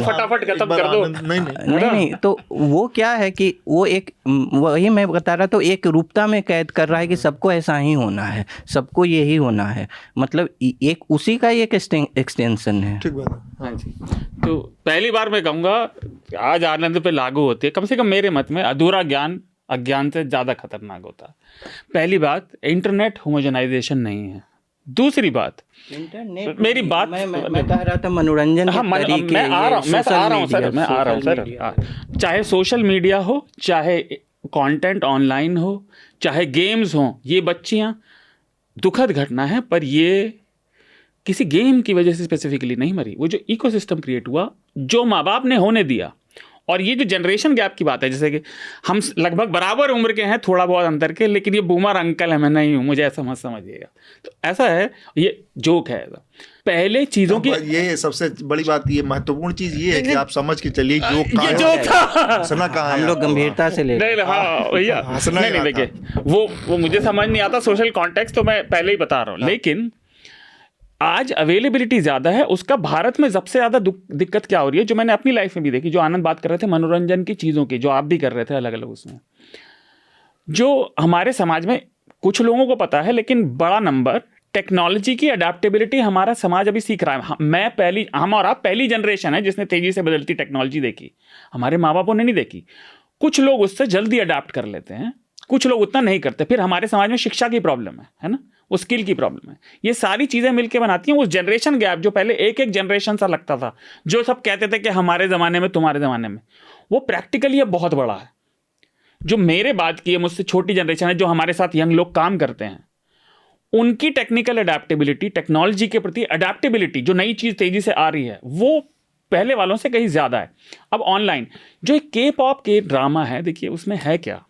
फटाफट खत्म कर दो। नहीं, तो वो क्या है कि वो एक, वही मैं बता रहा था, एक रूपता में कैद कर रहा है कि सबको ऐसा ही होना है, सबको यही होना है। मतलब एक उसी का एक एक्सटेंशन है। ठीक बात है। हाँ जी। तो पहली बार मैं कहूँगा आज आनंद पे लागू होती है, कम से कम मेरे मत में अधूरा ज्ञान अज्ञान से ज़्यादा खतरनाक होता है। पहली बात, इंटरनेट होमोजेनाइजेशन नहीं है। दूसरी बात, इंटरनेट, मेरी बात मैं कह रहा था मनोरंजन के तरीके, मैं आ रहा हूँ सर। चाहे सोशल मीडिया हो, चाहे कंटेंट ऑनलाइन हो, चाहे गेम्स हो, ये बच्चियाँ दुखद घटना है, पर ये किसी गेम की वजह से स्पेसिफिकली नहीं मरी। वो जो इकोसिस्टम क्रिएट हुआ, जो माँ बाप ने होने दिया, और ये जो जनरेशन गैप की बात है, जैसे कि हम लगभग बराबर उम्र के हैं, थोड़ा बहुत अंतर के, लेकिन ये बूमर अंकल है, मैं नहीं हूँ, मुझे ऐसा मत समझिएगा। तो ऐसा है, ये जोक है। पहले चीज़ों की ये सबसे बड़ी बात, ये महत्वपूर्ण चीज़ ये है कि आप समझ के चलिए ये जोक था, हंसना कहाँ है, हम लोग गंभीरता से ले नहीं। हाँ भैया, नहीं देखिए, वो मुझे समझ नहीं आता सोशल कॉन्टेक्स्ट, तो मैं पहले ही बता रहा हूँ। लेकिन आज अवेलेबिलिटी ज़्यादा है, उसका भारत में सबसे ज़्यादा दिक्कत क्या हो रही है, जो मैंने अपनी लाइफ में भी देखी, जो आनंद बात कर रहे थे मनोरंजन की चीज़ों की, जो आप भी कर रहे थे अलग अलग, उसमें जो हमारे समाज में कुछ लोगों को पता है, लेकिन बड़ा नंबर टेक्नोलॉजी की अडेप्टेबिलिटी हमारा समाज अभी सीख रहा है। हम और आप पहली जनरेशन है जिसने तेजी से बदलती टेक्नोलॉजी देखी। हमारे माँ बापों ने नहीं देखी। कुछ लोग उससे जल्दी अडेप्ट कर लेते हैं, कुछ लोग उतना नहीं करते। फिर हमारे समाज में शिक्षा की प्रॉब्लम है ना, वो स्किल की प्रॉब्लम है। ये सारी चीज़ें मिलकर बनाती हैं उस जनरेशन गैप जो पहले एक एक जनरेशन सा लगता था, जो सब कहते थे कि हमारे ज़माने में, तुम्हारे ज़माने में, वो प्रैक्टिकली अब बहुत बड़ा है। जो मेरे बाद की है, मुझसे छोटी जनरेशन है, जो हमारे साथ यंग लोग काम करते हैं, उनकी टेक्निकल अडेप्टेबिलिटी, टेक्नोलॉजी के प्रति अडेप्टेबिलिटी, जो नई चीज़ तेज़ी से आ रही है, वो पहले वालों से कहीं ज़्यादा है। अब ऑनलाइन जो एक के पॉप के ड्रामा है, देखिए उसमें है क्या,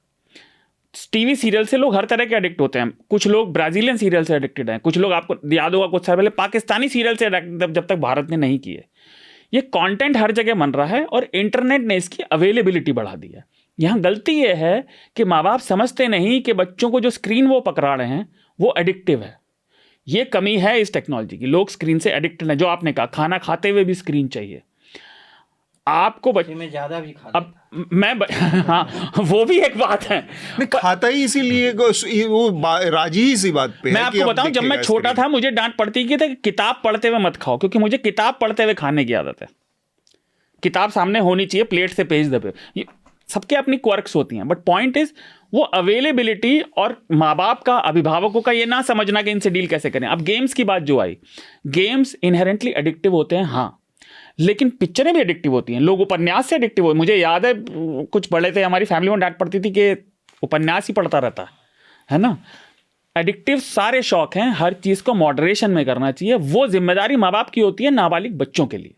टीवी सीरियल से लोग हर तरह के एडिक्ट होते हैं। कुछ लोग ब्राज़ीलियन सीरियल से एडिक्टेड हैं, कुछ लोग, आपको याद होगा कुछ साल पहले पाकिस्तानी सीरियल से एडिक्टेड, जब तक भारत ने नहीं किए। ये कंटेंट हर जगह बन रहा है और इंटरनेट ने इसकी अवेलेबिलिटी बढ़ा दी है। यहाँ गलती ये है कि माँ बाप समझते नहीं कि बच्चों को जो स्क्रीन वो पकड़ा रहे हैं वो एडिक्टिव है। ये कमी है इस टेक्नोलॉजी की, लोग स्क्रीन से एडिक्टेड हैं। जो आपने कहा, खाना खाते हुए भी स्क्रीन चाहिए आपको, बच्चे में ज़्यादा भी खा, अब हाँ वो भी एक बात है। नहीं खाता ही इसीलिए वो राजी ही इसी बात पे मैं आपको बताऊं, जब मैं छोटा था मुझे डांट पड़ती थी कि किताब पढ़ते हुए मत खाओ, क्योंकि मुझे किताब पढ़ते हुए खाने की आदत है। किताब सामने होनी चाहिए, प्लेट से पेज दबे, ये सबके अपनी क्वर्क्स होती हैं। बट पॉइंट इज वो अवेलेबिलिटी और माँ बाप का, अभिभावकों का ये ना समझना कि इनसे डील कैसे करें। अब गेम्स की बात जो आई, गेम्स इनहेरेंटली एडिक्टिव होते हैं हाँ, लेकिन पिक्चरें भी एडिक्टिव होती हैं। लोग उपन्यास से एडिक्टिव हो, मुझे याद है कुछ बड़े थे, हमारी फैमिली में डांट पड़ती थी कि उपन्यास ही पढ़ता रहता है ना। एडिक्टिव सारे शौक हैं, हर चीज़ को मॉडरेशन में करना चाहिए। वो जिम्मेदारी माँ बाप की होती है नाबालिग बच्चों के लिए।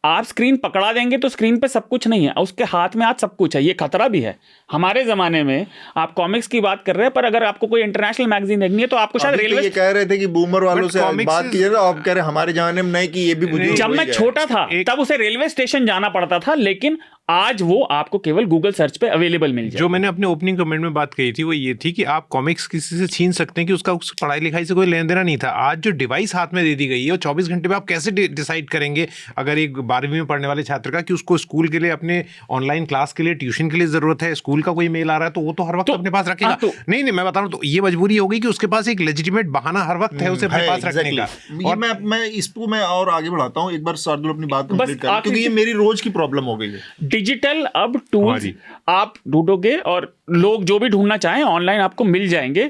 आप स्क्रीन पकड़ा देंगे तो स्क्रीन पे सब कुछ नहीं है, उसके हाथ में आज सब कुछ है। ये खतरा भी है। हमारे ज़माने में आप कॉमिक्स की बात कर रहे हैं, पर अगर आपको कोई इंटरनेशनल मैगजीन देखनी है तो आपको शायद रेलवे, ये कह रहे थे कि बूमर वालों से बात कीजिए ना, आप कह रहे हमारे ज़माने में नहीं, कि ये भी बुजुर्ग। जब मैं छोटा था तब उसे रेलवे स्टेशन जाना पड़ता था, लेकिन आज वो आपको केवल गूगल सर्च पे अवेलेबल मिल जाए। जो मैंने अपने ओपनिंग कमेंट में बात कही थी वो ये थी कि आप कॉमिक्स किसी से छीन सकते हैं कि उसका उस पढ़ाई लिखाई से कोई लेना देना नहीं था। आज जो डिवाइस हाथ में दे दी गई है, वो 24 घंटे में आप कैसे डिसाइड करेंगे अगर एक 12वीं में पढ़ने वाले छात्र का कि उसको स्कूल के लिए, अपने ऑनलाइन क्लास के लिए, ट्यूशन के लिए जरूरत है, स्कूल का कोई मेल आ रहा है तो वो तो हर वक्त अपने पास रखेगा। नहीं मैं बता रहा हूँ, तो ये मजबूरी हो गई कि उसके पास एक लेजिटिमेट बहाना हर वक्त है उसे अपने पास रखने का। और मैं इसको मैं और आगे बढ़ाता हूँ, एक बार शार्दुल अपनी बात कंप्लीट कर, क्योंकि ये मेरी रोज की प्रॉब्लम हो गई है। डिजिटल अब टूल्स आप ढूंढोगे और लोग जो भी ढूंढना चाहें ऑनलाइन आपको मिल जाएंगे।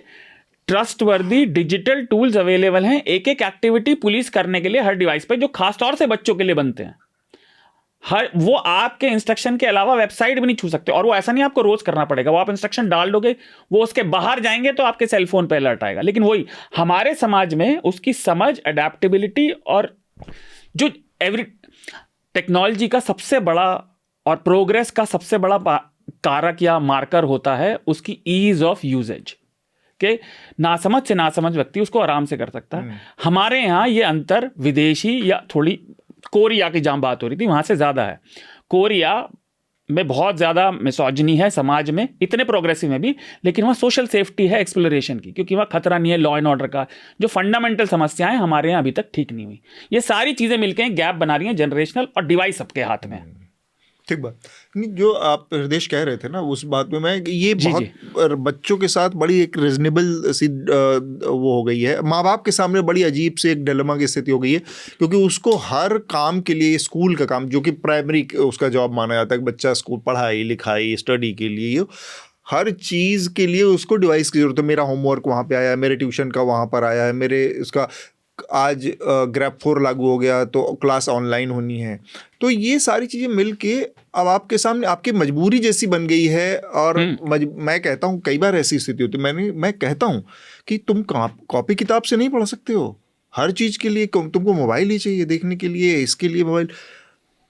ट्रस्टवर्दी डिजिटल टूल्स अवेलेबल हैं एक एक एक्टिविटी पुलिस करने के लिए हर डिवाइस पे, जो खासतौर से बच्चों के लिए बनते हैं। हर वो आपके इंस्ट्रक्शन के अलावा वेबसाइट भी नहीं छू सकते, और वो ऐसा नहीं आपको रोज करना पड़ेगा। वो आप इंस्ट्रक्शन डाल दोगे, वो उसके बाहर जाएंगे तो आपके सेलफोन पे अलर्ट आएगा। लेकिन वही हमारे समाज में उसकी समझ, अडेप्टेबिलिटी और जो एवरी टेक्नोलॉजी का सबसे बड़ा और प्रोग्रेस का सबसे बड़ा कारक या मार्कर होता है उसकी ईज ऑफ यूजेज के। नासमझ से नासमझ व्यक्ति उसको आराम से कर सकता है। हमारे यहाँ ये अंतर विदेशी या थोड़ी कोरिया की जहाँ बात हो रही थी वहाँ से ज़्यादा है। कोरिया में बहुत ज़्यादा मिसोजिनी है समाज में, इतने प्रोग्रेसिव में भी, लेकिन वहाँ सोशल सेफ्टी है एक्सप्लोरेशन की, क्योंकि वहाँ खतरा नहीं है लॉ एंड ऑर्डर का। जो फंडामेंटल समस्याएं हमारे यहाँ अभी तक ठीक नहीं हुई, ये सारी चीज़ें मिलकर गैप बना रही हैं जनरेशनल, और डिवाइस सबके हाथ में है। ठीक बात। नहीं, जो आप हृदय कह रहे थे ना उस बात में, मैं ये बहुत बच्चों के साथ बड़ी एक रीजनेबल सी वो हो गई है, माँ बाप के सामने बड़ी अजीब से एक डिलेमा की स्थिति हो गई है, क्योंकि उसको हर काम के लिए, स्कूल का काम जो कि प्राइमरी उसका जॉब माना जाता है कि बच्चा स्कूल पढ़ाई लिखाई स्टडी के लिए, हर चीज़ के लिए उसको डिवाइस की ज़रूरत है। मेरा होमवर्क वहाँ पे आया है, मेरे ट्यूशन का वहाँ पर आया है, मेरे इसका आज ग्रैप 4 लागू हो गया तो क्लास ऑनलाइन होनी है। तो ये सारी चीज़ें मिल के अब आपके सामने आपकी मजबूरी जैसी बन गई है। और मैं कहता हूँ कई बार ऐसी स्थिति होती है, मैं कहता हूँ कि तुम कॉपी किताब से नहीं पढ़ सकते हो। हर चीज़ के लिए तुमको मोबाइल ही चाहिए देखने के लिए, इसके लिए मोबाइल।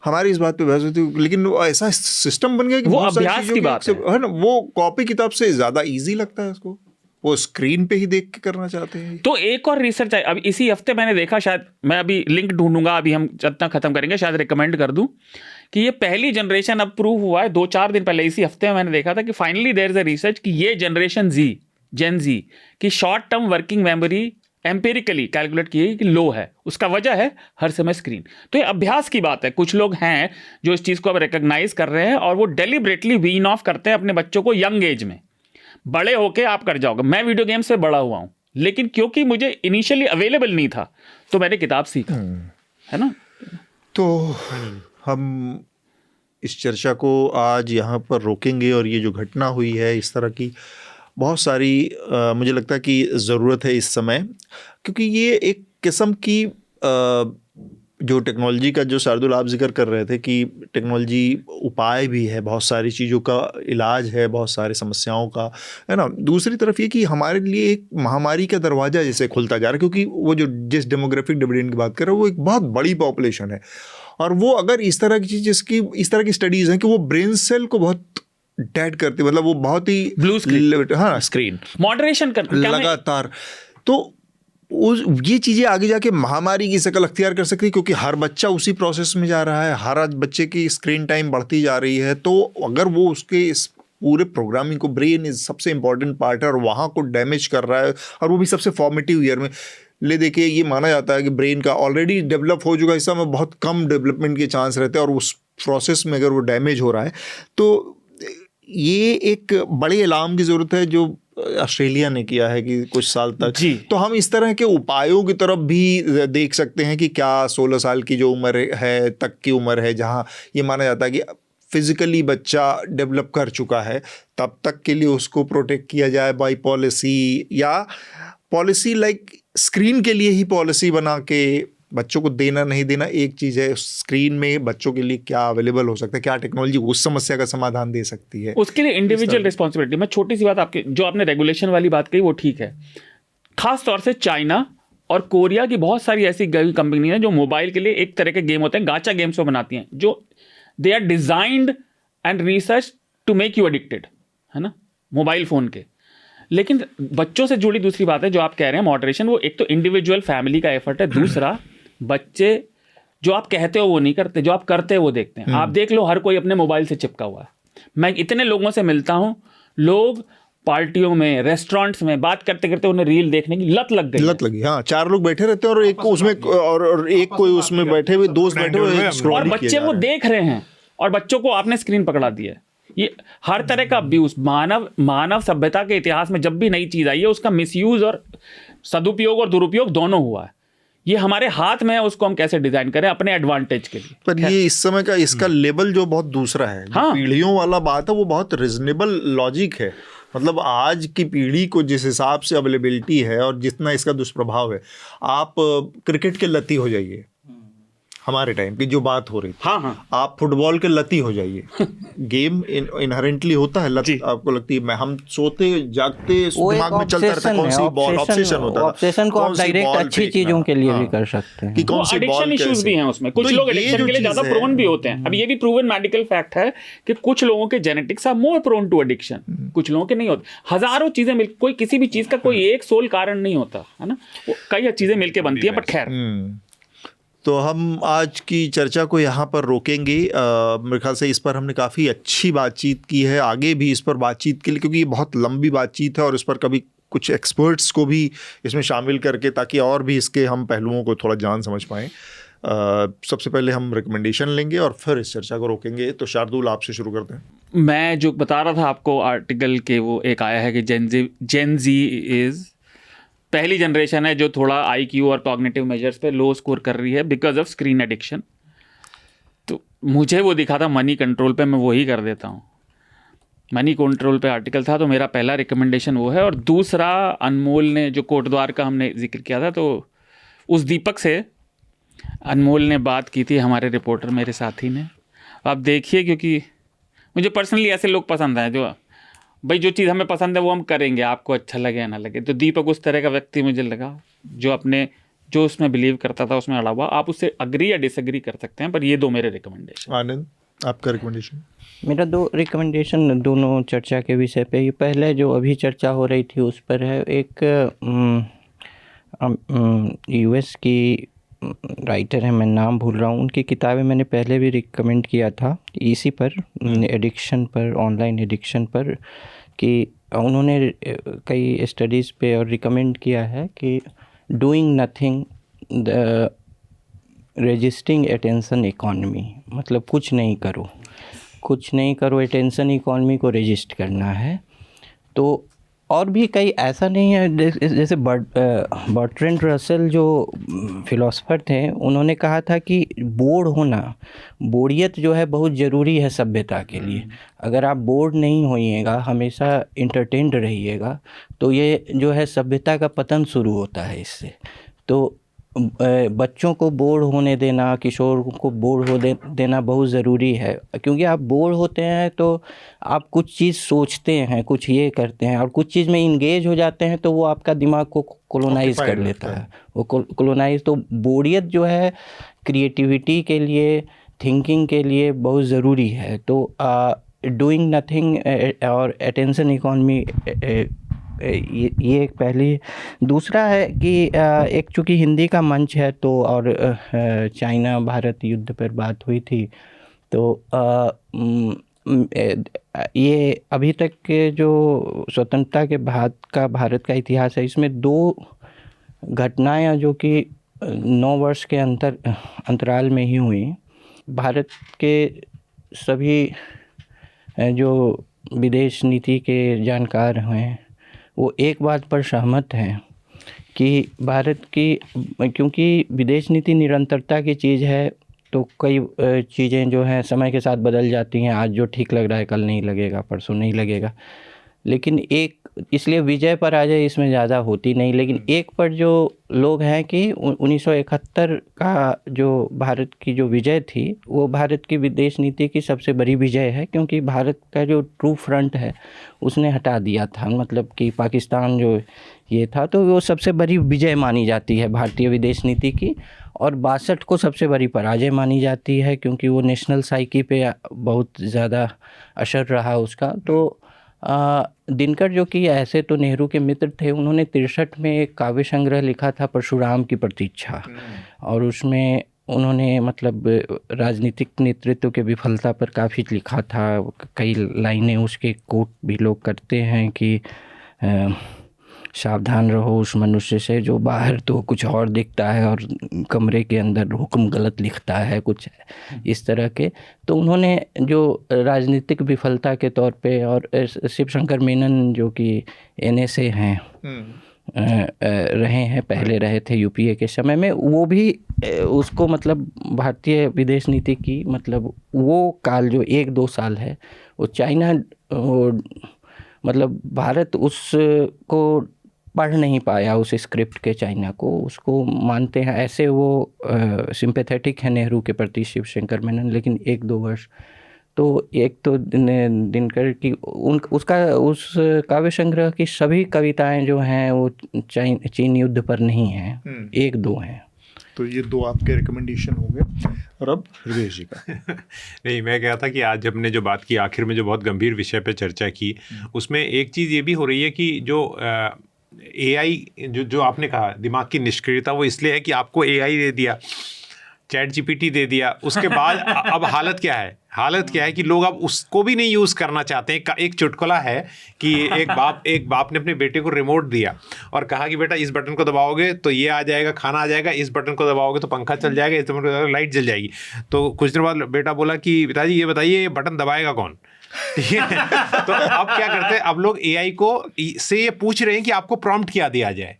हमारी इस बात पे बहस होती है, लेकिन ऐसा सिस्टम बन गया कि वो अभ्यास की बात है ना, वो कॉपी किताब से ज़्यादा ईजी लगता है उसको, वो स्क्रीन पे ही देख के करना चाहते हैं। तो एक और रिसर्च है, अभी इसी हफ्ते मैंने देखा, शायद मैं अभी लिंक ढूंढूंगा, अभी हम जितना खत्म करेंगे शायद रिकमेंड कर दूं, कि ये पहली जनरेशन अब प्रूव हुआ है 2-4 दिन पहले, इसी हफ्ते में मैंने देखा था कि finally there is a research कि ये जनरेशन जेन जी की short term working memory empirically calculate की कि लो है। उसका वजह है हर समय स्क्रीन। तो ये अभ्यास की बात है। कुछ लोग हैं जो इस चीज़ को अब रिकॉग्नाइज कर रहे हैं और वो डेलिबरेटली वीन ऑफ करते हैं अपने बच्चों को यंग एज में। बड़े होके आप कर जाओगे। मैं वीडियो गेम से बड़ा हुआ हूँ, लेकिन क्योंकि मुझे इनिशियली अवेलेबल नहीं था तो मैंने किताब सीखा, है ना। तो हम इस चर्चा को आज यहाँ पर रोकेंगे और ये जो घटना हुई है इस तरह की बहुत सारी मुझे लगता है कि ज़रूरत है इस समय, क्योंकि ये एक किस्म की जो टेक्नोलॉजी का जो शार्दुल आप जिक्र कर रहे थे कि टेक्नोलॉजी उपाय भी है, बहुत सारी चीज़ों का इलाज है, बहुत सारी समस्याओं का, है ना। दूसरी तरफ ये कि हमारे लिए एक महामारी का दरवाज़ा जैसे खुलता जा रहा है, क्योंकि वो जो जिस डेमोग्राफिक डिविडेंड की बात कर रहे हो वो एक बहुत बड़ी पॉपुलेशन है, और वो अगर इस तरह की चीज़ जिसकी इस तरह की स्टडीज़ हैं कि वो ब्रेन सेल को बहुत डेड करती, मतलब वो बहुत ही ब्लू स्क्रीन, हाँ स्क्रीन मॉडरेशन कर लगातार, तो ये चीज़ें आगे जाके महामारी की शक्ल अख्तियार कर सकती है, क्योंकि हर बच्चा उसी प्रोसेस में जा रहा है, हर आज बच्चे की स्क्रीन टाइम बढ़ती जा रही है। तो अगर वो उसके इस पूरे प्रोग्रामिंग को, ब्रेन इज सबसे इंपॉर्टेंट पार्ट है और वहाँ को डैमेज कर रहा है, और वो भी सबसे फॉर्मेटिव ईयर में ले देखिए, ये माना जाता है कि ब्रेन का ऑलरेडी डेवलप हो चुका हिस्सा में बहुत कम डेवलपमेंट के चांस रहते हैं, और उस प्रोसेस में अगर वो डैमेज हो रहा है तो ये एक बड़े अलार्म की ज़रूरत है जो ऑस्ट्रेलिया ने किया है कि कुछ साल तक। तो हम इस तरह के उपायों की तरफ भी देख सकते हैं कि क्या 16 साल की जो उम्र है तक की उम्र है, जहाँ ये माना जाता है कि फिज़िकली बच्चा डेवलप कर चुका है, तब तक के लिए उसको प्रोटेक्ट किया जाए बाय पॉलिसी, या पॉलिसी लाइक स्क्रीन के लिए ही पॉलिसी बना के बच्चों को देना नहीं देना एक चीज़ है, स्क्रीन में बच्चों के लिए क्या अवेलेबल हो सकता है, क्या टेक्नोलॉजी उस समस्या का समाधान दे सकती है, उसके लिए इंडिविजुअल रिस्पॉन्सिबिलिटी। मैं छोटी सी बात आपके जो आपने रेगुलेशन वाली बात कही वो ठीक है, खास तौर से चाइना और कोरिया की बहुत सारी ऐसी कंपनी हैं जो मोबाइल के लिए एक तरह के गेम होते हैं, गाचा गेम्स वो बनाती हैं, जो they are designed and research to make you addicted, है ना, मोबाइल फ़ोन के। लेकिन बच्चों से जुड़ी दूसरी बात है जो आप कह रहे हैं मॉडरेशन, वो एक तो इंडिविजुअल फैमिली का एफर्ट है, दूसरा बच्चे जो आप कहते हो वो नहीं करते, जो आप करते हो वो देखते हैं। आप देख लो, हर कोई अपने मोबाइल से चिपका हुआ है। मैं इतने लोगों से मिलता हूँ, लोग पार्टियों में, रेस्टोरेंट्स में बात करते करते उन्हें रील देखने की लत लगी। हाँ, 4 लोग बैठे रहते हैं और एक को उसमें और एक कोई उसमें बैठे हुए दोस्त बैठे हुए और बच्चे वो देख रहे हैं, और बच्चों को आपने स्क्रीन पकड़ा दी है। ये हर तरह का अब्यूज, मानव सभ्यता के इतिहास में जब भी नई चीज आई है उसका मिसयूज और सदुपयोग और दुरुपयोग दोनों हुआ है। ये हमारे हाथ में है, उसको हम कैसे डिजाइन करें अपने एडवांटेज के लिए। पर ये इस समय का इसका लेवल जो बहुत दूसरा है, हाँ, पीढ़ियों वाला बात है, वो बहुत रिजनेबल लॉजिक है। मतलब आज की पीढ़ी को जिस हिसाब से अवेलेबिलिटी है और जितना इसका दुष्प्रभाव है, आप क्रिकेट के लती हो जाइए, हमारे टाइम की जो बात हो रही थी, हाँ, आप फुटबॉल के लती हो जाइए। गेम इनहेरेंटली होता है लत, आपको लगती है, मैं हम सोते जागते दिमाग में चलता रहता है कौन सी बॉल, ऑब्सेशन होता है। ऑब्सेशन को आप डायरेक्ट अच्छी चीजों के लिए भी कर सकते हैं कि कौन सी बॉल इश्यूज भी हैं उसमें, कुछ लोग एडिक्शन के लिए ज्यादा प्रोन भी होते हैं। अब ये भी प्रूवन मेडिकल फैक्ट है कि कुछ लोगों के genetics are more prone to addiction, कुछ लोगों के नहीं होते। हजारों चीजें मिल, कोई किसी भी चीज का कोई एक सोल कारण नहीं होता है ना, कई चीजें मिलकर बनती है। बट खैर, तो हम आज की चर्चा को यहाँ पर रोकेंगे। मेरे ख्याल से इस पर हमने काफ़ी अच्छी बातचीत की है, आगे भी इस पर बातचीत के लिए, क्योंकि ये बहुत लंबी बातचीत है और इस पर कभी कुछ एक्सपर्ट्स को भी इसमें शामिल करके, ताकि और भी इसके हम पहलुओं को थोड़ा जान समझ पाएँ। सबसे पहले हम रिकमेंडेशन लेंगे और फिर इस चर्चा को रोकेंगे। तो शार्दुल, आपसे शुरू करते हैं। मैं जो बता रहा था आपको आर्टिकल के, वो एक आया है कि जेन जी इज़ पहली जनरेशन है जो थोड़ा आईक्यू और कॉग्निटिव मेजर्स पे लो स्कोर कर रही है बिकॉज ऑफ स्क्रीन एडिक्शन। तो मुझे वो दिखा था मनी कंट्रोल पे, मैं वही कर देता हूँ। मनी कंट्रोल पे आर्टिकल था, तो मेरा पहला रिकमेंडेशन वो है। और दूसरा, अनमोल ने जो कोटद्वार का हमने जिक्र किया था, तो उस दीपक से अनमोल ने बात की थी, हमारे रिपोर्टर मेरे साथी ने। आप देखिए, क्योंकि मुझे पर्सनली ऐसे लोग पसंद हैं जो भाई जो चीज़ हमें पसंद है वो हम करेंगे, आपको अच्छा लगे या ना लगे। तो दीपक उस तरह का व्यक्ति मुझे लगा जो अपने जो उसमें बिलीव करता था उसमें अड़ा हुआ। आप उससे अग्री या डिसएग्री कर सकते हैं, पर ये 2 मेरे रिकमेंडेशन। आनंद, आपका रिकमेंडेशन? मेरा 2 रिकमेंडेशन दोनों चर्चा के विषय पे ही। पहले जो अभी चर्चा हो रही थी उस पर है। एक यूएस की राइटर है, मैं नाम भूल रहा हूँ, उनकी किताबें मैंने पहले भी रिकमेंड किया था इसी पर, एडिक्शन पर, ऑनलाइन एडिक्शन पर, कि उन्होंने कई स्टडीज़ पे और रिकमेंड किया है कि doing nothing the resisting attention economy, मतलब कुछ नहीं करो, अटेंशन इकॉनमी को रजिस्ट करना है। तो और भी कई, ऐसा नहीं है, जैसे बर्ट्रैंड रसेल जो फिलोसफर थे, उन्होंने कहा था कि बोर होना, बोरियत जो है बहुत ज़रूरी है सभ्यता के लिए। अगर आप बोर नहीं होइएगा, हमेशा इंटरटेन्ड रहिएगा, तो ये जो है सभ्यता का पतन शुरू होता है इससे। तो बच्चों को बोर होने देना, किशोर को बोर देना बहुत ज़रूरी है, क्योंकि आप बोर होते हैं तो आप कुछ चीज़ सोचते हैं, कुछ ये करते हैं, और कुछ चीज़ में इंगेज हो जाते हैं, तो वो आपका दिमाग को कोलोनाइज कर लेता है। वो कोलोनाइज, तो बोरियत जो है क्रिएटिविटी के लिए, थिंकिंग के लिए बहुत ज़रूरी है। तो डूइंग नथिंग और अटेंशन इकॉनमी, ये एक पहली। दूसरा है कि एक चूँकि हिंदी का मंच है, तो और चाइना भारत युद्ध पर बात हुई थी, तो ये अभी तक के जो स्वतंत्रता के बाद का भारत का इतिहास है, इसमें 2 घटनाएं जो कि 9 वर्ष के अंतराल में ही हुई। भारत के सभी जो विदेश नीति के जानकार हैं वो एक बात पर सहमत हैं कि भारत की, क्योंकि विदेश नीति निरंतरता की चीज़ है, तो कई चीज़ें जो हैं समय के साथ बदल जाती हैं। आज जो ठीक लग रहा है कल नहीं लगेगा, परसों नहीं लगेगा। लेकिन एक, इसलिए विजय पर आ जाए इसमें ज़्यादा होती नहीं, लेकिन एक पर जो लोग हैं कि 1971 का जो भारत की जो विजय थी, वो भारत की विदेश नीति की सबसे बड़ी विजय है, क्योंकि भारत का जो ट्रू फ्रंट है उसने हटा दिया था, मतलब कि पाकिस्तान जो ये था, तो वो सबसे बड़ी विजय मानी जाती है भारतीय विदेश नीति की। और 62 को सबसे बड़ी पराजय मानी जाती है, क्योंकि वो नेशनल साइकी पे बहुत ज़्यादा असर रहा उसका। तो दिनकर जो कि ऐसे तो नेहरू के मित्र थे, उन्होंने 63 में एक काव्य संग्रह लिखा था, परशुराम की प्रतीक्षा, और उसमें उन्होंने मतलब राजनीतिक नेतृत्व के विफलता पर काफ़ी लिखा था। कई लाइनें उसके कोट भी लोग करते हैं कि सावधान रहो उस मनुष्य से जो बाहर तो कुछ और दिखता है और कमरे के अंदर हुक्म गलत लिखता है, कुछ इस तरह के। तो उन्होंने जो राजनीतिक विफलता के तौर पे, और शिव शंकर मेनन जो कि NSA हैं, रहे हैं, पहले रहे थे UPA के समय में, वो भी उसको मतलब भारतीय विदेश नीति की, मतलब वो काल जो 1-2 साल है, वो चाइना, मतलब भारत उसको पढ़ नहीं पाया, उस स्क्रिप्ट के, चाइना को, उसको मानते हैं ऐसे, वो सिंपैथेटिक है नेहरू के प्रति शिव शंकर मेनन। लेकिन 1-2 वर्ष, तो एक तो दिनकर की उसका उस काव्य संग्रह की सभी कविताएं जो हैं वो चीन युद्ध पर नहीं हैं, 1-2 हैं। तो ये 2 आपके रिकमेंडेशन हो गए। और अब हृदय जी का नहीं, मैं कह रहा था कि आज हमने जो बात की, आखिर में जो बहुत गंभीर विषय पे चर्चा की, उसमें एक चीज़ ये भी हो रही है कि जो AI जो आपने कहा दिमाग की निष्क्रियता, वो इसलिए है कि आपको AI दे दिया, चैट GPT दे दिया, उसके बाद अब हालत क्या है? हालत क्या है कि लोग अब उसको भी नहीं यूज़ करना चाहते हैं। एक चुटकुला है कि एक बाप ने अपने बेटे को रिमोट दिया और कहा कि बेटा इस बटन को दबाओगे तो ये आ जाएगा, खाना आ जाएगा, इस बटन को दबाओगे तो पंखा चल जाएगा, इस बटन को दबाओगे लाइट जल जाएगी। तो कुछ देर बाद बेटा बोला कि पिताजी ये बताइए ये बटन दबाएगा कौन? तो अब क्या करते हैं, अब लोग AI को से ये पूछ रहे हैं कि आपको प्रॉम्प्ट क्या दिया जाए।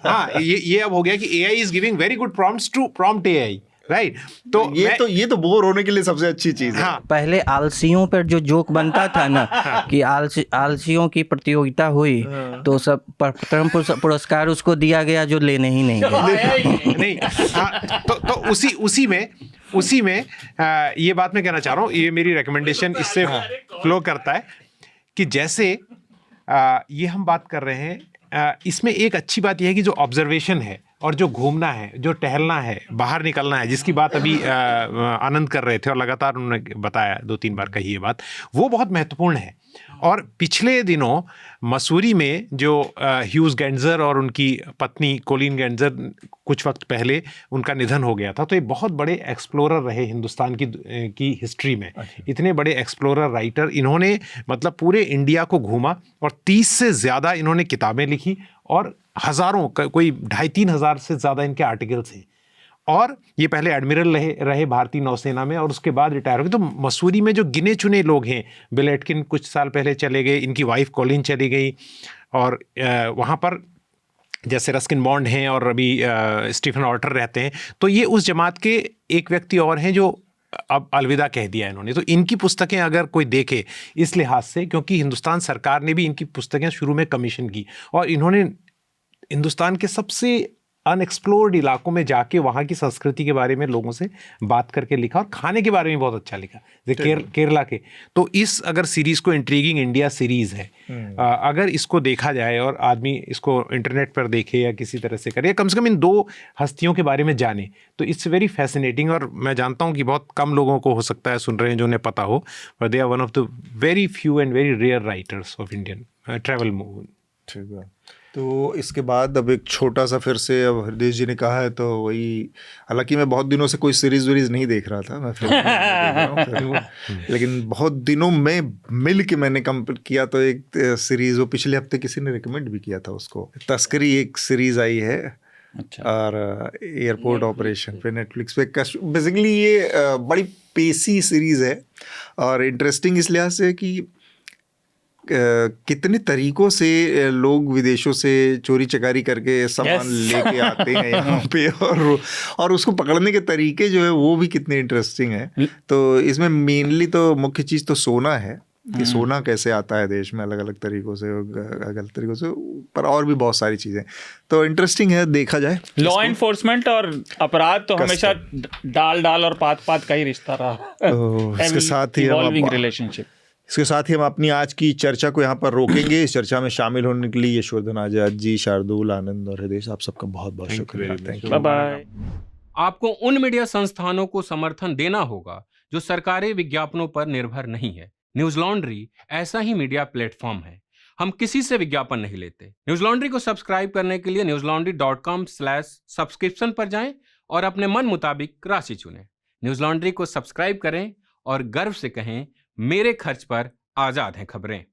हाँ, ये अब हो गया कि AI is giving very good prompts to prompt AI, right? तो ये तो बोर होने के लिए सबसे अच्छी चीज है। हाँ, पहले आलसियों पर जो जोक बनता था ना कि आलसियों की प्रतियोगिता हुई तो सब प्रथम पुरस्कार उसको दिया गया जो लेने ही नहीं गए। नहीं, हाँ, तो उसी में ये बात मैं कहना चाह रहा हूँ, ये मेरी रिकमेंडेशन इससे फ्लो करता है कि जैसे ये हम बात कर रहे हैं, इसमें एक अच्छी बात यह है कि जो ऑब्जर्वेशन है और जो घूमना है, जो टहलना है, बाहर निकलना है, जिसकी बात अभी आनंद कर रहे थे और लगातार उन्होंने बताया, 2-3 बार कही ये बात, वो बहुत महत्वपूर्ण है। और पिछले दिनों मसूरी में जो ह्यूज गैंजर और उनकी पत्नी कोलिन गैंजर, कुछ वक्त पहले उनका निधन हो गया था। तो ये बहुत बड़े एक्सप्लोरर रहे हिंदुस्तान की हिस्ट्री में। इतने बड़े एक्सप्लोरर राइटर, इन्होंने मतलब पूरे इंडिया को घूमा और 30 से ज़्यादा इन्होंने किताबें लिखी और हज़ारों, कोई 2500-3 हज़ार से ज़्यादा इनके आर्टिकल्स हैं। और ये पहले एडमिरल रहे भारतीय नौसेना में और उसके बाद रिटायर हो गए। तो मसूरी में जो गिने चुने लोग हैं, बिल एटकिन कुछ साल पहले चले गए, इनकी वाइफ कॉलिन चली गई, और वहाँ पर जैसे रस्किन बॉन्ड हैं और अभी स्टीफन ऑल्टर रहते हैं। तो ये उस जमात के एक व्यक्ति और हैं जो अब अलविदा कह दिया इन्होंने। तो इनकी पुस्तकें अगर कोई देखे इस लिहाज से, क्योंकि हिंदुस्तान सरकार ने भी इनकी पुस्तकें शुरू में कमीशन की और इन्होंने हिंदुस्तान के सबसे अनएक्सप्लोर्ड इलाकों में जाके वहाँ की संस्कृति के बारे में लोगों से बात करके लिखा, और खाने के बारे में बहुत अच्छा लिखा, केरला के। तो इस अगर सीरीज़ को, इंट्रीगिंग इंडिया सीरीज़ है, अगर इसको देखा जाए और आदमी इसको इंटरनेट पर देखे या किसी तरह से करे, कम से कम इन दो हस्तियों के बारे में जाने, तो इट्स वेरी फैसिनेटिंग। और मैं जानता हूँ कि बहुत कम लोगों को हो सकता है सुन रहे हैं जो उन्हें पता हो, पर they are one of the very few and very rare writers of Indian travel movie. ठीक है। तो इसके बाद अब एक छोटा सा, फिर से अब हृदय जी ने कहा है तो वही, हालांकि मैं बहुत दिनों से कोई सीरीज वीरीज नहीं देख रहा था, मैं फिल्म लेकिन बहुत दिनों में मिल के मैंने कंप्लीट किया। तो एक सीरीज वो पिछले हफ्ते किसी ने रिकमेंड भी किया था उसको, तस्करी एक सीरीज आई है। अच्छा। और एयरपोर्ट ऑपरेशन पे नेटफ्लिक्स पे। बेसिकली ये बड़ी पेसी सीरीज है और इंटरेस्टिंग इस लिहाज से कि कितने तरीकों से लोग विदेशों से चोरी चकारी करके सामान लेके आते हैं यहाँ पे, और उसको पकड़ने के तरीके जो है वो भी कितने इंटरेस्टिंग है। तो इसमें मेनली तो मुख्य चीज़ तो सोना है कि सोना कैसे आता है देश में अलग अलग तरीकों से, गलत तरीकों से, पर और भी बहुत सारी चीज़ें। तो इंटरेस्टिंग है, देखा जाए। लॉ एनफोर्समेंट और अपराध तो हमेशा डाल और पात का ही रिश्ता रहा। इसके साथ ही रिलेशनशिप। इसके साथ ही हम अपनी आज की चर्चा को यहाँ पर रोकेंगे। इस चर्चा में शामिल होने के लिए यशवर्धन आजाद जी, शार्दुल, आनंद और हृदय, आप सबका बहुत बहुत शुक्रिया। Thank you, bye bye. आपको उन मीडिया संस्थानों को समर्थन देना होगा जो सरकारी विज्ञापनों पर निर्भर नहीं है। न्यूज लॉन्ड्री ऐसा ही मीडिया प्लेटफॉर्म है। हम किसी से विज्ञापन नहीं लेते। न्यूज लॉन्ड्री को सब्सक्राइब करने के लिए newslaundry.com/subscription पर जाएं और अपने मन मुताबिक राशि चुनें। न्यूज लॉन्ड्री को सब्सक्राइब करें और गर्व से कहें, मेरे खर्च पर आजाद हैं खबरें।